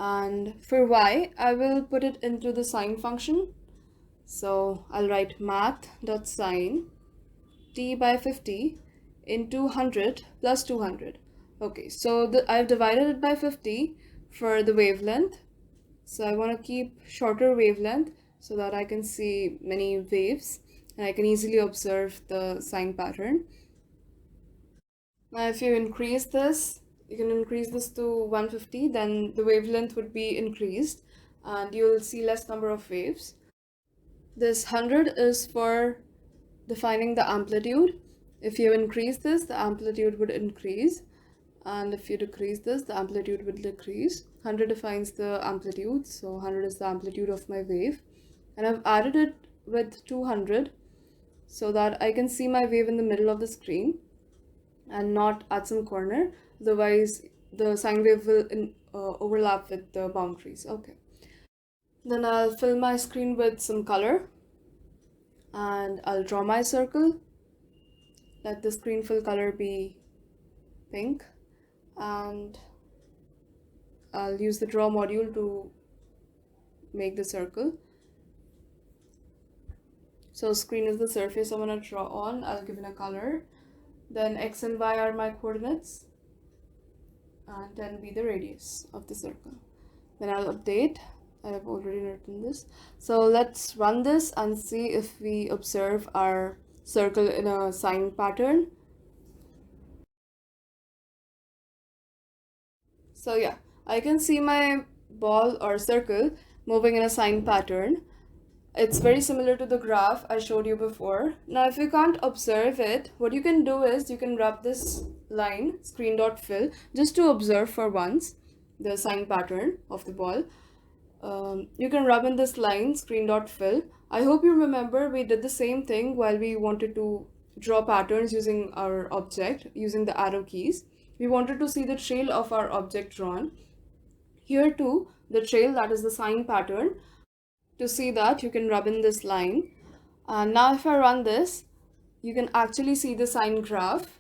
And for y, I will put it into the sine function. So I'll write math.sine t by 50 into 100 plus 200. Okay, so I've divided it by 50 for the wavelength. So I want to keep shorter wavelength so that I can see many waves and I can easily observe the sine pattern. Now if you increase this, you can increase this to 150, then the wavelength would be increased and you'll see less number of waves. This 100 is for defining the amplitude. If you increase this, the amplitude would increase, and if you decrease this, the amplitude would decrease. 100 defines the amplitude, so 100 is the amplitude of my wave, and I've added it with 200 so that I can see my wave in the middle of the screen and not at some corner, otherwise the sine wave will overlap with the boundaries. Okay, then I'll fill my screen with some color and I'll draw my circle. Let the screen fill color be pink, and I'll use the draw module to make the circle. So screen is the surface I want to draw on. I'll give it a color. Then x and y are my coordinates, and 10 be the radius of the circle. Then I'll update. I have already written this. So let's run this and see if we observe our circle in a sine pattern. So yeah, I can see my ball or circle moving in a sine pattern. It's very similar to the graph I showed you before. Now if you can't observe it, what you can do is you can rub this line screen.fill just to observe for once the sine pattern of the ball. You can rub in this line screen.fill. I hope you remember we did the same thing while we wanted to draw patterns using our object, using the arrow keys. We wanted to see the trail of our object drawn. Here too, the trail, that is the sine pattern. To see that, you can rub in this line. And now if I run this, you can actually see the sine graph.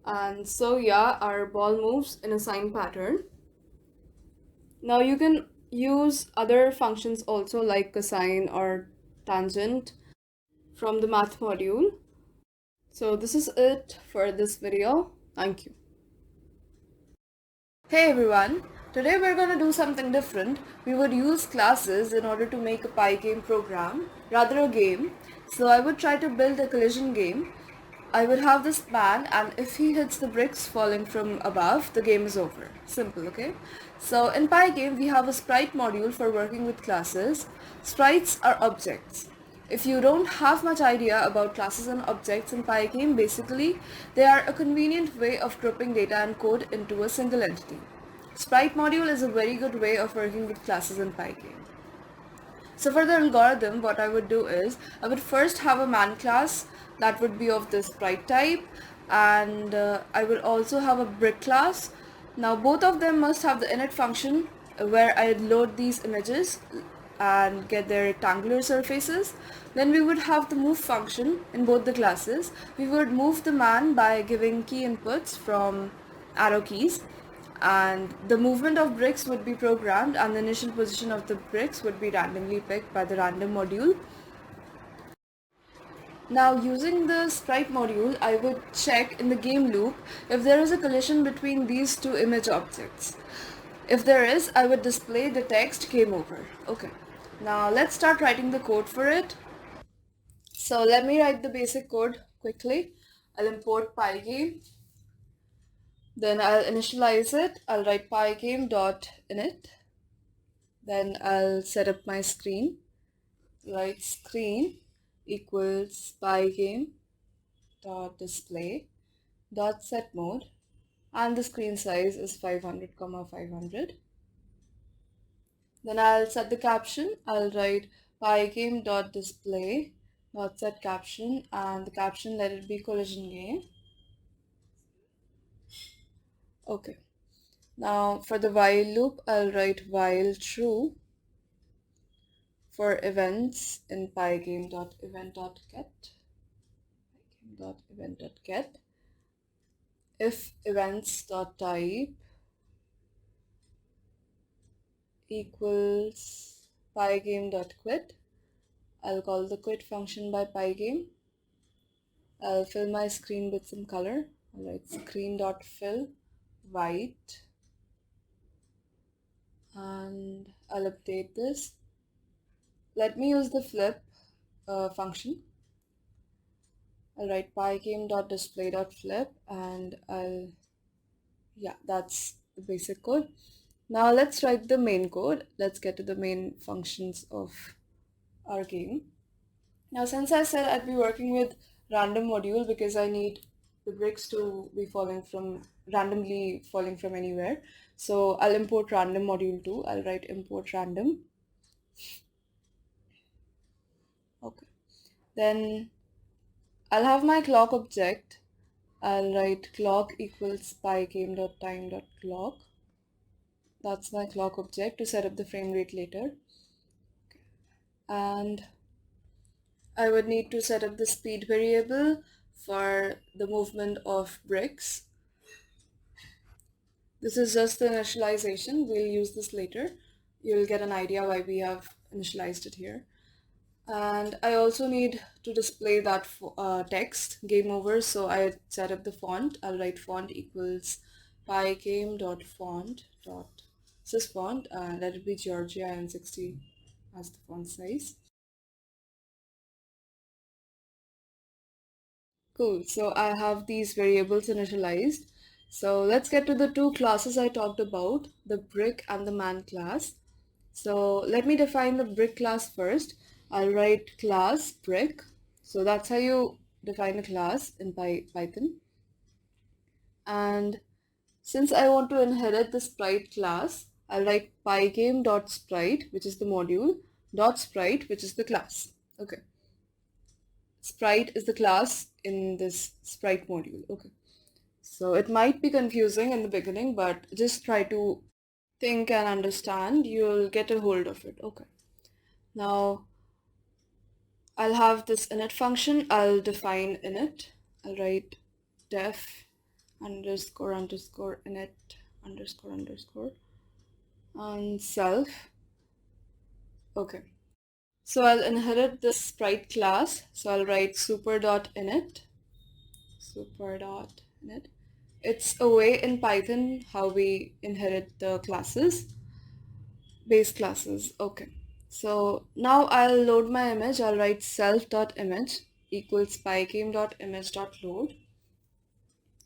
And so yeah, our ball moves in a sine pattern. Now you can use other functions also like cosine or tangent from the math module. So this is it for this video. Thank you. Hey everyone, today we're going to do something different. We would use classes in order to make a Pygame program, rather a game. So I would try to build a collision game. I would have this man, and if he hits the bricks falling from above, the game is over. Simple, okay? So in Pygame we have a sprite module for working with classes. Sprites are objects. If you don't have much idea about classes and objects in Pygame, basically, they are a convenient way of grouping data and code into a single entity. Sprite module is a very good way of working with classes in Pygame. So for the algorithm, what I would do is, I would first have a man class that would be of the sprite type, and I will also have a brick class. Now both of them must have the init function where I load these images and get their rectangular surfaces. Then we would have the move function in both the classes. We would move the man by giving key inputs from arrow keys, and the movement of bricks would be programmed and the initial position of the bricks would be randomly picked by the random module. Now using the sprite module, I would check in the game loop if there is a collision between these two image objects. If there is, I would display the text game over. Okay, now let's start writing the code for it. So let me write the basic code quickly. I'll import pygame. Then I'll initialize it. I'll write pygame.init. Then I'll set up my screen. Write screen equals pygame.display.setMode, and the screen size is 500, 500. Then I'll set the caption. I'll write pygame.display.set caption, and the caption, let it be collision game. Okay. Now for the while loop, I'll write while true for events in pygame.event.get if events.type equals pygame.quit. I'll call the quit function by pygame. I'll fill my screen with some color. I'll write screen.fill white, and I'll update this. Let me use the flip function. I'll write pygame.display.flip, and that's the basic code. Now let's write the main code. Let's get to the main functions of our game. Now since I said I'd be working with random module because I need the bricks to be randomly falling from anywhere. So I'll import random module too. I'll write import random. Okay. Then I'll have my clock object. I'll write clock equals pygame.time.clock. That's my clock object to set up the frame rate later. And I would need to set up the speed variable for the movement of bricks. This is just the initialization. We'll use this later. You'll get an idea why we have initialized it here. And I also need to display that text, game over, so I set up the font. I'll write font equals pygame.font.sysfont, and let it be Georgia and 60 as the font size. Cool, so I have these variables initialized. So let's get to the two classes I talked about, the brick and the man class. So let me define the brick class first. I'll write class brick. So that's how you define a class in Python. And since I want to inherit the sprite class, I'll write pygame.sprite, which is the module, dot sprite, which is the class. Okay. Sprite is the class in this sprite module. Okay. So it might be confusing in the beginning, but just try to think and understand. You'll get a hold of it. Okay. Now I'll have this init function. I'll define init. I'll write def underscore underscore init underscore underscore and self. Okay. So I'll inherit this sprite class. So I'll write super.init. Super.init. It's a way in Python how we inherit the classes, base classes. Okay. So now I'll load my image. I'll write self.image equals pygame.image.load.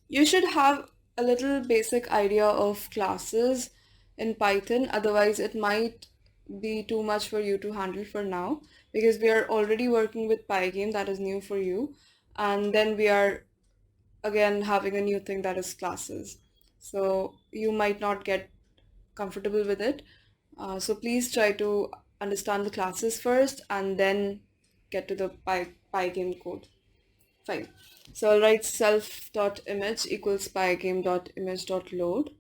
You should have a little basic idea of classes in Python, otherwise it might be too much for you to handle for now, because we are already working with Pygame, that is new for you, and then we are again having a new thing that is classes. So you might not get comfortable with it. So please try to understand the classes first and then get to the Pygame code. Fine. So I'll write self.image equals pygame.image.load.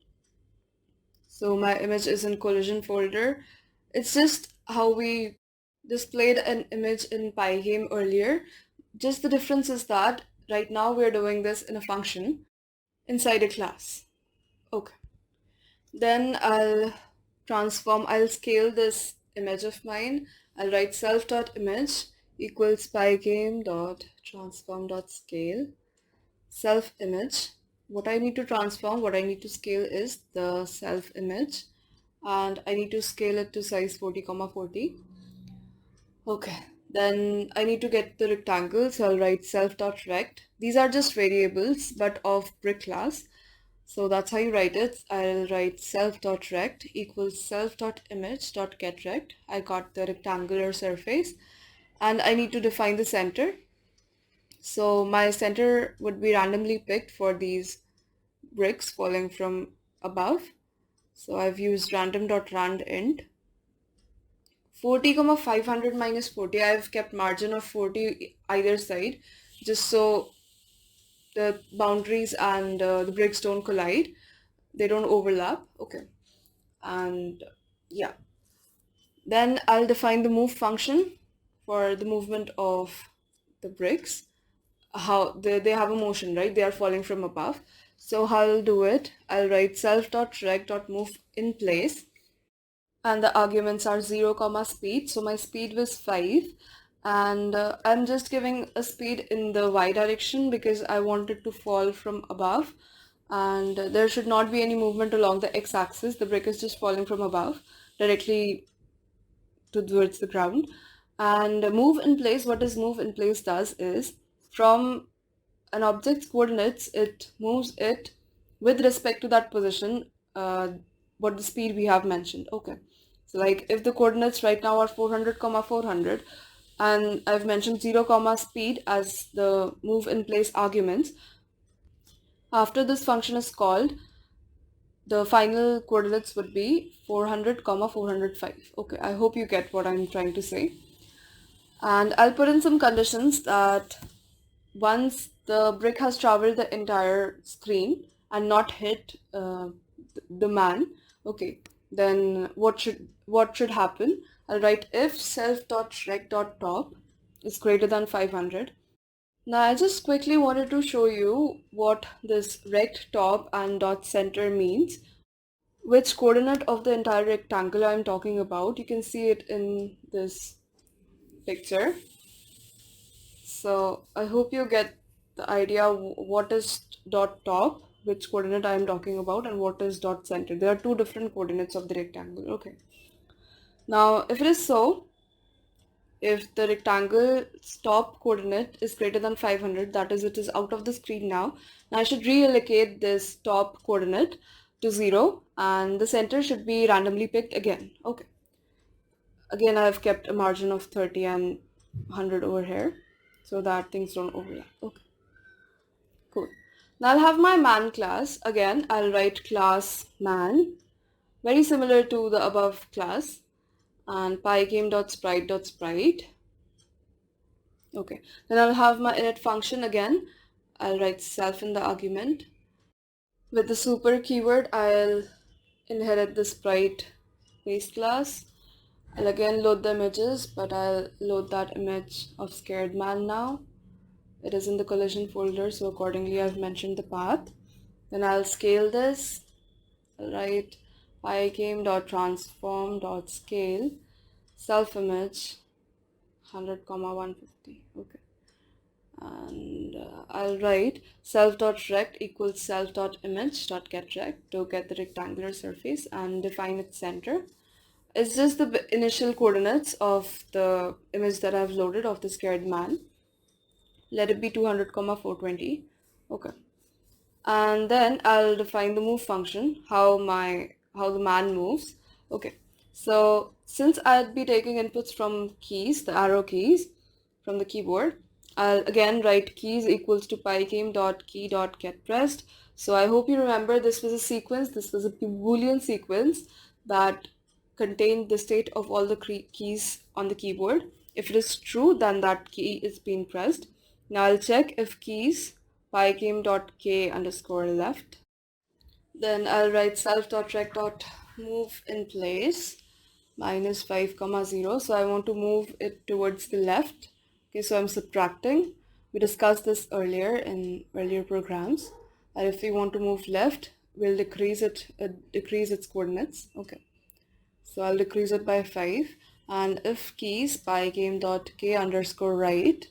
So my image is in collision folder. It's just how we displayed an image in Pygame earlier. Just the difference is that right now we're doing this in a function inside a class. Okay. Then I'll scale this image of mine. I'll write self.image equals pygame.transform.scale self image. What I need to transform, what I need to scale is the self image, and I need to scale it to size 40,40. Okay, then I need to get the rectangle, so I'll write self.rect. These are just variables but of brick class. So that's how you write it. I'll write self.rect equals self.image.getRect. I got the rectangular surface and I need to define the center. So my center would be randomly picked for these bricks falling from above. So I've used random.randint. 40 comma 500 minus 40, I've kept margin of 40 either side just so the boundaries and the bricks don't collide, they don't overlap. Okay, and yeah, then I'll define the move function for the movement of the bricks. How they have a motion, right? They are falling from above. So how I'll do it, I'll write self.rect.move in place, and the arguments are 0 comma speed. So my speed was 5, and I'm just giving a speed in the y direction because I want it to fall from above, and there should not be any movement along the x-axis. The brick is just falling from above directly towards the ground. And move in place, what does move in place does is, from an object's coordinates, it moves it with respect to that position, what the speed we have mentioned. Okay, so like if the coordinates right now are 400 comma 400, and I've mentioned 0 comma speed as the move in place arguments, after this function is called, the final coordinates would be 400 comma 405. Okay, I hope you get what I'm trying to say. And I'll put in some conditions that once the brick has traveled the entire screen and not hit the man, okay, then what should happen? I'll write if self.rect.top is greater than 500. Now I just quickly wanted to show you what this rect top and dot center means, which coordinate of the entire rectangle I'm talking about. You can see it in this picture. So I hope you get the idea what is dot top, which coordinate I am talking about, and what is dot center. There are two different coordinates of the rectangle. Okay. Now, if it is so, if the rectangle's top coordinate is greater than 500, that is, it is out of the screen now. Now I should reallocate this top coordinate to 0, and the center should be randomly picked again. Okay. Again, I have kept a margin of 30 and 100 over here so that things don't overlap. Okay. Cool. Now I'll have my man class. Again, I'll write class man, very similar to the above class, and pygame.sprite.sprite. Okay. Then I'll have my init function again. I'll write self in the argument. With the super keyword, I'll inherit the sprite base class. I'll again load the images, but I'll load that image of scared man now. It is in the collision folder, so accordingly I've mentioned the path. Then I'll scale this. I'll write pygame.transform.scale self image 100 comma 150. Okay, and I'll write self.rect equals self.image.getRect to get the rectangular surface and define its center. It's just the initial coordinates of the image that I've loaded of the scared man. Let it be 200 comma 420. Okay, and then I'll define the move function, how the man moves. Okay, so since I'd be taking inputs from keys, the arrow keys from the keyboard, I'll again write keys equals to pygame.key.getPressed. So I hope you remember this was a sequence, this was a Boolean sequence that contained the state of all the keys on the keyboard. If it is true, then that key is being pressed. Now I'll check if keys pygame.k underscore left. Then I'll write self.rect.move in place minus 5 comma 0. So I want to move it towards the left. Okay, so I'm subtracting. We discussed this earlier in earlier programs. And if we want to move left, we'll decrease its coordinates. Okay, so I'll decrease it by 5. And if keys pygame.k underscore right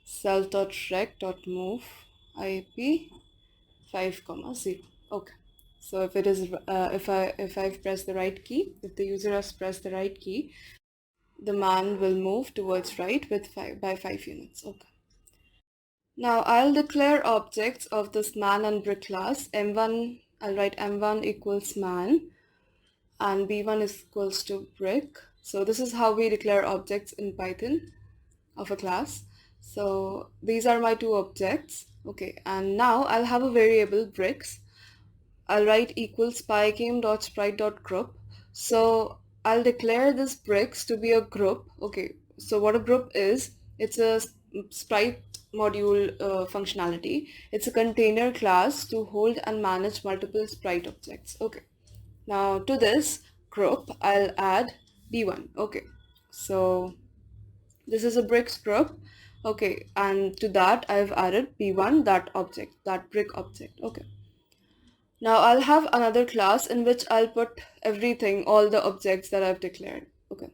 self.rect.move ip 5 comma 0. Okay, so if it is if I've pressed the right key, if the user has pressed the right key, the man will move towards right with 5 units. Okay, now I'll declare objects of this man and brick class. M1, I'll write M1 equals man and B1 is equals to brick. So this is how we declare objects in Python of a class. So these are my two objects. Okay, and now I'll have a variable bricks. I'll write equals pygame.sprite.group. So I'll declare this bricks to be a group. Okay, so what a group is, it's a sprite module functionality. It's a container class to hold and manage multiple sprite objects. Okay, now to this group, I'll add b1. Okay, so this is a bricks group. Okay, and to that I've added b1, that object, that brick object. Okay, now I'll have another class in which I'll put everything, all the objects that I've declared. Okay,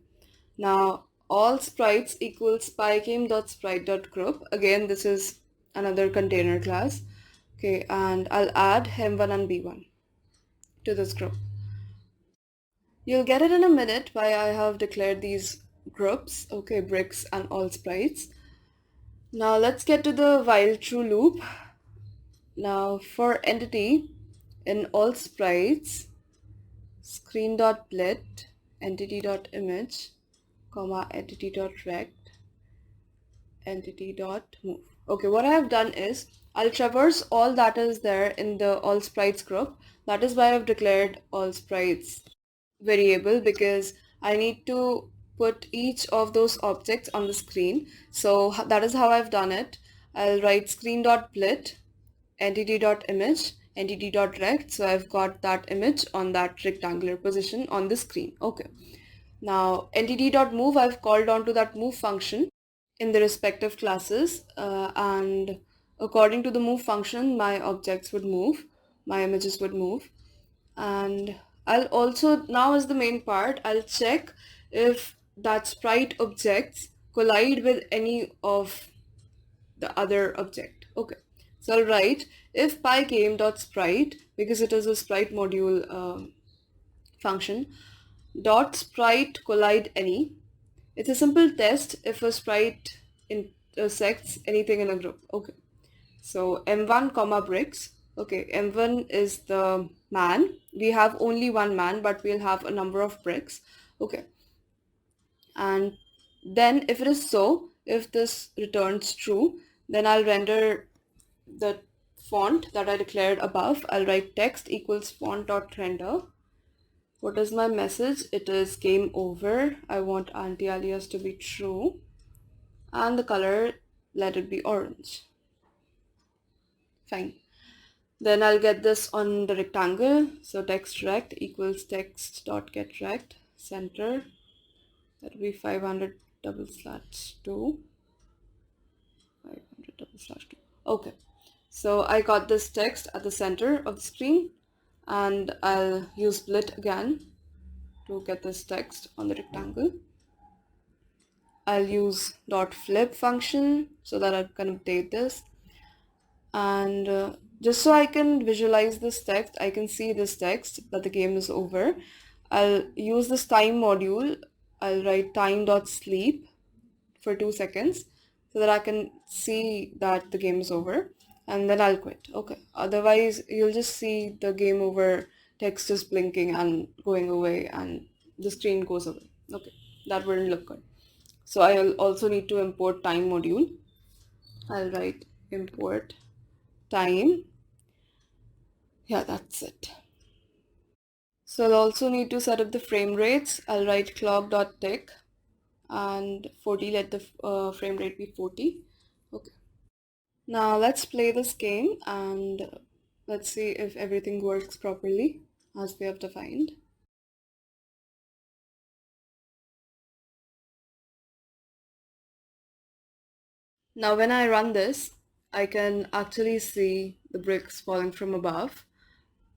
now all sprites equals pygame.sprite.group. Again, this is another container class. Okay, and I'll add hem1 and b1 to this group. You'll get it in a minute why I have declared these groups. Okay, bricks and all sprites. Now let's get to the while true loop. Now for entity, in all sprites, screen.split, entity.image, comma, entity.rect, entity.move. Okay, what I have done is I'll traverse all that is there in the all sprites group. That is why I've declared all sprites variable, because I need to put each of those objects on the screen. So that is how I've done it. I'll write screen.split, entity.image, entity.rect. So I've got that image on that rectangular position on the screen. Okay. Now entity.move, I've called onto that move function in the respective classes, and according to the move function, my objects would move, my images would move. And I'll also, now is the main part, I'll check if that sprite objects collide with any of the other object. Okay, so I'll write if pygame.sprite, because it is a sprite module function, dot sprite collide any. It's a simple test if a sprite intersects anything in a group. Okay, so m1 comma bricks. Okay, m1 is the man. We have only one man, but we'll have a number of bricks. Okay, and then if it is so, if this returns true, then I'll render the font that I declared above. I'll write text equals font.render. What is my message? It is game over. I want anti-alias to be true, and the color, let it be orange. Fine. Then I'll get this on the rectangle. So text rect equals text dot get rect center. That will be 500 double slash 2. 500 double slash 2. Okay. So I got this text at the center of the screen, and I'll use split again to get this text on the rectangle. I'll use dot flip function so that I can update this. And just so I can visualize this text, I can see this text that the game is over. I'll use this time module. I'll write time.sleep for 2 seconds so that I can see that the game is over, and then I'll quit. Okay, otherwise you'll just see the game over text is blinking and going away and the screen goes away. Okay, that wouldn't look good. So I'll also need to import time module. I'll write import time. Yeah, that's it. So I'll also need to set up the frame rates. I'll write clock.tick and 40, let the frame rate be 40. Okay. Now let's play this game and let's see if everything works properly as we have defined. Now when I run this, I can actually see the bricks falling from above.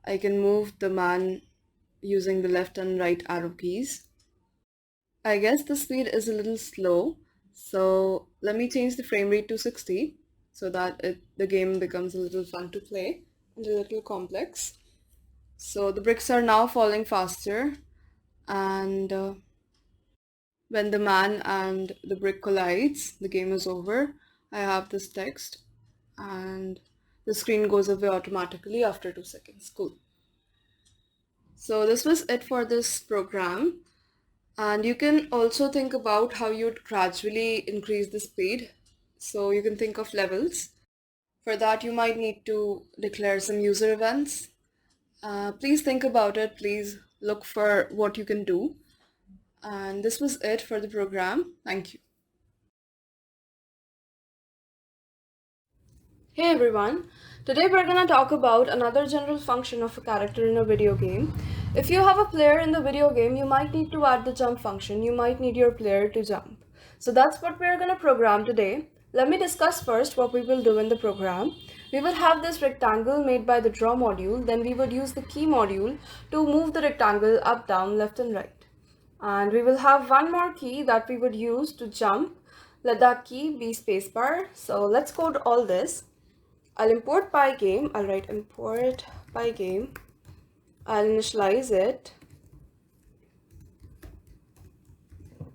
I can move the man using the left and right arrow keys. I guess the speed is a little slow, so let me change the frame rate to 60 so that the game becomes a little fun to play and a little complex. So the bricks are now falling faster, and when the man and the brick collides, the game is over. I have this text and the screen goes away automatically after 2 seconds. Cool. So this was it for this program. And you can also think about how you'd gradually increase the speed. So you can think of levels. For that, you might need to declare some user events. Please think about it. Please look for what you can do. And this was it for the program. Thank you. Hey everyone, today we're gonna talk about another general function of a character in a video game. If you have a player in the video game, you might need to add the jump function. You might need your player to jump. So that's what we're gonna program today. Let me discuss first what we will do in the program. We will have this rectangle made by the draw module, then we would use the key module to move the rectangle up, down, left and right. And we will have one more key that we would use to jump. Let that key be spacebar. So let's code all this. I'll import Pygame. I'll write import Pygame. I'll initialize it.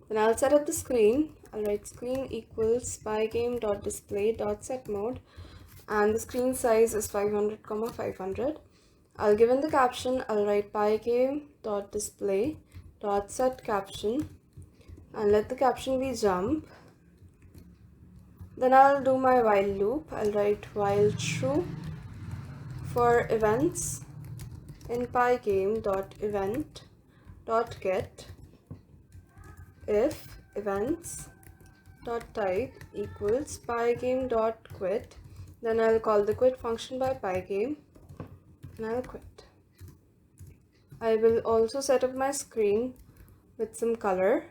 Then I'll set up the screen. I'll write screen equals pygame.display.setMode, and the screen size is 500, 500. I'll give in the caption. I'll write pygame.display.setCaption and let the caption be jump. Then I'll do my while loop. I'll write while true for events in pygame.event.get if events.type equals pygame.quit. Then I'll call the quit function by pygame and I'll quit. I will also set up my screen with some color.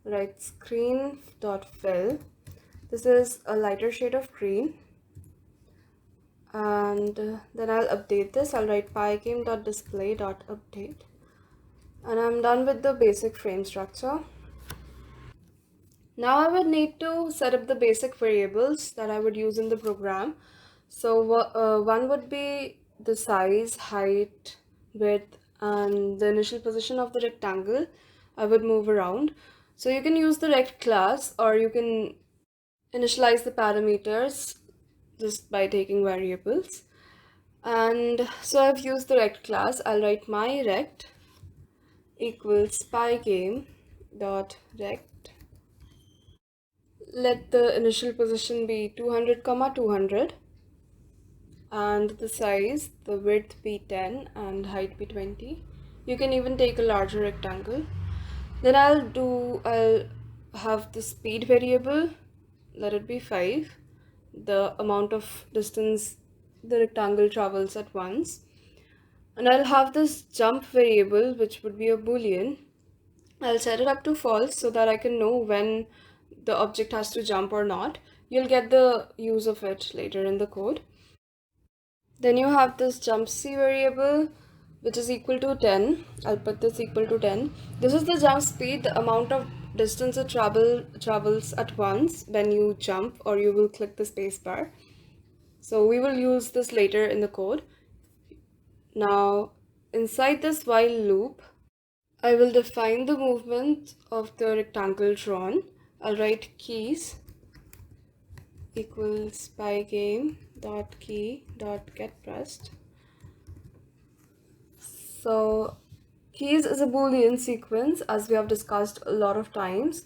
Write screen.fill. This is a lighter shade of green. And then I'll update this. I'll write pygame.display.update. And I'm done with the basic frame structure. Now I would need to set up the basic variables that I would use in the program. So one would be the size, height, width, and the initial position of the rectangle. I would move around. So you can use the rect class, or you can initialize the parameters just by taking variables. And so I've used the rect class. I'll write my rect equals pygame.rect. Let the initial position be 200, 200, and the size, the width be 10 and height be 20. You can even take a larger rectangle. Then I'll have the speed variable, let it be 5, the amount of distance the rectangle travels at once. And I'll have this jump variable, which would be a boolean. I'll set it up to false so that I can know when the object has to jump or not. You'll get the use of it later in the code. Then you have this jump c variable, which is equal to 10. I'll put this equal to 10. This is the jump speed, the amount of distance it travels at once when you jump, or you will click the space bar. So we will use this later in the code. Now inside this while loop, I will define the movement of the rectangle drawn. I'll write keys equals pygame.key.getPressed. So keys is a boolean sequence, as we have discussed a lot of times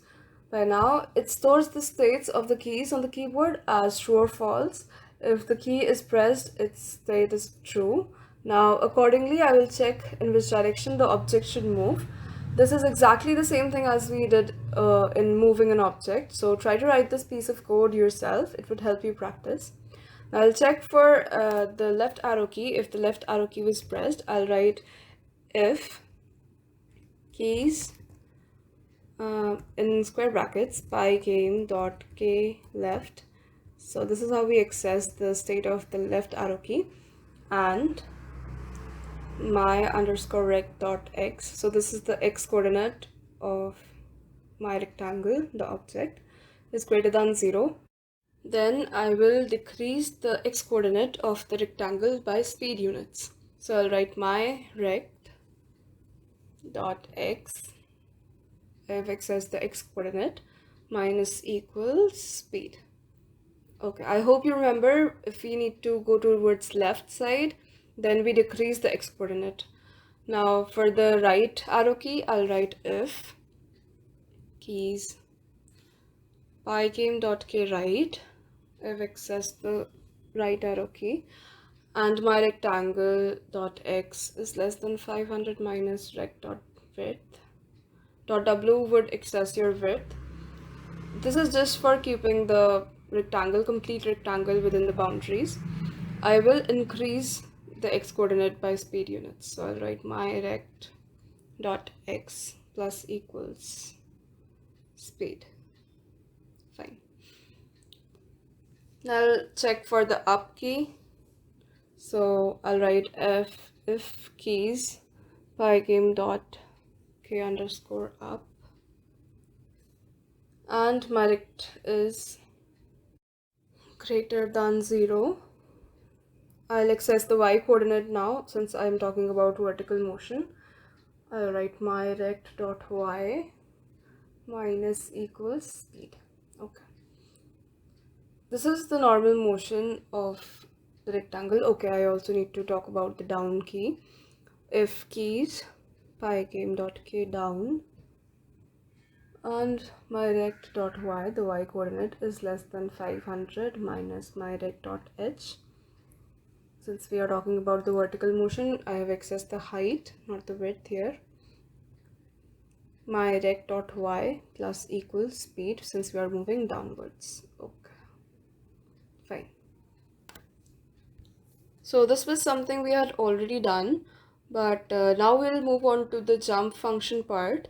by now. It stores the states of the keys on the keyboard as true or false. If the key is pressed, its state is true. Now accordingly, I will check in which direction the object should move. This is exactly the same thing as we did in moving an object. So try to write this piece of code yourself. It would help you practice. Now I'll check for the left arrow key. If the left arrow key was pressed, I'll write if keys in square brackets pygame.kleft. So this is how we access the state of the left arrow key, and my_rect.x. So this is the x coordinate of my rectangle, the object, is greater than 0. Then I will decrease the x coordinate of the rectangle by speed units. So I'll write my rect.x. If x as the x coordinate, minus equals speed. Okay, I hope you remember, if we need to go towards left side, then we decrease the x coordinate. Now for the right arrow key, I'll write if keys pygame.kRight, if x as the right arrow key, and my rectangle.x is less than 500 minus rect.width. dot w would access your width. This is just for keeping the complete rectangle within the boundaries. I will increase the x coordinate by speed units. So I'll write my rect dot x plus equals speed. Fine. Now I'll check for the up key. So I'll write if keys pygame dot k underscore up, and my rect is greater than 0. I'll access the y coordinate now since I'm talking about vertical motion. I'll write my rect dot y minus equals speed. Okay. This is the normal motion of the rectangle. Okay, I also need to talk about the down key. If keys pygame dot k down, and my rect dot y, the y coordinate, is less than 500 minus my rect dot h. Since we are talking about the vertical motion, I have accessed the height, not the width here. My rect dot y plus equals speed, since we are moving downwards. Okay, fine. So this was something we had already done, but now we'll move on to the jump function part.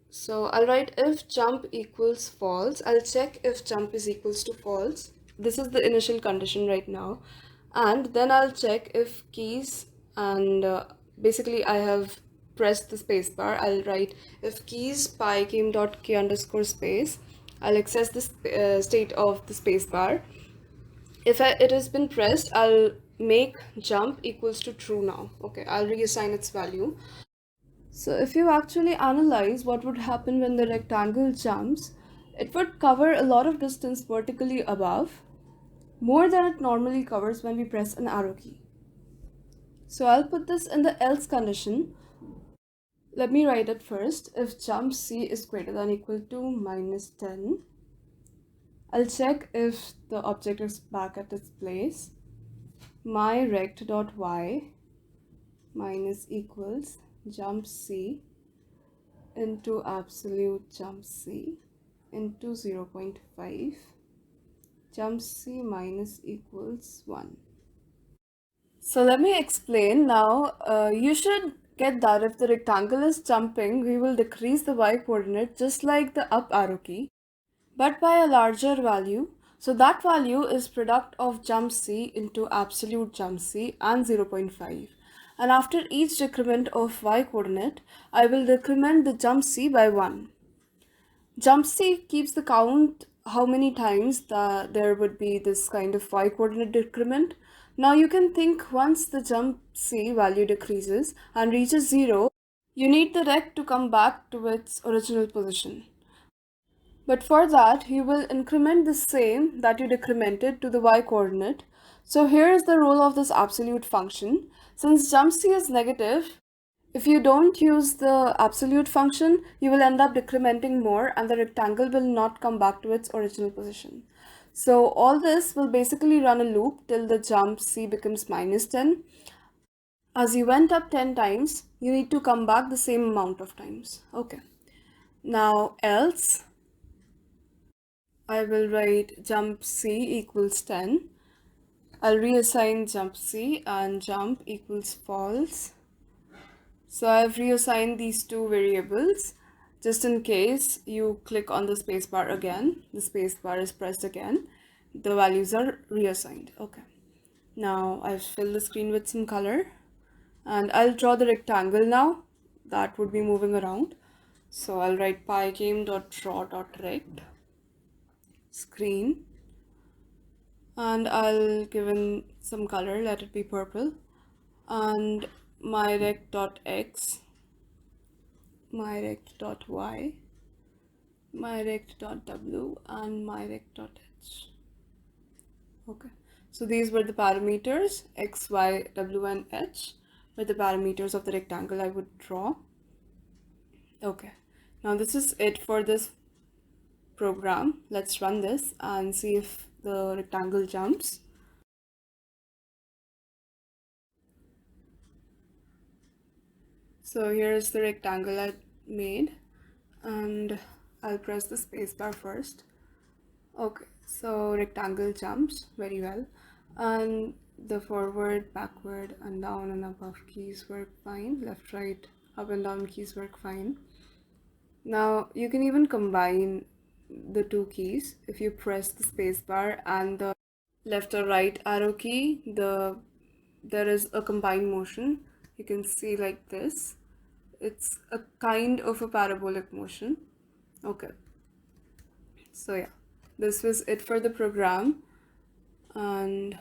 So I'll write if jump equals false. I'll check if jump is equals to false. This is the initial condition right now. And then I'll check if keys, and basically I have pressed the space bar. I'll write if keys pygame dot k underscore space. I'll access the state of the space bar. If it has been pressed, I'll make jump equals to true now. Okay, I'll reassign its value. So if you actually analyze what would happen when the rectangle jumps, it would cover a lot of distance vertically above, more than it normally covers when we press an arrow key. So I'll put this in the else condition. Let me write it first. If jump c is greater than or equal to minus 10, I'll check if the object is back at its place. My rect dot y minus equals jump c into absolute jump c into 0.5 jump c minus equals 1. So let me explain now. You should get that if the rectangle is jumping, we will decrease the y coordinate just like the up arrow key, but by a larger value. So that value is product of jump c into absolute jump c and 0.5. And after each decrement of y coordinate, I will decrement the jump c by 1. Jump C keeps the count how many times there would be this kind of y coordinate decrement. Now you can think once the jump C value decreases and reaches 0, you need the rect to come back to its original position. But for that, you will increment the same that you decremented to the y coordinate. So here is the role of this absolute function. Since jump C is negative, if you don't use the absolute function, you will end up decrementing more and the rectangle will not come back to its original position. So all this will basically run a loop till the jump c becomes minus 10. As you went up 10 times, you need to come back the same amount of times. Okay. Now else, I will write jump c equals 10. I'll reassign jump c and jump equals false. So I've reassigned these two variables just in case you click on the spacebar again, the spacebar is pressed again, the values are reassigned. Okay. Now I've filled the screen with some color and I'll draw the rectangle now that would be moving around. So I'll write pygame.draw.rect screen and I'll give in some color, let it be purple, and my rect.x, my rect.y, my rect.w, and my rect.h. Okay, so these were the parameters x, y, w, and h were the parameters of the rectangle I would draw. Okay, now this is it for this program. Let's run this and see if the rectangle jumps. So here's the rectangle I made. and I'll press the spacebar first. Okay, so rectangle jumps very well, and the forward, backward, and down and above keys work fine. Left, right, up and down keys work fine. Now you can even combine the two keys. If you press the spacebar and the left or right arrow key, there is a combined motion. You can see like this. It's a kind of a parabolic motion. Okay, so yeah, this was it for the program, and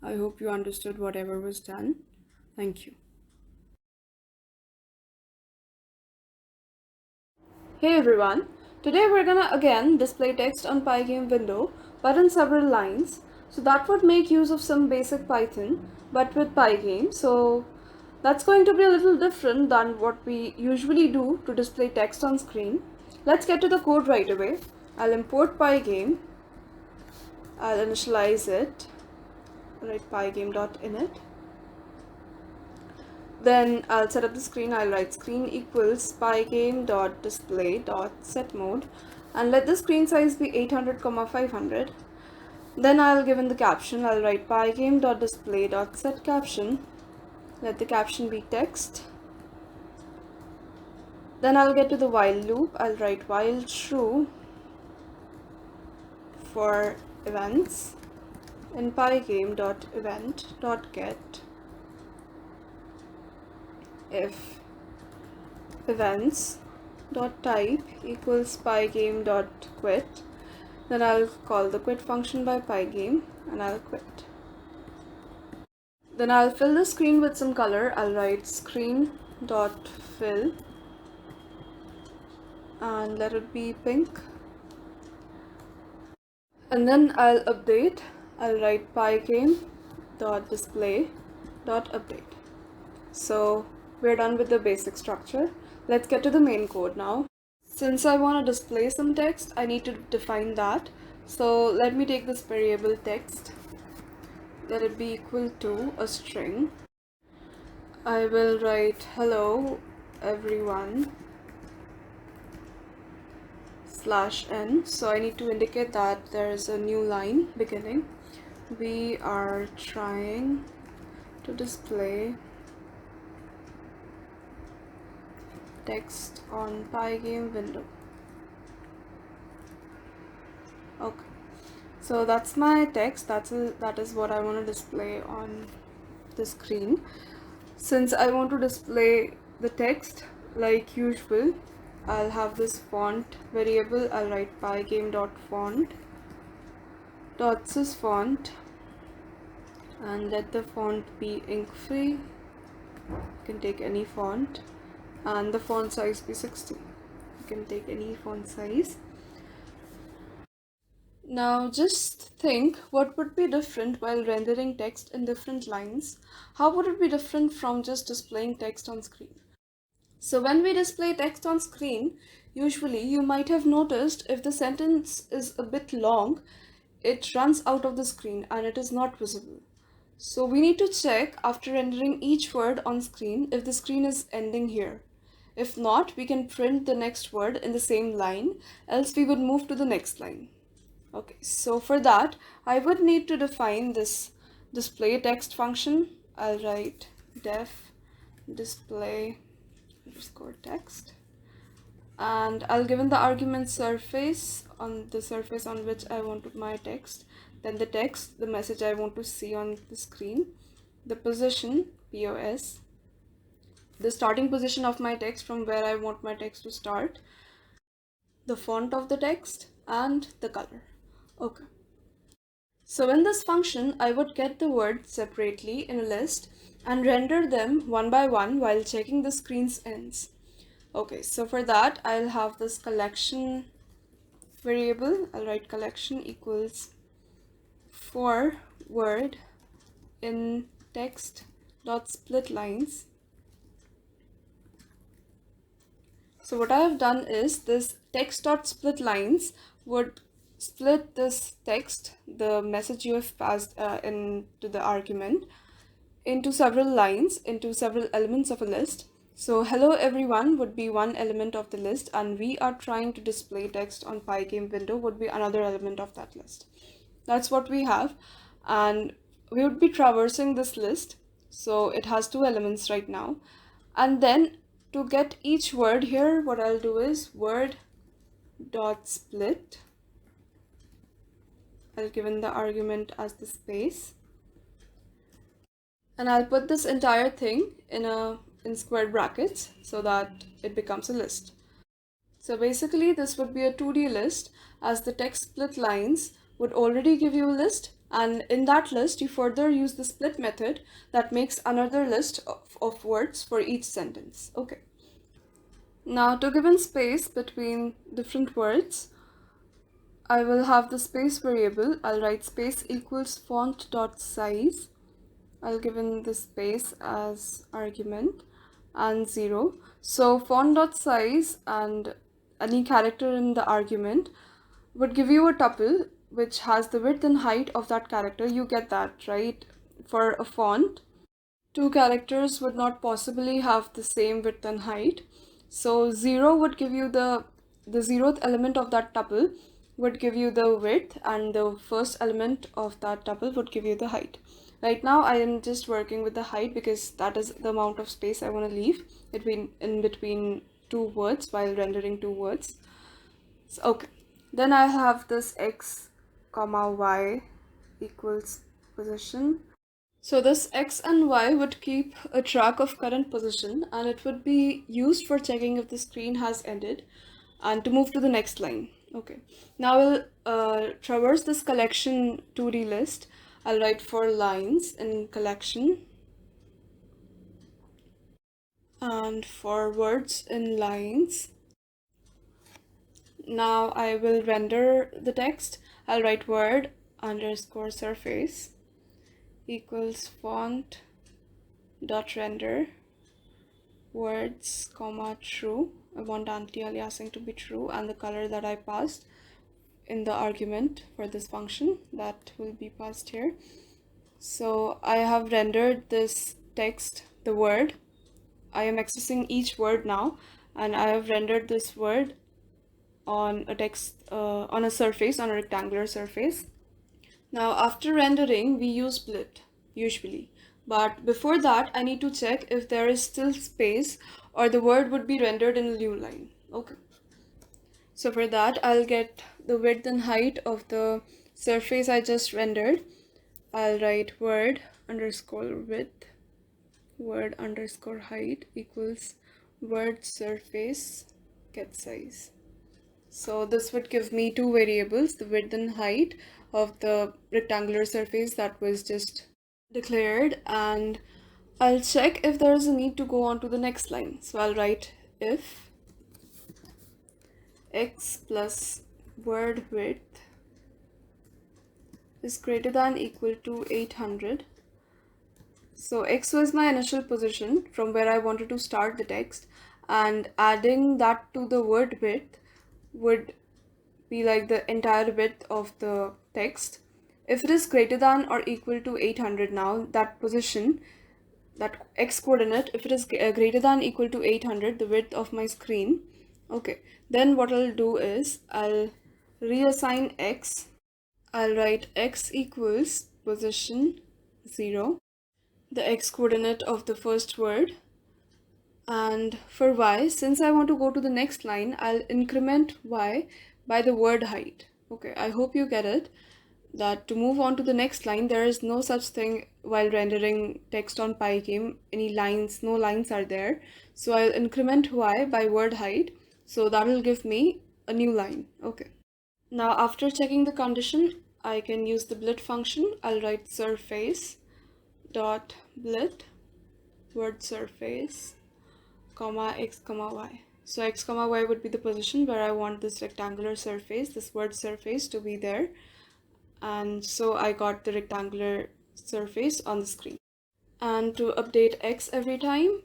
I hope you understood whatever was done. Thank you. Hey everyone, today we're gonna again display text on Pygame window, but in several lines. So that would make use of some basic Python, but with Pygame. So that's going to be a little different than what we usually do to display text on screen. Let's get to the code right away. I'll import Pygame. I'll initialize it. Write pygame.init. Then I'll set up the screen. I'll write screen equals pygame.display.setMode and let the screen size be 800, 500. Then I'll give in the caption. I'll write pygame.display.setCaption. Let the caption be text. Then I'll get to the while loop. I'll write while true for events in pygame.event.get if events.type equals pygame.quit. Then I'll call the quit function by pygame and I'll quit. Then I'll fill the screen with some color. I'll write screen.fill and let it be pink. And then I'll update. I'll write pygame.display.update. So we're done with the basic structure. Let's get to the main code now. Since I want to display some text, I need to define that. So let me take this variable text. Let it be equal to a string. I will write hello everyone /n. So I need to indicate that there is a new line beginning. We are trying to display text on Pygame window. Okay, so that's my text. That is what I want to display on the screen. Since I want to display the text like usual, I'll have this font variable. I'll write pygame.font.sysfont and let the font be ink free. You can take any font and the font size be 60. You can take any font size. Now just think what would be different while rendering text in different lines. How would it be different from just displaying text on screen? So when we display text on screen, usually you might have noticed if the sentence is a bit long, it runs out of the screen and it is not visible. So we need to check after rendering each word on screen if the screen is ending here. If not, we can print the next word in the same line, else we would move to the next line. Okay, so for that, I would need to define this display text function. I'll write def display underscore text and I'll give in the argument surface, on the surface on which I want my text, then the text, the message I want to see on the screen, the position, POS, the starting position of my text from where I want my text to start, the font of the text, and the color. Okay. So in this function, I would get the words separately in a list and render them one by one while checking the screen's ends. Okay, so for that, I'll have this collection variable. I'll write collection equals for word in text dot split lines. So what I have done is this text dot split lines would split this text, the message you have passed into the argument, into several lines, into several elements of a list. So hello everyone would be one element of the list, and we are trying to display text on Pygame window would be another element of that list. That's what we have, and we would be traversing this list. So it has two elements right now, and then to get each word here, what I'll do is word dot split. I'll give in the argument as the space, and I'll put this entire thing in square brackets so that it becomes a list. So basically this would be a 2D list, as the text split lines would already give you a list, and in that list you further use the split method that makes another list of words for each sentence. Okay. Now to give in space between different words, I will have the space variable. I'll write space equals font dot size. I'll give in the space as argument and 0. So font dot size and any character in the argument would give you a tuple which has the width and height of that character. You get that, right? For a font, two characters would not possibly have the same width and height. So 0 would give you the 0th element of that tuple would give you the width, and the first element of that tuple would give you the height. Right now I am just working with the height because that is the amount of space I want to leave in between two words while rendering two words. So, okay, then I have this x comma y equals position. So this x and y would keep a track of current position, and it would be used for checking if the screen has ended and to move to the next line. Okay, now we'll traverse this collection 2D list. I'll write for lines in collection and for words in lines. Now I will render the text. I'll write word underscore surface equals font dot render words comma true. I want anti-aliasing to be true, and the color that I passed in the argument for this function that will be passed here. So I have rendered this text, the word. I am accessing each word now, and I have rendered this word on a text on a surface, on a rectangular surface. Now after rendering we use split usually, but before that I need to check if there is still space or the word would be rendered in a new line. Okay, so for that I'll get the width and height of the surface I just rendered. I'll write word underscore width word underscore height equals word surface get size. So this would give me two variables, the width and height of the rectangular surface that was just declared, and I'll check if there is a need to go on to the next line. So I'll write if x plus word width is greater than equal to 800. So x was my initial position from where I wanted to start the text, and adding that to the word width would be like the entire width of the text. If it is greater than or equal to 800, now that position, that x coordinate, if it is greater than equal to 800, the width of my screen, okay, then what I'll do is I'll reassign x. I'll write x equals position 0, the x coordinate of the first word, and for y, since I want to go to the next line, I'll increment y by the word height. Okay, I hope you get it, that to move on to the next line, there is no such thing while rendering text on Pygame, any lines, no lines are there. So I'll increment y by word height, so that will give me a new line. Okay, now after checking the condition, I can use the blit function. I'll write surface dot blit word surface comma x comma y. So x comma y would be the position where I want this rectangular surface, this word surface, to be there, and so I got the rectangular surface on the screen. And to update x every time,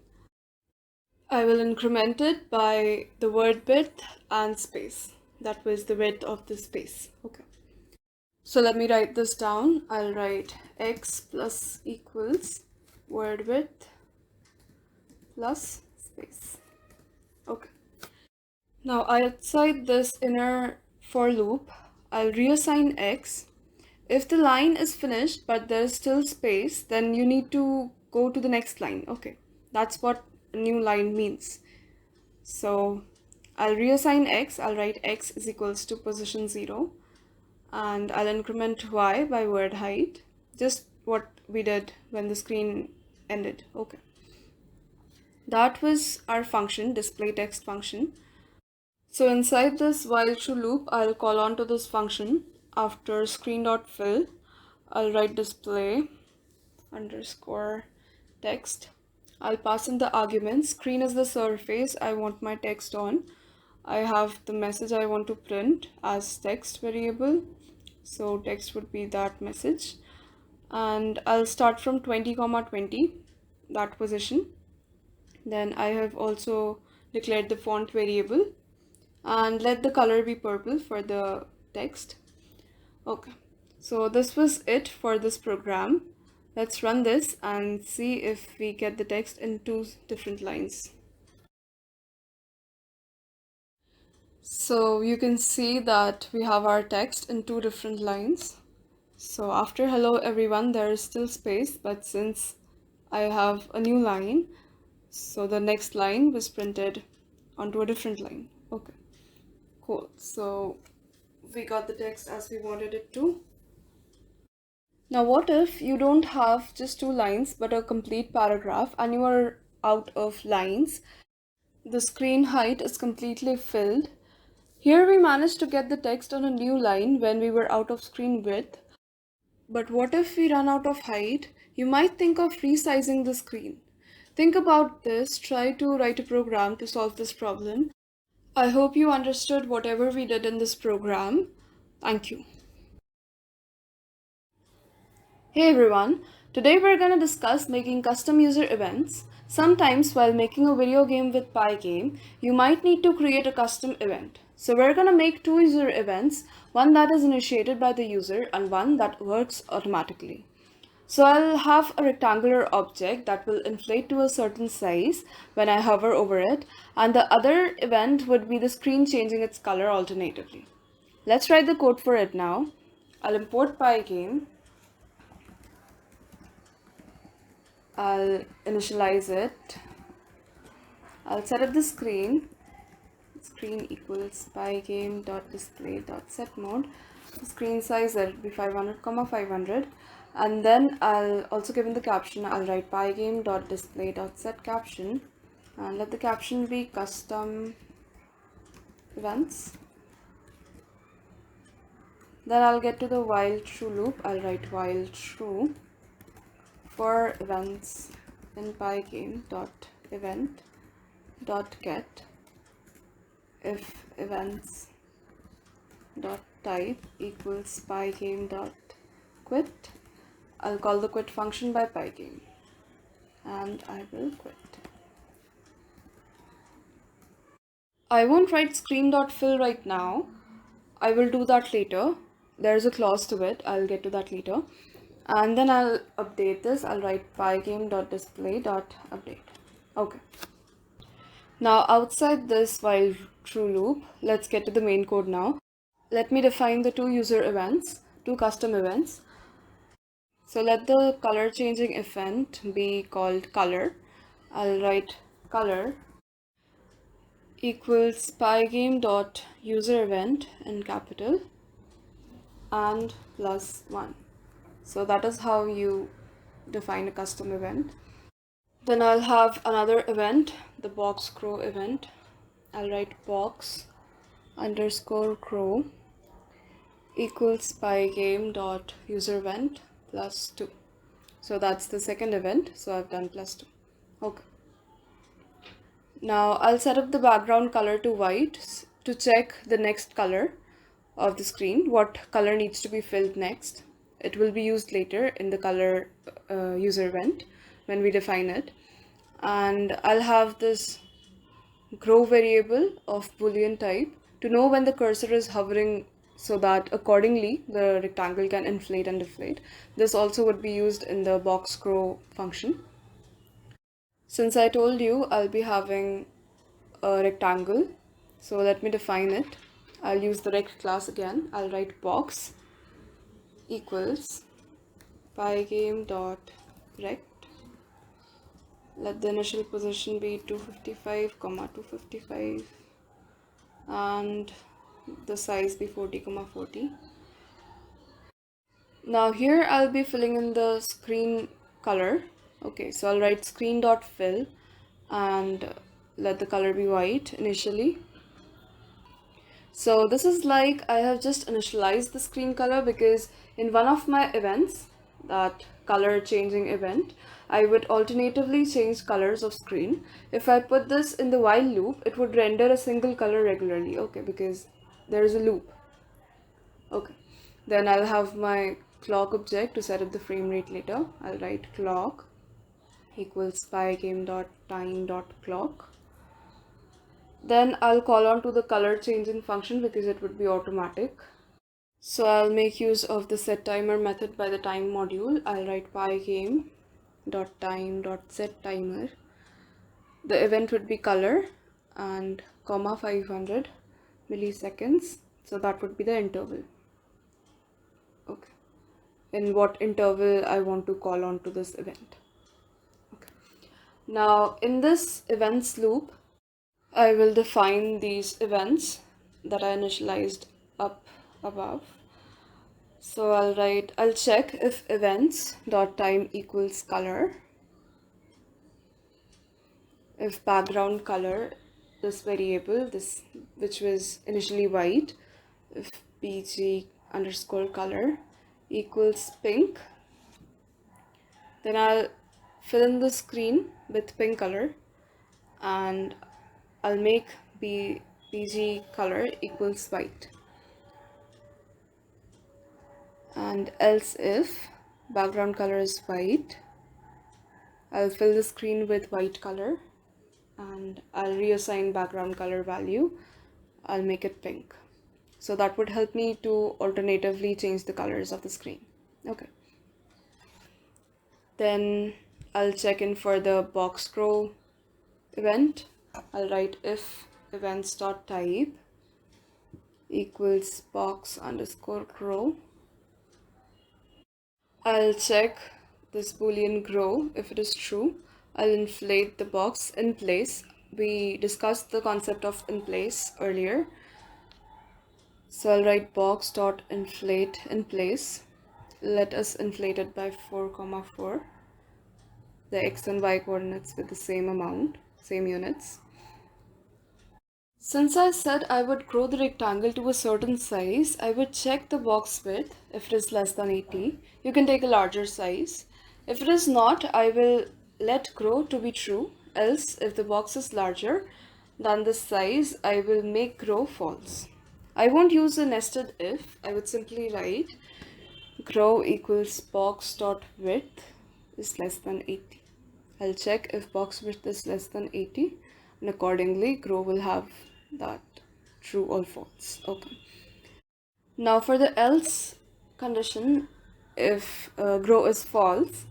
I will increment it by the word width and space. That was the width of the space. Okay, so let me write this down. I'll write x plus equals word width plus space. Okay. Now outside this inner for loop, I'll reassign x. If the line is finished but there is still space, then you need to go to the next line. Okay, that's what a new line means. So I'll reassign x. I'll write x is equals to position 0, and I'll increment y by word height, just what we did when the screen ended. Okay, that was our function, display text function. So inside this while true loop, I'll call on to this function. After screen.fill, I'll write display underscore text. I'll pass in the argument. Screen is the surface I want my text on. I have the message I want to print as text variable, so text would be that message, and I'll start from 20,20, that position. Then I have also declared the font variable, and let the color be purple for the text. Okay, so this was it for this program. Let's run this and see if we get the text in two different lines. So you can see that we have our text in two different lines. So after hello everyone, there is still space, but since I have a new line, so the next line was printed onto a different line. Okay, cool. So we got the text as we wanted it to. Now what if you don't have just two lines but a complete paragraph and you are out of lines? The screen height is completely filled. Here we managed to get the text on a new line when we were out of screen width. But what if we run out of height? You might think of resizing the screen. Think about this, try to write a program to solve this problem. I hope you understood whatever we did in this program. Thank you. Hey everyone, today we're going to discuss making custom user events. Sometimes while making a video game with Pygame, you might need to create a custom event. So we're going to make two user events, one that is initiated by the user and one that works automatically. So I'll have a rectangular object that will inflate to a certain size when I hover over it, and the other event would be the screen changing its color alternatively. Let's write the code for it now. I'll import Pygame. I'll initialize it. I'll set up the screen. Screen equals pygame.display.setMode. The screen size will be 500, 500. And then I'll also give in the caption. I'll write pygame.display.setCaption and let the caption be custom events. Then I'll get to the while true loop. I'll write while true for events in pygame.event.get if events.type equals pygame.quit. I'll call the quit function by Pygame and I will quit. I won't write screen.fill right now. I will do that later. There's a clause to it. I'll get to that later. And then I'll update this. I'll write pygame.display.update. Okay. Now outside this while true loop, let's get to the main code now. Let me define the two user events, two custom events. So let the color changing event be called color. I'll write color equals pygame.userEvent in capital and +1. So that is how you define a custom event. Then I'll have another event, the box crow event. I'll write box underscore crow equals pygame.userEvent +2. So that's the second event. So I've done +2. Okay. Now I'll set up the background color to white to check the next color of the screen, what color needs to be filled next. It will be used later in the color user event when we define it. And I'll have this grow variable of Boolean type to know when the cursor is hovering so that accordingly the rectangle can inflate and deflate. This also would be used in the box grow function. Since I told you I'll be having a rectangle, so let me define it. I'll use the rect class again. I'll write box equals pygame dot rect. Let the initial position be 255 comma 255 and the size be 40 comma 40. Now here I'll be filling in the screen color. Okay, so I'll write screen dot fill and let the color be white initially. So this is like I have just initialized the screen color because in one of my events, that color changing event, I would alternatively change colors of screen. If I put this in the while loop, it would render a single color regularly. Okay, because there is a loop. Okay, then I'll have my clock object to set up the frame rate later. I'll write clock equals pygame.time.clock. Then I'll call on to the color changing function because it would be automatic. So I'll make use of the set timer method by the time module. I'll write pygame.time.setTimer. The event would be color and comma 500 milliseconds. So that would be the interval. Okay. In what interval I want to call on to this event. Okay. Now in this events loop, I will define these events that I initialized up above. So I'll check if events.time equals color, if background color, this variable, this which was initially white, if bg underscore color equals pink, then I'll fill in the screen with pink color and I'll make bg color equals white. And else if background color is white, I'll fill the screen with white color and I'll reassign background color value. I'll make it pink. So that would help me to alternatively change the colors of the screen. Okay. Then I'll check in for the box grow event. I'll write if events.type equals box underscore grow. I'll check this boolean grow. If it is true, I'll inflate the box in place. We discussed the concept of in place earlier. So I'll write box.inflate in place. Let us inflate it by 4, 4. The x and y coordinates with the same amount, same units. Since I said I would grow the rectangle to a certain size, I would check the box width. If it is less than 80, you can take a larger size. If it is not, I will let grow to be true. Else, if the box is larger than this size, I will make grow false. I won't use a nested if. I would simply write grow equals box.width is less than 80. I'll check if box width is less than 80 and accordingly grow will have that true or false. Okay. Now for the else condition, if grow is false,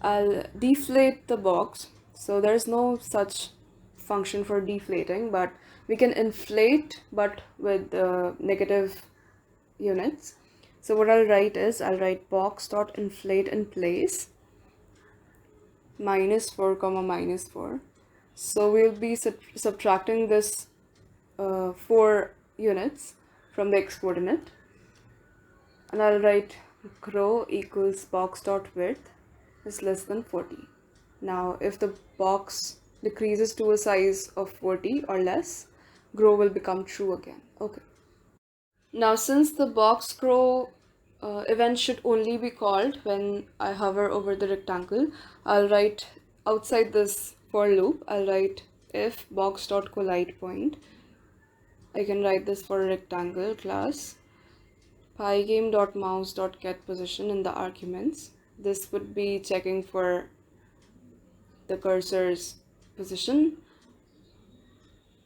I'll deflate the box. So there's no such function for deflating, but we can inflate but with negative units. So what I'll write is I'll write box.inflate in place -4 comma -4. So we'll be subtracting this 4 units from the x coordinate and I'll write grow equals box.width is less than 40. Now if the box decreases to a size of 40 or less, grow will become true again. Okay. Now since the box grow event should only be called when I hover over the rectangle, I'll write outside this for loop, I'll write if box.collide point. I can write this for a rectangle class pygame.mouse.getPosition in the arguments. This would be checking for the cursor's position.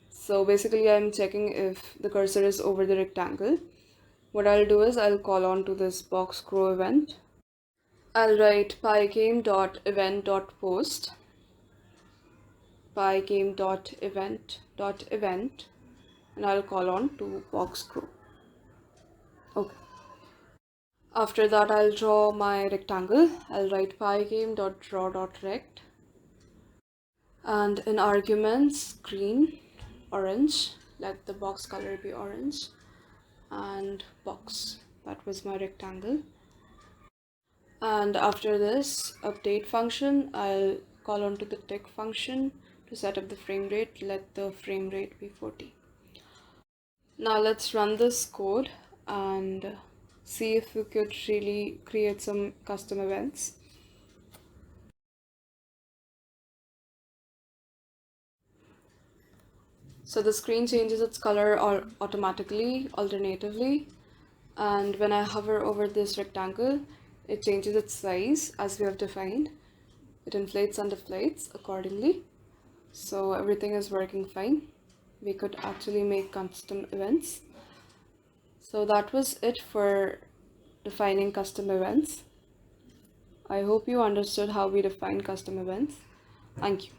So basically I'm checking if the cursor is over the rectangle. What I'll do is I'll call on to this box grow event. I'll write pygame.event.post pygame.event.event, and I'll call on to box grow. Okay. After that, I'll draw my rectangle. I'll write pygame.draw.rect, and in arguments, green, orange, let the box color be orange, and box. That was my rectangle. And after this update function, I'll call on to the tick function to set up the frame rate. Let the frame rate be 40. Now let's run this code and see if we could really create some custom events. So the screen changes its color automatically, alternatively, and when I hover over this rectangle, it changes its size as we have defined. It inflates and deflates accordingly. So everything is working fine. We could actually make custom events. So that was it for defining custom events. I hope you understood how we define custom events. Thank you.